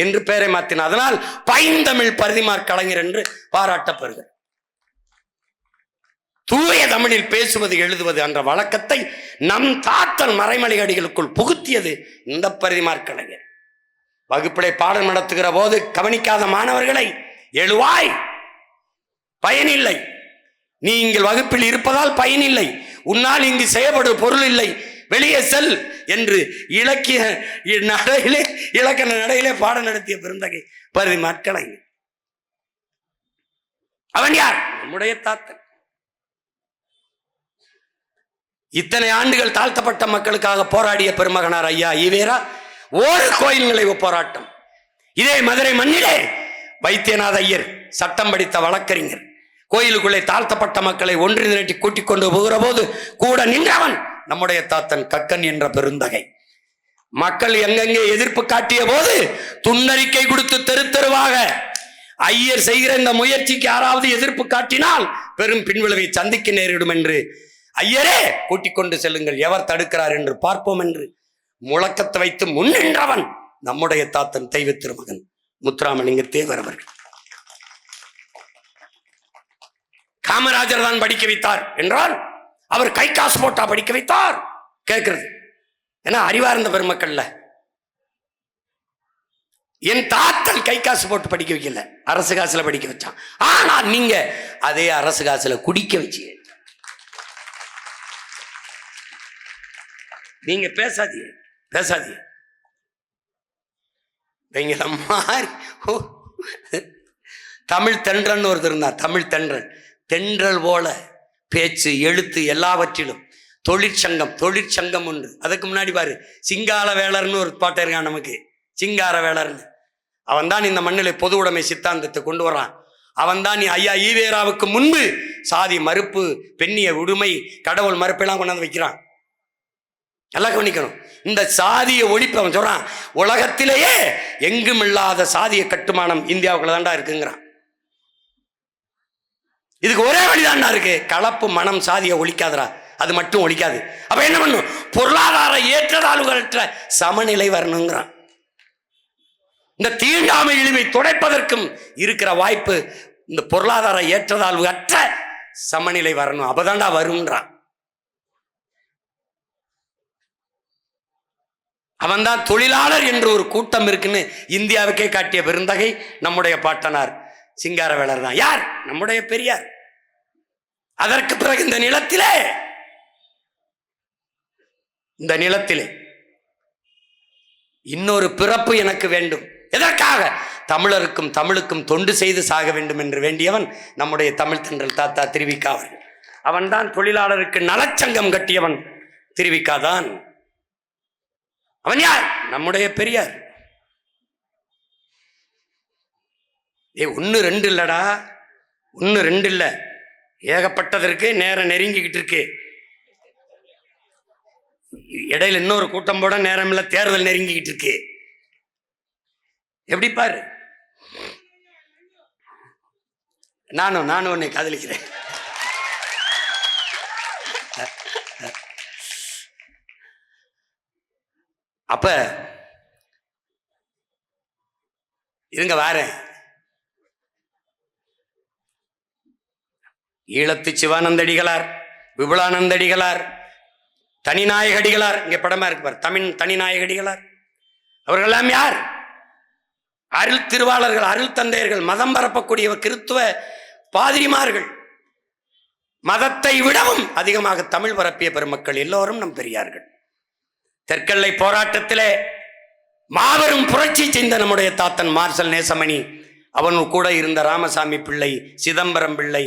என்று பெயரை மாற்றினார். அதனால் பைந்தமிழ் பரிதிமாற் கலைஞர் என்று பாராட்டப்படுகிறார். தூய தமிழில் பேசுவது எழுதுவது என்ற வழக்கத்தை நம் தாத்தன் மறைமலை அடிகளுக்குள் புகுத்தியது இந்த பரிதிமாற் கலைஞர். வகுப்பிலே பாடம் நடத்துகிற போது கவனிக்காத மாணவர்களை, எழுவாய், பயனில்லை, நீ இங்கு வகுப்பில் இருப்பதால் பயனில்லை, உன்னால் இங்கு செய்யப்படும் பொருள் இல்லை, வெளியே செல் என்று இலக்கிய நடையிலே இலக்கண நடையிலே பாடம் நடத்திய பெருந்தகை பருதி மக்களை. அவன் யார்? நம்முடைய தாத்தன். இத்தனை ஆண்டுகள் தாழ்த்தப்பட்ட மக்களுக்காக போராடிய பெருமகனார் ஐயா ஈவேரா ஒரு கோயில் நிலைவு போராட்டம். இதே மதுரை மண்ணிலே வைத்தியநாத ஐயர் சட்டம் படித்த வழக்கறிஞர் கோயிலுக்குள்ளே தாழ்த்தப்பட்ட மக்களை ஒன்று திரட்டி கூட்டிக் கொண்டு போகிற போது கூட நின்றவன் நம்முடைய தாத்தன் கக்கன் என்ற பெருந்தகை. மக்கள் எங்கெங்கே எதிர்ப்பு காட்டிய போது துன்னறிக்கை கொடுத்து தெரு தெருவாக ஐயர் செய்கிற இந்த முயற்சிக்கு யாராவது எதிர்ப்பு காட்டினால் பெரும் பின்விளைவை சந்திக்க நேரிடும் என்று, ஐயரே கூட்டிக் கொண்டு செல்லுங்கள், எவர் தடுக்கிறார் என்று பார்ப்போம் என்று முழக்கத்தை வைத்து முன்னின்றவன் நம்முடைய தாத்தன் தெய்வ திருமகன் முத்துராமலிங்க தேவர் அவர்கள். காமராஜர் தான் படிக்க வைத்தார் என்றால் அவர் கை காசு போட்டா படிக்க வைத்தார் கேட்கிறது. ஏன்னா அறிவார்ந்த பெருமக்கள்ல என் தாத்தன் கை காசு போட்டு படிக்க வைக்கல, அரசு காசுல படிக்க வச்சான். ஆனா நீங்க அதே அரசு காசுல குடிக்க வச்சு நீங்க பேசாதீங்க தமிழ் தென்றல் ஒருத்தர் இருந்தார். தமிழ் தென்றல், தென்றல் போல பேச்சு எழுத்து எல்லாவற்றிலும் தொழிற்சங்கம் உண்டு. அதுக்கு முன்னாடி பாரு சிங்கார வேளர்னு ஒரு பாட்டு இருக்கான் நமக்கு, சிங்கார வேளர்னு. அவன் தான் இந்த மண்ணில் பொது உடைமை சித்தாந்தத்தை கொண்டு வரான். அவன் தான் ஐயா ஈவேராவுக்கு முன்பு சாதி மறுப்பு, பெண்ணிய உரிமை, கடவுள் மறுப்பெல்லாம் கொண்டாந்து வைக்கிறான். எல்லாம் கவனிக்கணும். இந்த சாதிய ஒழிப்பு அவன் சொல்றான், உலகத்திலேயே எங்கும் இல்லாத சாதிய கட்டுமானம் இந்தியாவுக்குள்ள தாண்டா இருக்குங்கிறான். இதுக்கு ஒரே வழிதான்டா இருக்கு, கலப்பு மனம் சாதியை ஒழிக்காதரா, அது மட்டும் ஒழிக்காது. அப்ப என்ன பண்ணும்? பொருளாதார ஏற்றத்தாழ்வுகளற்ற சமநிலை வரணுங்கிறான். இந்த தீண்டாமை இழிவை துடைப்பதற்கும் இருக்கிற வாய்ப்பு இந்த பொருளாதார ஏற்றத்தாழ்வு அற்ற சமநிலை வரணும், அப்பதான்டா வரும்ன்றான். அவன் தான் தொழிலாளர் என்று ஒரு கூட்டம் இருக்குன்னு இந்தியாவுக்கே காட்டிய பெருந்தகை நம்முடைய பாட்டனார் சிங்காரவேலர் தான். யார்? நம்முடைய பெரியார். அதற்கு பிறகு இந்த நிலத்திலே இன்னொரு பிறப்பு எனக்கு வேண்டும். எதற்காக? தமிழுக்கும் தொண்டு செய்து சாக வேண்டும் என்று வேண்டியவன் நம்முடைய தமிழ் தென்றல் தாத்தா திருவிக்கா அவர்கள். அவன் தான் தொழிலாளருக்கு நலச்சங்கம் கட்டியவன் திருவிக்கா தான். அவன் யார்? நம்முடைய பெரியார். ஒன்னு ரெண்டு இல்லடா, ஒன்னு ரெண்டு இல்ல, ஏகப்பட்டதற்கு நேரம் நெருங்கிக்கிட்டு இருக்கு. இடையில இன்னொரு கூட்டம் போட நேரம் இல்ல, தேர்தல் நெருங்கிக்கிட்டு இருக்கு. எப்படி பாரு, நானும் உன்னை காதலிக்கிறேன். அப்ப இருங்க வாரேன். ஈழத்து சிவானந்தடிகளார், விபுலானந்தடிகளார், தனிநாயகடிகளார், இங்க படமா இருக்கு பார், தமிழ் தனிநாயகடிகளார் அவர்களெல்லாம் யார்? அருள் திருவாளர்கள், அருள் தந்தையர்கள், மதம் பரப்பக்கூடிய கிறித்துவ பாதிரிமார்கள். மதத்தை விடவும் அதிகமாக தமிழ் பரப்பிய பெருமக்கள் எல்லோரும் நம் பெரியார்கள். தெற்கெல்லை போராட்டத்திலே மாபெரும் புரட்சி செய்த நம்முடைய தாத்தன் மார்சல் நேசமணி, அவன் கூட இருந்த ராமசாமி பிள்ளை, சிதம்பரம் பிள்ளை,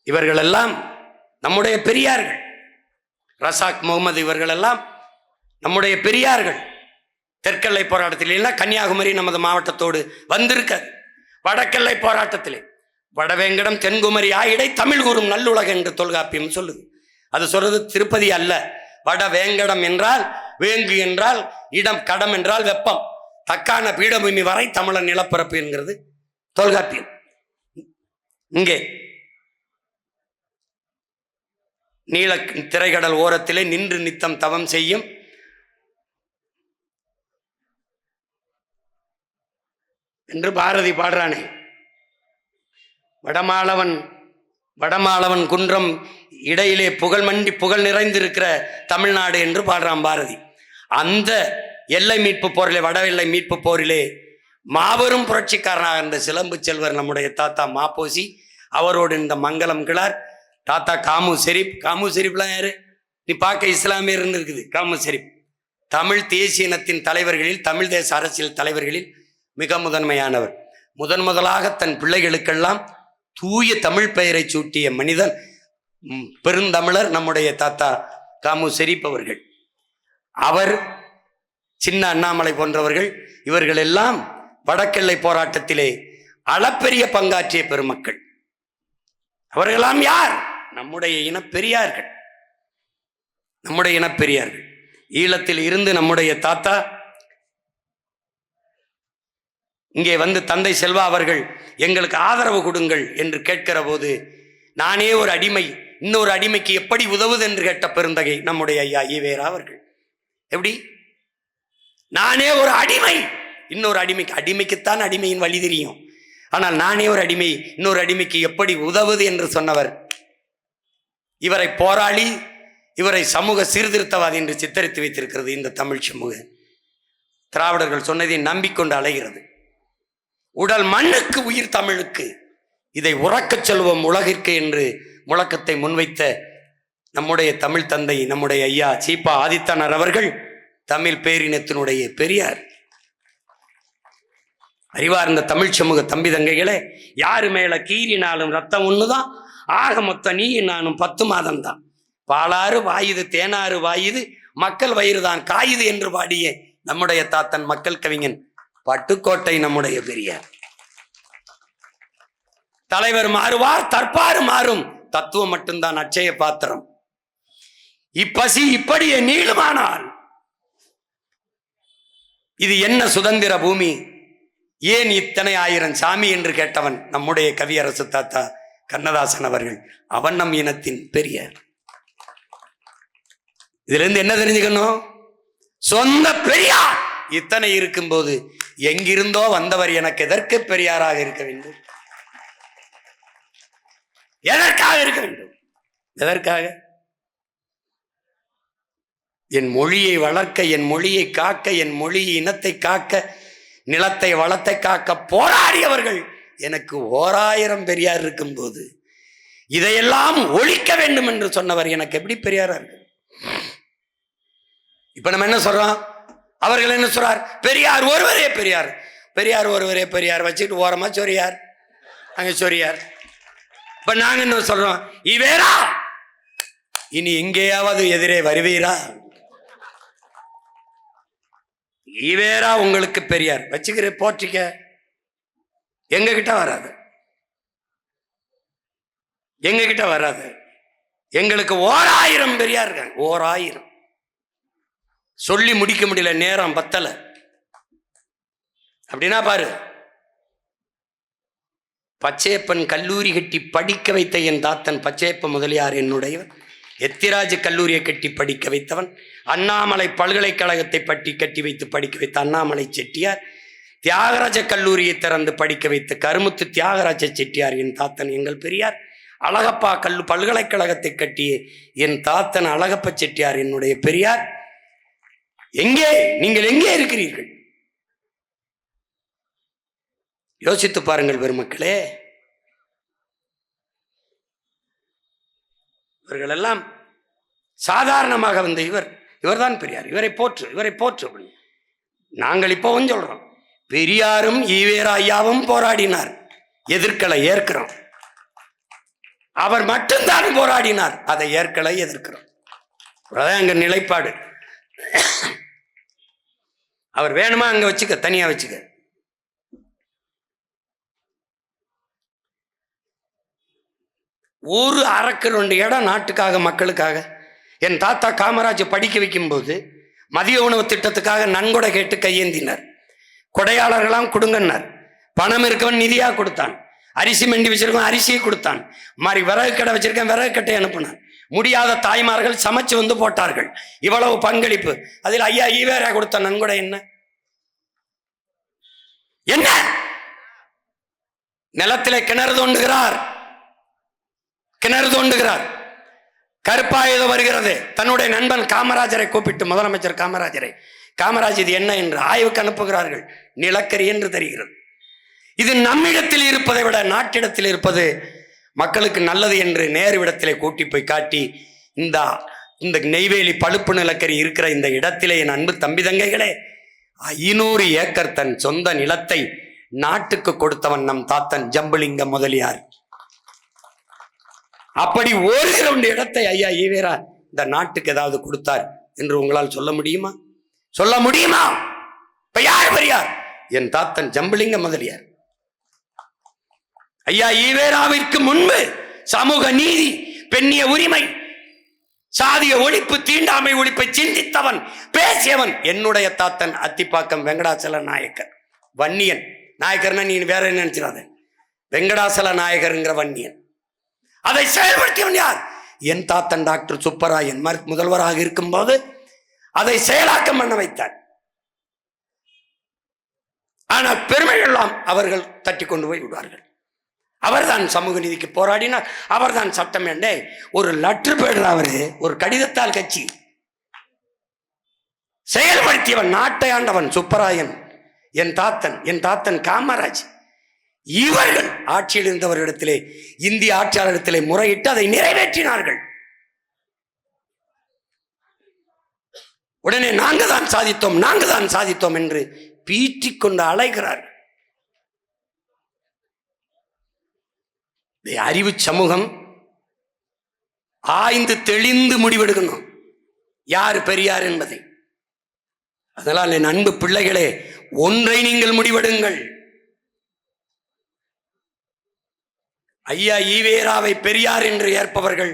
இவர்கள் எல்லாம் நம்முடைய பெரியார்கள். ரசாக் முகமது இவர்கள் எல்லாம் நம்முடைய பெரியார்கள். தெற்கெல்லை போராட்டத்தில் எல்லாம் கன்னியாகுமரி நமது மாவட்டத்தோடு வந்திருக்க. வடக்கெல்லை போராட்டத்திலே வடவேங்கடம் தென்குமரி ஆயிடை தமிழ் கூறும் நல்லுலக என்று தொல்காப்பியம் சொல்லுது. அது சொல்றது திருப்பதி அல்ல. வடவேங்கடம் என்றால் வேங்கு என்றால் இடம், கடம் என்றால் வெப்பம், தக்கான பீடபூமி வரை தமிழன் நிலப்பரப்பு என்கிறது தொல்காப்பியம். இங்கே நீல திரைக்கடல் ஓரத்திலே நின்று நித்தம் தவம் செய்யும் என்று பாரதி பாடுறானே. வடமாளவன் குன்றம் இடையிலே புகழ் நிறைந்திருக்கிற தமிழ்நாடு என்று பாடுறான் பாரதி. அந்த எல்லை மீட்பு போரிலே, வட எல்லை மீட்பு போரிலே மாபெரும் புரட்சிக்காரனாக இருந்த சிலம்பு செல்வர் நம்முடைய தாத்தா மாப்போசி, அவரோடு இந்த மங்களம் கிளார், தாத்தா காமு ஷெரீப். காமு ஷெரீப்லாம் யாரு? நீ பார்க்க இஸ்லாமியர்னு இருக்குது காமு ஷெரீப். தமிழ் தேசிய இனத்தின் தலைவர்களில், தமிழ் தேச அரசியல் தலைவர்களில் மிக முதன்மையானவர். முதலாக தன் பிள்ளைகளுக்கெல்லாம் தூய தமிழ் பெயரை சூட்டிய மனிதன் பெருந்தமிழர் நம்முடைய தாத்தா காமு ஷெரீப் அவர்கள். அவர், சின்ன அண்ணாமலை போன்றவர்கள், இவர்கள் எல்லாம் வடக்கெல்லை போராட்டத்திலே அளப்பெரிய பங்காற்றிய பெருமக்கள். அவர்களெல்லாம் யார்? நம்முடைய இனப்பெரியார்கள். நம்முடைய இனப்பெரியார்கள். ஈழத்தில் இருந்து நம்முடைய தாத்தா இங்கே வந்து தந்தை செல்வா அவர்கள் எங்களுக்கு ஆதரவு கொடுங்கள் என்று கேட்கிற போது, நானே ஒரு அடிமை, இன்னொரு அடிமைக்கு எப்படி உதவுது என்று கேட்ட பெருந்தகை நம்முடைய ஐயா ஈவேரா அவர்கள். எப்படி? நானே ஒரு அடிமை, இன்னொரு அடிமைக்குத்தான் அடிமையின் வழி தெரியும். ஆனால் நானே ஒரு அடிமை, இன்னொரு அடிமைக்கு எப்படி உதவுது என்று சொன்னவர். இவரை போராளி, இவரை சமூக சீர்திருத்தவாதி என்று சித்தரித்து வைத்திருக்கிறது இந்த தமிழ் சமூக. திராவிடர்கள் சொன்னதை நம்பிக்கொண்டு அலைகிறது. உடல் மண்ணுக்கு உயிர் தமிழுக்கு, இதை உறக்கச் சொல்வோம் உலகிற்கு என்று முழக்கத்தை முன்வைத்த நம்முடைய தமிழ் தந்தை நம்முடைய ஐயா சீபா ஆதித்தனார் அவர்கள் தமிழ் பேரினத்தினுடைய பெரியார். அறிவார்ந்த தமிழ் சமூக தம்பி தங்கைகளே, யாரு மேல கீறினாலும் ரத்தம் ஒண்ணுதான். ஆக மொத்தம் நீ நானும் 10 மாதம் தான். பாலாறு வாயுது, தேனாறு வாயுது, மக்கள் வயிறு தான் காயுது என்று பாடிய நம்முடைய தாத்தன் மக்கள் கவிஞன் பட்டுக்கோட்டை நம்முடைய பெரியார். தலைவர் மாறுவார், தற்பாறு மாறும், தத்துவம் மட்டும்தான் அட்சய பாத்திரம். இப்பசி இப்படியே நீளுமானால் இது என்ன சுதந்திர பூமி, ஏன் இத்தனை ஆயிரம் சாமி என்று கேட்டவன் நம்முடைய கவியரசு தாத்தா கண்ணதாசன் அவர்கள். அவன் நம் இனத்தின் பெரியார். இதுல இருந்து என்ன தெரிஞ்சுக்கணும்? சொந்த பெரியார் இத்தனை இருக்கும்போது எங்கிருந்தோ வந்தவர் எனக்கு எதற்கு பெரியாராக இருக்க வேண்டும்? எதற்காக இருக்க வேண்டும்? எதற்காக? என் மொழியை வளர்க்க, என் மொழியை காக்க, என் மொழி இனத்தை காக்க, நிலத்தை வளத்தை காக்க போராடியவர்கள் எனக்கு 1000 பெரியார் இருக்கும் போது இதையெல்லாம் ஒழிக்க வேண்டும் என்று சொன்னவர் எனக்கு எப்படி பெரியாரா இருக்கு? இப்ப நம்ம என்ன சொல்றோம்? அவர்கள் என்ன சொல்றார்? பெரியார் ஒருவரே பெரியார், பெரியார் ஒருவரே பெரியார் வச்சுட்டு ஓரமா சொரியார், அங்க சொரியார். இப்ப நாங்க என்ன சொல்றோம்? ஈவேரா, இனி எங்கேயாவது எதிரே வருவீரா? ஈவேரா உங்களுக்கு பெரியார் வச்சுக்கிற போற்றிக்க, எங்க கிட்ட வராது, எங்க கிட்ட வராது. எங்களுக்கு 1000 பெரியார் இருக்காங்க. 1000 சொல்லி முடிக்க முடியல, நேரம் பத்தல. அப்படின்னா பாரு, பச்சையப்பன் கல்லூரி கட்டி படிக்க வைத்த என் தாத்தன் பச்சையப்ப முதலியார் என்னுடையவர். எத்திராஜ் கல்லூரியை கட்டி படிக்க வைத்தவன். அண்ணாமலை பல்கலைக்கழகத்தை பட்டி கட்டி வைத்து படிக்க வைத்த அண்ணாமலை செட்டியார். தியாகராஜ கல்லூரியை திறந்து படிக்க வைத்த கருமுத்து தியாகராஜ செட்டியார் என் தாத்தன் எங்கள் பெரியார். அழகப்பா பல்கலைக்கழகத்தை கட்டிய என் தாத்தன் அழகப்ப செட்டியார் என்னுடைய பெரியார். எங்கே நீங்கள் எங்கே இருக்கிறீர்கள்? யோசித்து பாருங்கள் பெருமக்களே. இவர்கள் எல்லாம் சாதாரணமாக வந்த இவர்தான் பெரியார், இவரை போற்று, இவரை போற்று. நாங்கள் இப்பவும் சொல்றோம், பெரியாரும் ஈவேரா ஐயாவும் போராடினார், எதிர்க்கலை, ஏற்கிறோம். அவர் மட்டும்தான் போராடினார், அதை ஏற்கலை, எதிர்க்கிறோம். அதான் எங்க நிலைப்பாடு. அவர் வேணுமா அங்க வச்சுக்க, தனியா வச்சுக்க. ஒரு அரைக்கு 2 இடம் நாட்டுக்காக, மக்களுக்காக. என் தாத்தா காமராஜ் படிக்க வைக்கும் போது மதிய உணவு திட்டத்துக்காக நன்கொடை கேட்டு கையேந்தினார். கொடையாளர்களாம் கொடுங்கன்னார். பணம் இருக்கவன் நிதியா கொடுத்தான். அரிசி மண்டி வச்சிருக்கவன் அரிசியை கொடுத்தான். மாதிரி விறகு கடை வச்சிருக்கேன் விறகு கட்டை அனுப்பினான். முடியாத தாய்மார்கள் சமைச்சு வந்து போட்டார்கள். இவ்வளவு பங்களிப்பு. அதில் ஐயா ஈவேரா கொடுத்த நன்கொடை என்ன? என்ன? நிலத்திலே கிணறு தோண்டுகிறார், கிணறு தோண்டுகிறார். கருப்பாயுத வருகிறது. தன்னுடைய நண்பன் காமராஜரை கூப்பிட்டு, முதலமைச்சர் காமராஜ் இது என்ன என்று ஆய்வுக்கு அனுப்புகிறார்கள். நிலக்கரி என்று தெரிகிறது. இது நம்மிடத்தில் இருப்பதை விட நாட்டிடத்தில் இருப்பது மக்களுக்கு நல்லது என்று நேருவிடத்திலே கூட்டி போய் காட்டி, இந்த இந்த நெய்வேலி பழுப்பு நிலக்கரி இருக்கிற இந்த இடத்திலே என் அன்பு தம்பி தங்கைகளே 500 ஏக்கர் தன் சொந்த நிலத்தை நாட்டுக்கு கொடுத்தவன் நம் தாத்தன் ஜம்புலிங்க முதலியார். அப்படி ஒரு இடத்தை ஐயா ஈவேரா இந்த நாட்டுக்கு ஏதாவது கொடுத்தார் என்று உங்களால் சொல்ல முடியுமா? சொல்ல முடியுமா? இப்ப யார் பெரியார்? என் தாத்தன் ஜம்புலிங்க முதலியார். ஐயா ஈவேராவிற்கு முன்பு சமூக நீதி, பெண்ணிய உரிமை, சாதிய ஒழிப்பு, தீண்டாமை ஒழிப்பை சிந்தித்தவன், பேசியவன் என்னுடைய தாத்தன் அத்திப்பாக்கம் வெங்கடாச்சல நாயக்கர். வன்னியன் நாயக்கர்னா நீ வேற என்ன நினைச்சிடாத, வெங்கடாசல நாயகர்ங்கிற வன்னியன். அதை செயல்படுத்தியவன் யார்? என் தாத்தன் டாக்டர் சுப்பராயன் முதல்வராக இருக்கும் போது அதை செயலாக்கம் பண்ண வைத்தார். ஆனால் பெருமை எல்லாம் அவர்கள் தட்டி கொண்டு போய் விடுவார்கள். அவர்தான் சமூக நீதிக்கு போராடினார். அவர்தான் சட்டம் என்றே ஒரு லெட்டர் பேடுற அவரு, ஒரு கடிதத்தால் கட்சி செயல்படுத்தியவன், நாட்டை ஆண்டவன் சுப்பராயன், என் தாத்தன் காமராஜ். இவர்கள் ஆட்சியில் இருந்தவர்களிடத்திலே, இந்திய ஆட்சியாளரிடத்திலே முறையிட்டு அதை நிறைவேற்றினார்கள். உடனே நாங்கள் தான் சாதித்தோம் என்று பீற்றிக் கொண்டு அலைகிறார். அறிவு சமூகம் ஆய்ந்து தெளிந்து முடிவெடுக்கணும் யார் பெரியார் என்பதை. அதனால் என் அன்பு பிள்ளைகளே, ஒன்றை நீங்கள் முடிவெடுங்கள். ஐயா ஈவேராவை பெரியார் என்று ஏற்பவர்கள்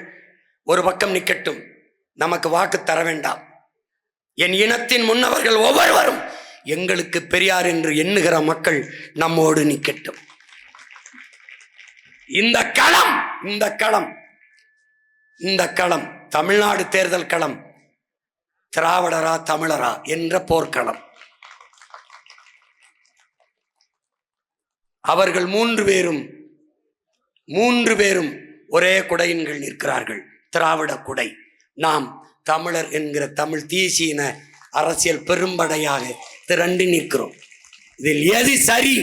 ஒரு பக்கம் நிற்கட்டும், நமக்கு வாக்கு தர வேண்டாம். என் இனத்தின் முன்னவர்கள் ஒவ்வொருவரும் எங்களுக்கு பெரியார் என்று எண்ணுகிற மக்கள் நம்மோடு நிற்கட்டும். இந்த களம் தமிழ்நாடு தேர்தல் களம், திராவிடரா தமிழரா என்ற போர்க்களம். அவர்கள் மூன்று பேரும் ஒரே குடையின்கள் நிற்கிறார்கள், திராவிட குடை. நாம் தமிழர் என்கிற தமிழ் தேசிய அரசியல் பெரும்படையாக திரண்டு நிற்கிறோம். இதில் எது சரி,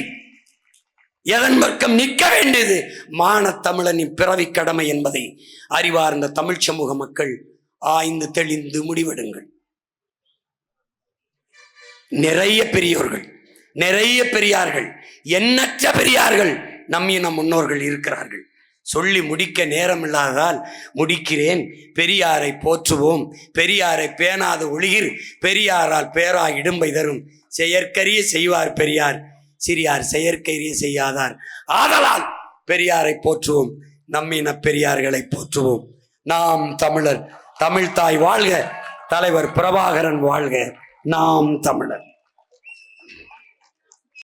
எதன் பக்கம் நிற்க வேண்டியது மான தமிழனின் பிறவி கடமை என்பதை அறிவார்ந்த தமிழ் சமூக மக்கள் ஆய்ந்து தெளிந்து முடிவெடுங்கள். நிறைய பெரியோர்கள், நிறைய பெரியார்கள், எண்ணற்ற பெரியார்கள் நம் முன்னோர்கள் இருக்கிறார்கள். சொல்லி முடிக்க நேரம் இல்லாததால் முடிக்கிறேன். பெரியாரை போற்றுவோம், பெரியாரை பேணாத ஒளிகிர், பெரியாரால் பேரா இடும்பை தரும். செயற்கரிய செய்வார் பெரியார், சிறியார் செயற்கைரிய செய்யாதார். ஆதலால் பெரியாரை போற்றுவோம், நம்மின பெரியார்களை போற்றுவோம். நாம் தமிழர், தமிழ்தாய் வாழ்க, தலைவர் பிரபாகரன் வாழ்க, நாம் தமிழர்.